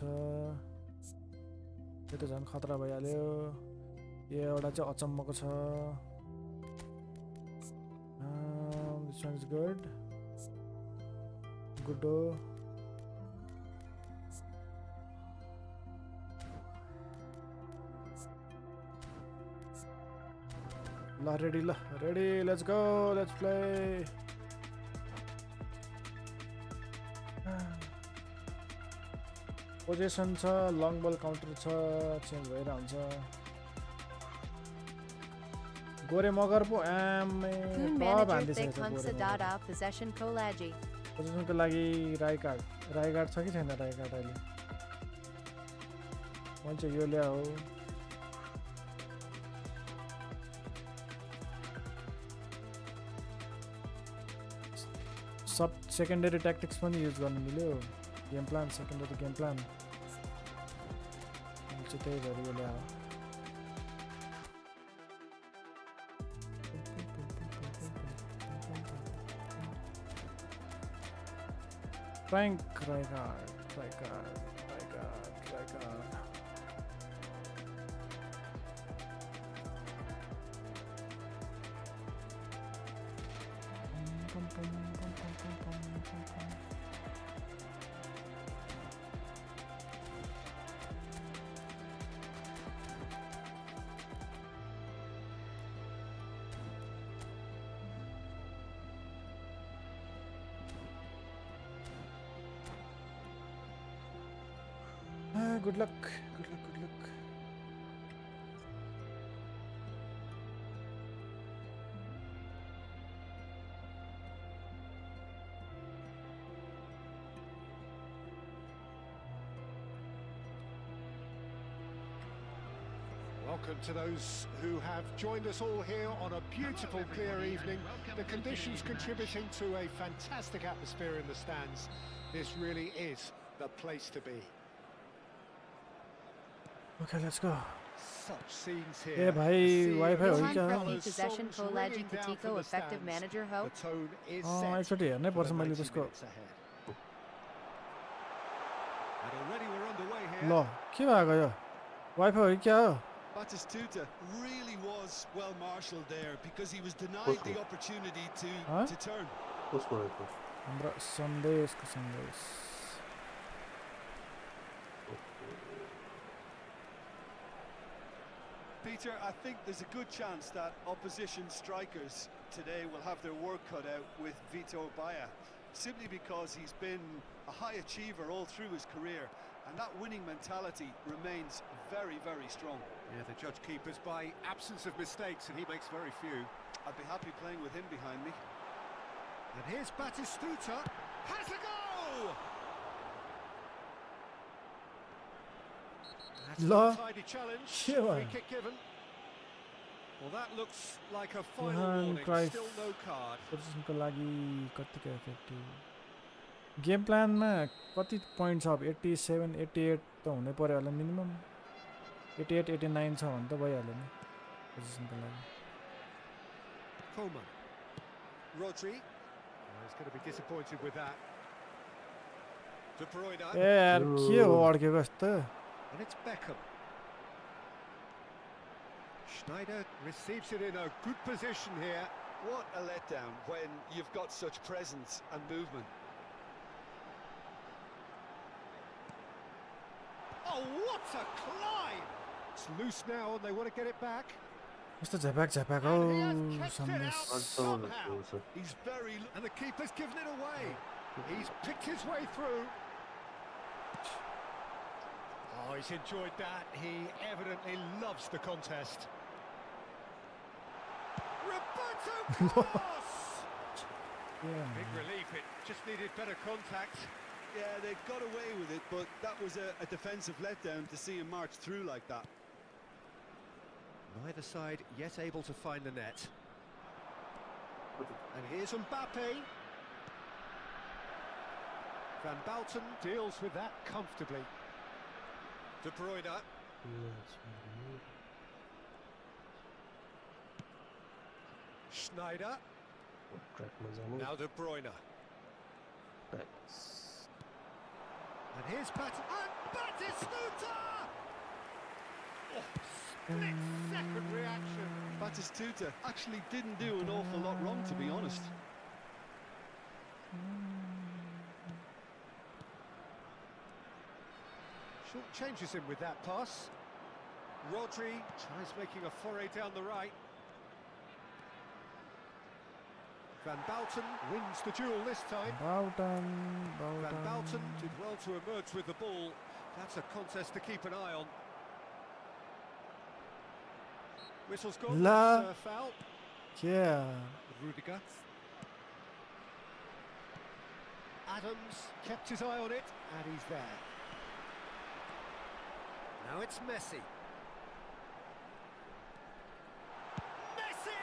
यो त झन् खतरा भइहाल्यो यो एउटा चाहिँ अचम्मको छ this one is good good ready let's go let's play position छ लङ बल काउन्टर छ चेन्ज भइरा हुन्छ गोरे मगर पो Goon manager Takefusa Dada possession Kolaji. पोजिसनको लागि राई कार्ड छ कि छैन राई कार्ड अहिले भन्छ यो ल्या हो सब सेकेन्डरी ट्याक्टिक्स पनि युज गर्न मिल्यो game plan secondary game plan चाहिँ त्यही भएर यो ल्या हो Frank Rijkaard. Good luck. Welcome to those who have joined us all here on a beautiful, clear evening. The conditions contributing to a fantastic atmosphere in the stands. This really is the place to be. Okay, let's go. Such scenes here. Yeah, bhai, Wi-Fi ho kya? Possession Kolaji Katiko effective manager ho. The tone is एकचोटि हेर्नै पर्छ मैले त्यसको ल के भएको यो wifi हो क्या हो Batistuta really was well marshalled there because he was denied the opportunity to turn. हाम्रो सन्देशको सन्देश Peter, I think there's a good chance that opposition strikers today will have their work cut out with Vitor Baia, simply because he's been a high achiever all through his career, and that winning mentality remains very, very strong. Yeah, the judge keepers by absence of mistakes, and he makes very few. I'd be happy playing with him behind me. And here's Batistuta. Has a go! That's a tidy challenge. Free kick given. Well, that looks like a final warning. Still no card. पोजिसनको लागि कतिको effective game प्लानमा कति point छ अब 87 88 त हुनै पर्यो होला minimum 88 89 छ भने त भइहाल्यो नि पोजिसनको लागि Coleman. Rodri. He's going to be disappointed with that. De Bruyne. ए यार के हो अड्केको यस्तो And it's Beckham. Schneider receives it in a good position here. What a letdown when you've got such presence and movement. Oh, what a climb! It's loose now and they want to get it back. यस्तो झ्यापाक हो सन्देश He's very... And the keeper's given it away. He's picked his way through. Oh, he's enjoyed that. He evidently loves the contest. Roberto Carlos! Big relief, it just needed better contact. Yeah, they got away with it, but that was a defensive letdown to see him march through like that. Neither side yet able to find the net. And here's Mbappe. Van Basten deals with that comfortably. De Bruyne. Schneider. Now De Bruyne. And here's Batistuta! Oh, split-second reaction. Batistuta actually didn't do an awful lot wrong, to be honest. Short changes him with that pass. Rodri tries making a foray down the right. Van Basten wins the duel this time. Van Basten did well to emerge with the ball. That's a contest to keep an eye on. Whistle's gone. That's a foul. Yeah. Rudiger. Adams kept his eye on it, and he's there. Now it's Messi. Messi!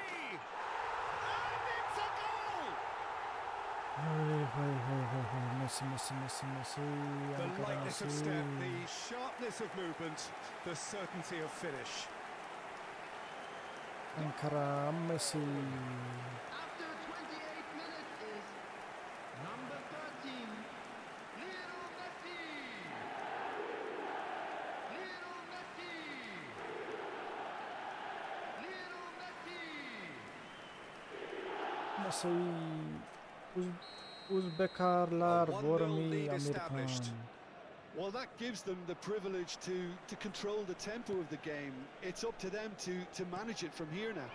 And it's a goal! Messi. The lightness of step, the sharpness of movement, the certainty of finish. Ankara Messi. After 28 minutes is number 13, Lionel Messi. Lionel Messi. Lionel Messi. Messi. Uzbekarlar A 1-0 Bormi lead Amir established. Khan. Well, that gives them the privilege to control the tempo of the game. It's up to them to manage it from here now.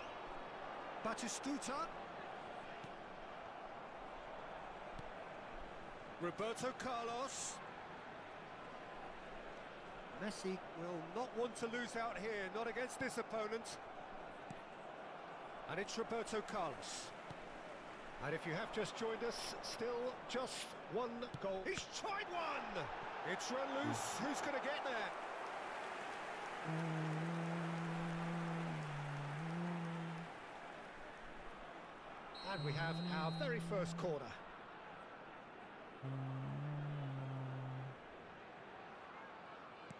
Batistuta. Roberto Carlos. Messi will not want to lose out here, not against this opponent. And it's Roberto Carlos. And if you have just joined us, still just one goal. He's tried one! It's run loose. Who's going to get there? And we have our very first corner.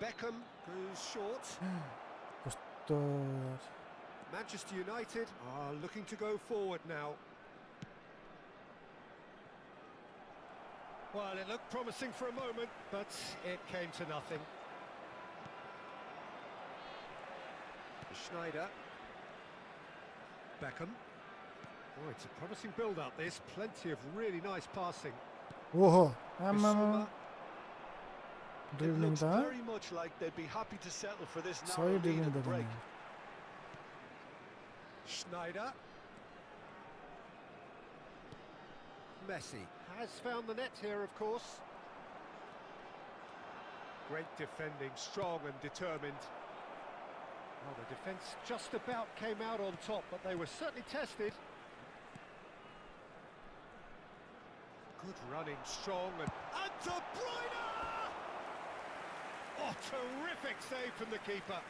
Beckham goes short. Manchester United are looking to go forward now. Well, it looked promising for a moment, but it came to nothing. Schneider. Beckham. Oh, it's a promising build-up, this. Plenty of really nice passing. Whoa. Bissouma. It Dribbling looks da. very much like they'd be happy to settle for this narrow Sorry lead dribbling at the da. break. Schneider. Messi has found the net here, of course. Great defending, strong and determined. Well, the defence just about came out on top, but they were certainly tested. Good running, strong and De Bruyne! Oh, terrific save from the keeper.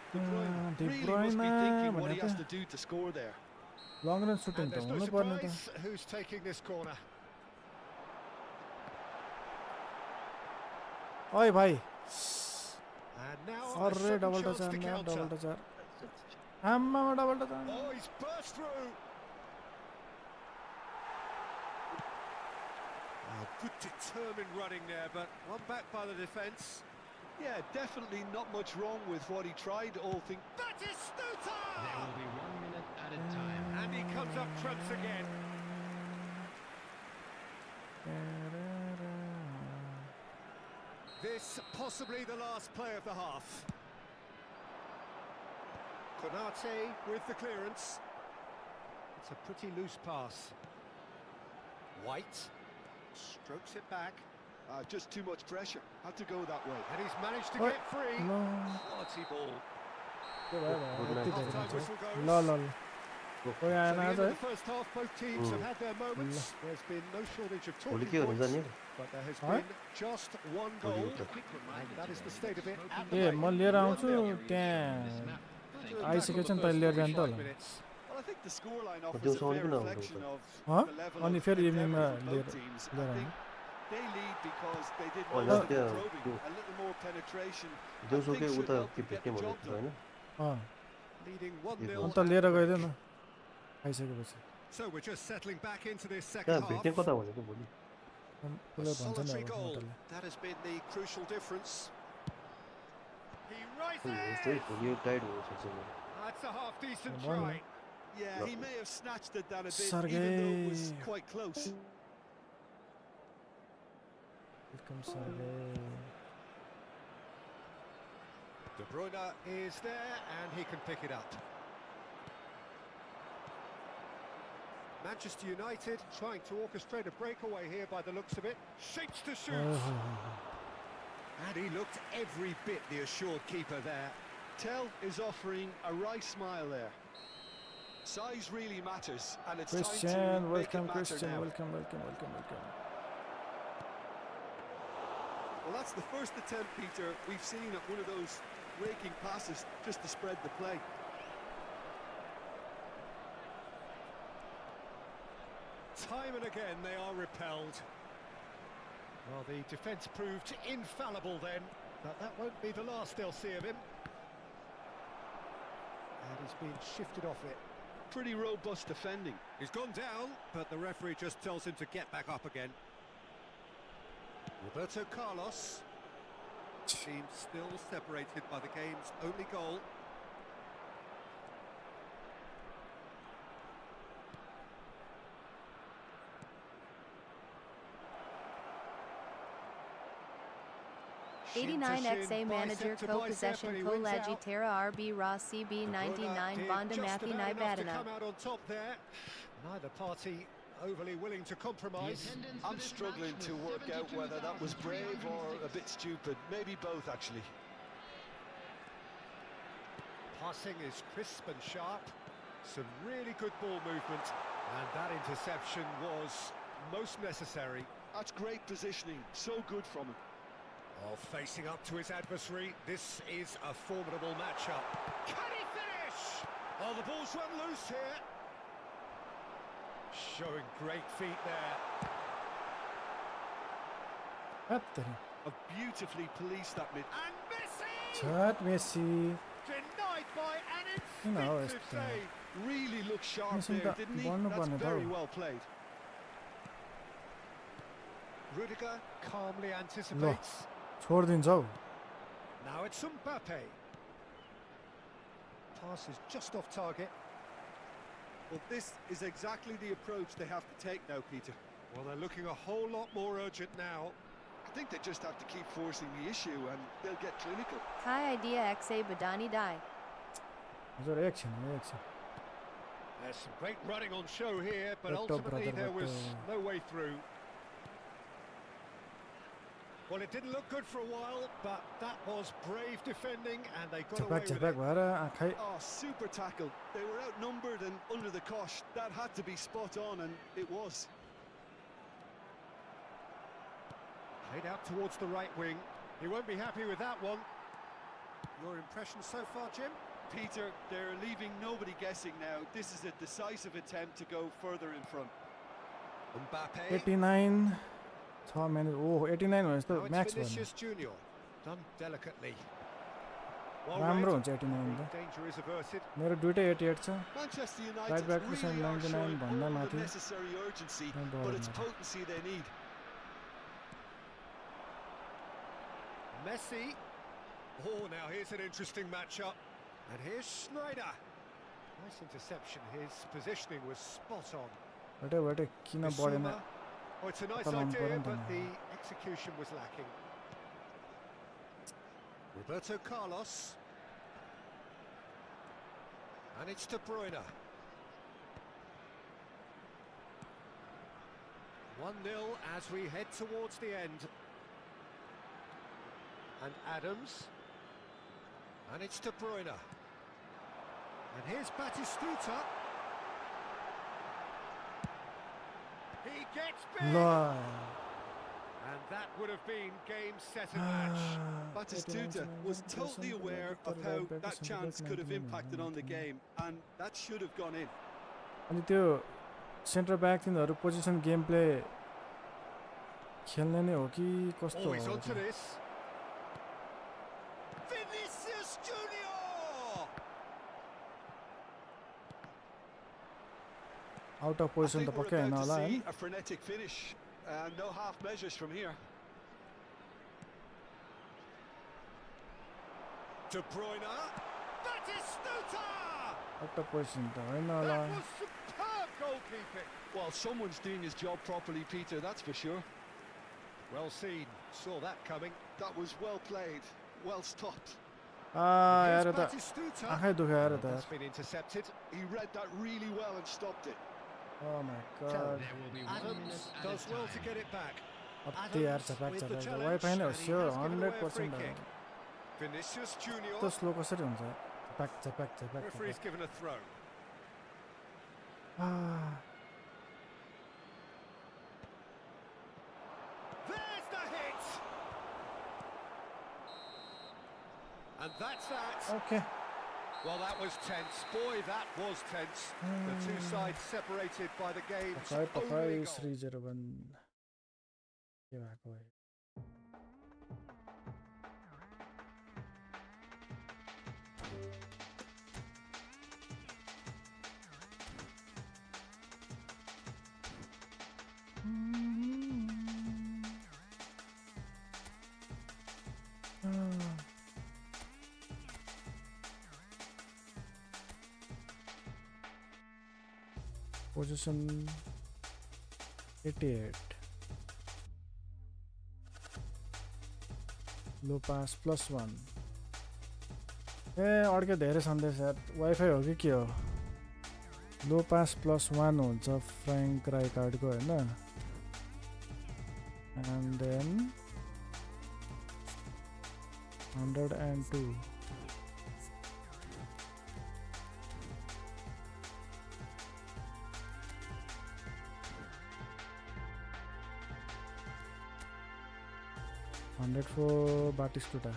De Really must be thinking what he has Bruyne to do to score there. long run shooting And ta there's no हुनु पर्ने त surprise who's taking this corner. ओए भाइ And now a अरे sudden double chance touch to counter. Double touch आम्मामा double touch Oh, he's burst through. Oh, good determined running there, but one back by the defence. Yeah, definitely not much wrong with what he tried, all things. Batistuta! There will be 1 minute at a time. And he comes up trumps again. This possibly the last play of the half. Konate with the clearance. It's a pretty loose pass. White strokes it back. Just too much pressure. Had to go that way. And he's managed to What? get free. No. Quality ball. Half-time whistle goes. लल कोही आएन So the आज end है of the first half, both teams have had their moments. There's been no shortage of Holy talking के points, हुन्छ नि but there has Huh? been just one goal. And that is the state of it at the ए म moment. लिएर आउँछु 1-0. त्यहाँ Good आइसकेछ tackle नि the त first लिएर जानु त 45 होला minutes. Well, I think the scoreline offers त्यो a साउन्ड fair पनि आउँदो reflection रहेछ of Huh? the level अनि of फेरि इभिनिङमा endeavour from लिएर both teams. I लिएर think they lead because they did Oh, most of the yeah, probing. yeah. A little more penetration, I दिउँसो think, के should उता help के them get भेट्ने the भनेको job थियो done. होइन Leading अन्त 1-0. अन्त लिएर गइदियो न खाइसकेपछि So we're just settling back into this त्यहाँ second half. भेट्ने कता भनेको भोलि A उसले भन्छ नि solitary अब goal. मोटोले That has been the crucial difference. He यस्तै rises. भोलि टाइट हुनसक्छ नि That's a half decent Come on, try. Yeah, he may have snatched it down a bit, Sergey. even though it was quite close. Welcome Sergei De Bruyne is there and he can pick it up. Manchester United trying to orchestrate a breakaway here by the looks of it. Shapes to shoot. And he looked every bit the assured keeper there. Tell is offering a wry smile there. Size really matters, and it's time Christian, to make welcome it matter Christian, now. welcome. Well, that's the first attempt, Peter, we've seen at one of those raking passes just to spread the play. Time and again they are repelled. Well, the defence proved infallible then, but that won't be the last they'll see of him. And he's been shifted off it. Pretty robust defending. He's gone down, but the referee just tells him to get back up again. Roberto Carlos. Team still separated by the game's only goal. '89 XA manager co-possession co-lagi Terra RB Ra CB 99 Bonda Matthew Nibadana. Come out on top there. Neither party overly willing to compromise. I'm struggling to work out whether that was brave or a bit stupid. Maybe both, actually. Passing is crisp and sharp. Some really good ball movement. And that interception was most necessary. That's great positioning. So good from him. Oh, facing up to his adversary. This is a formidable matchup. Can he finish? Oh, the ball's run loose here. Showing great feet there. A beautifully policed that mid. And Messi! Chat Messi. Denied by an No, instinctive it's save. Really looked sharp Messi there, da didn't he? गर्नु That's पर्ने त very how. well played. Rudiger calmly anticipates. छोडिदिन्छ how. Now it's Mbappe. Pass is just off target. Well, this is exactly the approach they have to take now, Peter. Well, they're looking a whole lot more urgent now. I think they just have to keep forcing the issue and they'll get clinical. Kai idea XA Badani Dai. हजुर एकछिन There's some great running on show here, but But ultimately brother, there but, was no way through. Well, it didn't look good for a while, but that was brave defending, and they got away झपाक with झपाक it. भएर आँखै Oh, super tackle. They were outnumbered and under the cosh. That had to be spot on, and it was. Played out towards the right wing. He won't be happy with that one. Your impression so far, Jim? Peter, they're leaving nobody guessing now. This is a decisive attempt to go further in front. Mbappe. 89 6 minute ओह 89 भनेपछि Now त it's Max Vinicius Junior. Done delicately. Well राम्रो read. हुन्छ 89 त Danger is averted. मेरो दुईटै 88 छ Manchester Right United back to really side are 99 showing भन्दा all the माथि। necessary urgency, No ball but it's matter. potency they need. Messi. Oh, now here's an interesting matchup. And here's Schneider. Nice interception. His positioning was spot on. बटे किन बढेन Bissouma. Oh, it's a nice Come on, idea, Boran, but then. the execution was lacking. Roberto Carlos. And it's De Bruyne. 1-0 as we head towards the end. And Adams. And it's De Bruyne. And here's Batistuta. He gets big. ल And that would have been game, set and match. Batistuta was totally aware of how that chance could have impacted on the game, and that should have gone in. अनि त्यो centre back तिनीहरू position game play खेल्ने नै हो कि कस्तो Oh, he's हो onto this. Vinicius Junior. Out of I position think त we're पक्कै हैन about to होला हैन see a frenetic finish. No half measures from here. De Bruyne. Batistuta. Out of position त हैन होला That was superb goalkeeping. Well, someone's doing his job properly, Peter, that's for sure. Well seen. Saw that coming. That was well played, well stopped. यार Here's त Batistuta. आँखै दुख्यो यार त That's been intercepted. He read that really well and stopped it. Oh my So god there will be 1 Adams minute does added well to time. get it back. अति यार झपाक with the झपाक challenge, wifi नै हो and he sure has given away a 100% free हो kick. Vinicius Junior. त्यो slow कसरी हुन्छ झपाक झपाक झपाक Referee's given a throw. There's the hit. And that's that. Okay Well, that was tense. Boy, that was tense. The two sides separated by the game's पकाइ only पकाइ goal. 3-0 के भएको है Position 88 low pass +1 अर्कै धेरै सन्देश यार wifi हो कि के हो लो पास +1 हुन्छ फ्र्याङ्क राइकार्डको हैन and then 102 104 Batistuta.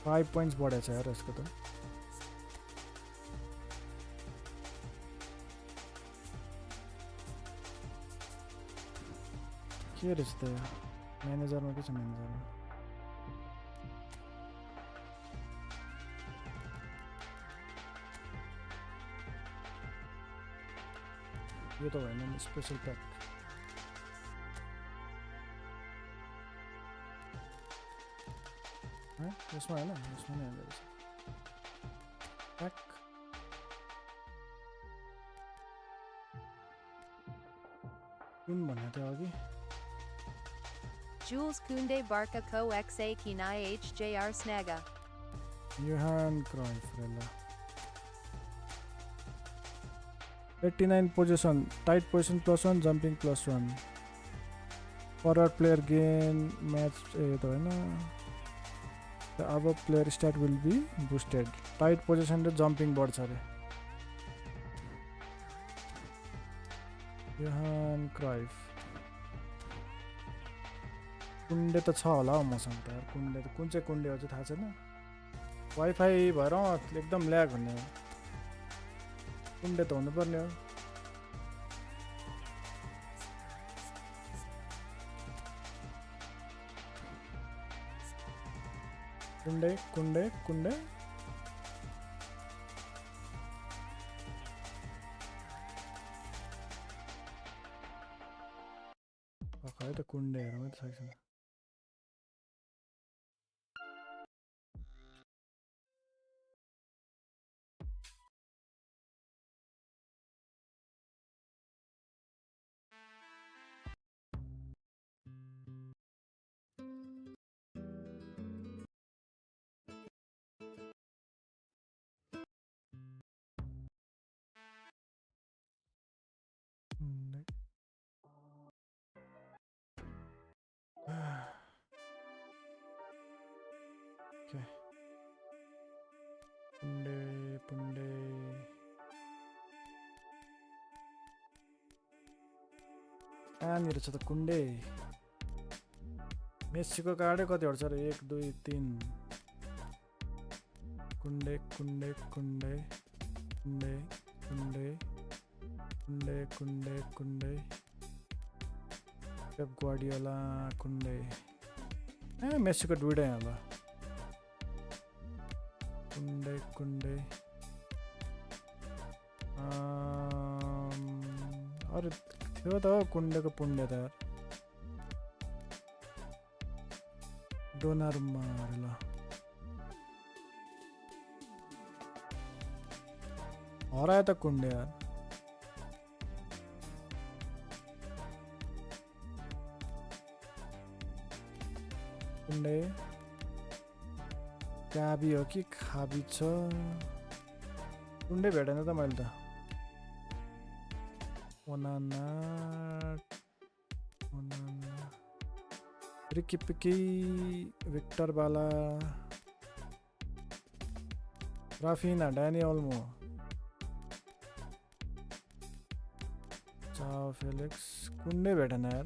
Five points बढेछ यार यसको त के रहेछ त म्यानेजरमा के छ म्यानेजरमा यो त होइन नि स्पेशल प्याक यसमा होइन यसमा नै हाल्दो रहेछ प्याक कुन भन्ने थियो अघि Jules Koundé Barca Co XA Kinai HJR Snaga. Johan Cruyff रेला 89 position, tight position +1, jumping +1. Forward player gain match तो है ना the above player stat will be boosted. Tight position रे jumping बढ्छ रे Johan Cruyff कुण्डे त छ होला हौ मसँग त यार कुण्डे त कुन चाहिँ कुण्डे हो चाहिँ थाहा छैन वाइफाई भएर एकदम ल्याग हुने हो कुण्डे त हुनुपर्ने हो कुण्डे कुण्डे कुण्डे खै त कुण्डे हेरौँ है त सक्छ Okay. Punde. कहाँनिर छ त कुण्डे मेस्सीको कार्डै कति हट्छ र 1 2 3 कुंडे कुंडे कुंडे कुंडे कुंडे कुंडे कुंडे कुंडे पेप ग्वार्डियोला कुंडे मेस्सी को दुईटै होला कुंडे कुंडे अरू थियो त हो कुंडेको पुण्य त यार डोनारुमा अरे ल हरायो त कुंडे यार कुंडे काबी हो कि खाबी छ कुंडे भेटेन त मैले त ओनाना रिकी पिकी विक्टर बाला राफिना डैनी ओल्मो चाओ फेलिक्स कुंडे भेटेन यार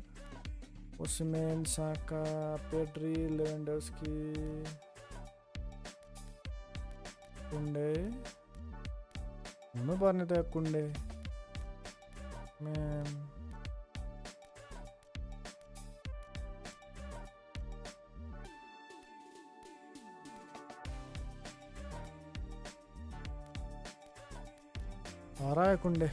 ओस्मेन साका पेड्री लेवेन्डोस्की कुंडे हुनुपर्ने त कुंडे म्यान हरायो कुंडे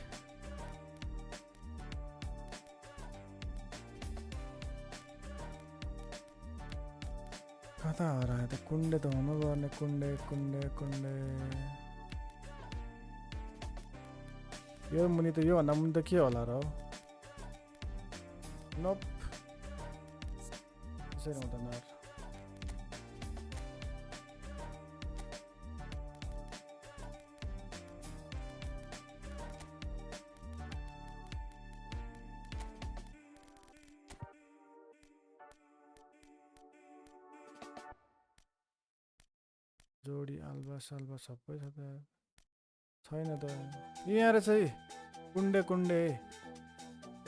कता हरायो त कुंडे त हुनुपर्ने कुंडे कुंडे कुंडे यो मुनि त यो भन्दा मुनि त के होला र नोप त्यसरी हुँदैन यार जोडी आल्बा साल्बा सबै छ त छैन त यहाँ रहेछ है कुंडे कुंडे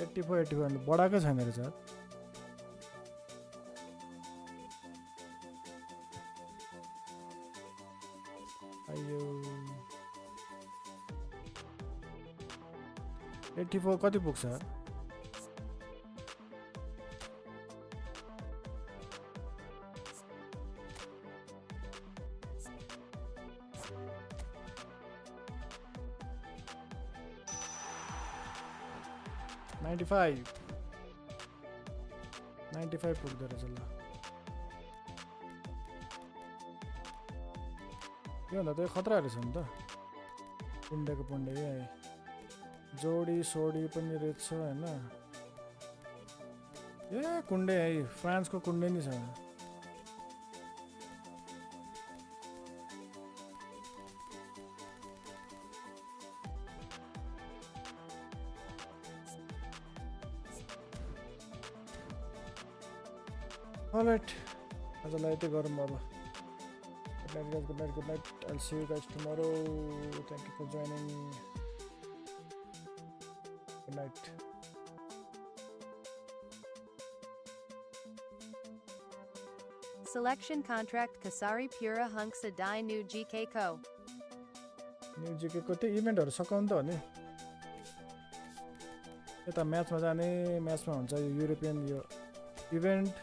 84 बढाएकै छैन रहेछ अयो 84 कति पुग्छ 95 पुग्दो रहेछ ल योभन्दा त खतरा रहेछ नि त कुंडेको पुण्डे जोडी सोडी पनि रहेछ होइन ए कुंडे है फ्रान्सको कुंडे नि छ Alright, आजलाई यति गरौँ अब Good night guys, good night. I'll see you guys tomorrow. Thank you for joining. Good night. Selection contract Kasari Pura Hunks Adai New GK Co. New GK को त्यो इभेन्टहरु सकाउनु त हो नि यता म्याचमा जाने म्याचमा हुन्छ यो युरोपियन यो इभेन्ट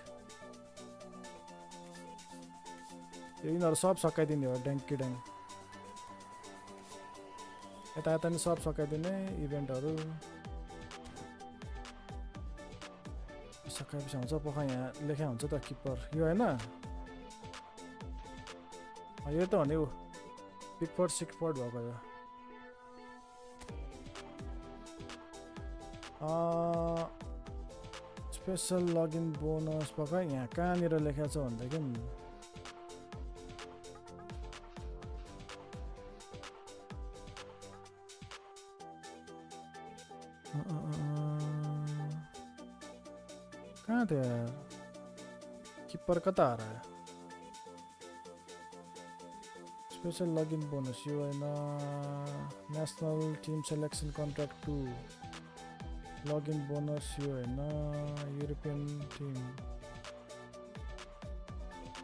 यिनीहरु सब सकाइदिने हो ड्याङ्की ड्याङ यता यता नि सब सकाइदिने इभेन्टहरु सकाएपछि हुन्छ पखा यहाँ लेखा हुन्छ त किपर यो हैन यो त हो नि पिकफोर्ड सिक्सफोर्ड भएको यो स्पेशल लगइन बोनस पक्का यहाँ कहाँनिर लेखेको छ भन्दाखेरि कहाँ थियो यार किपर कता आ रहा है स्पेशल लगइन बोनस यो हैन national team selection contract 2 login bonus यो हैन European team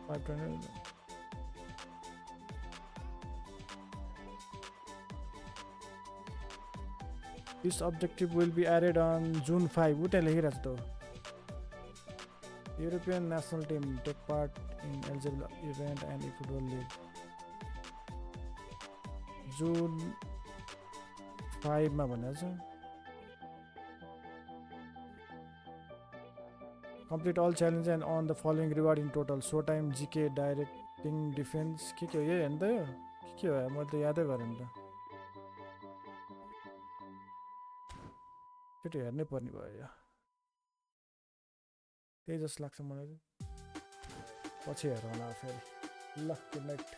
520 This objective will be added on June 5. उतै लेखिरहेछ त European national team take part in eligible event and eFootball League. June 5 मा भनेको छ Complete all challenges and on the following reward in total. Show time, GK, directing, defense. के हो यो हेर्नु त यो के हो मैले त यादै गरेँ नि त केटो हेर्नै पर्ने भयो यो त्यही जस्तो लाग्छ मलाई पछि हेरौँ होला फेरि ल गुड नाइट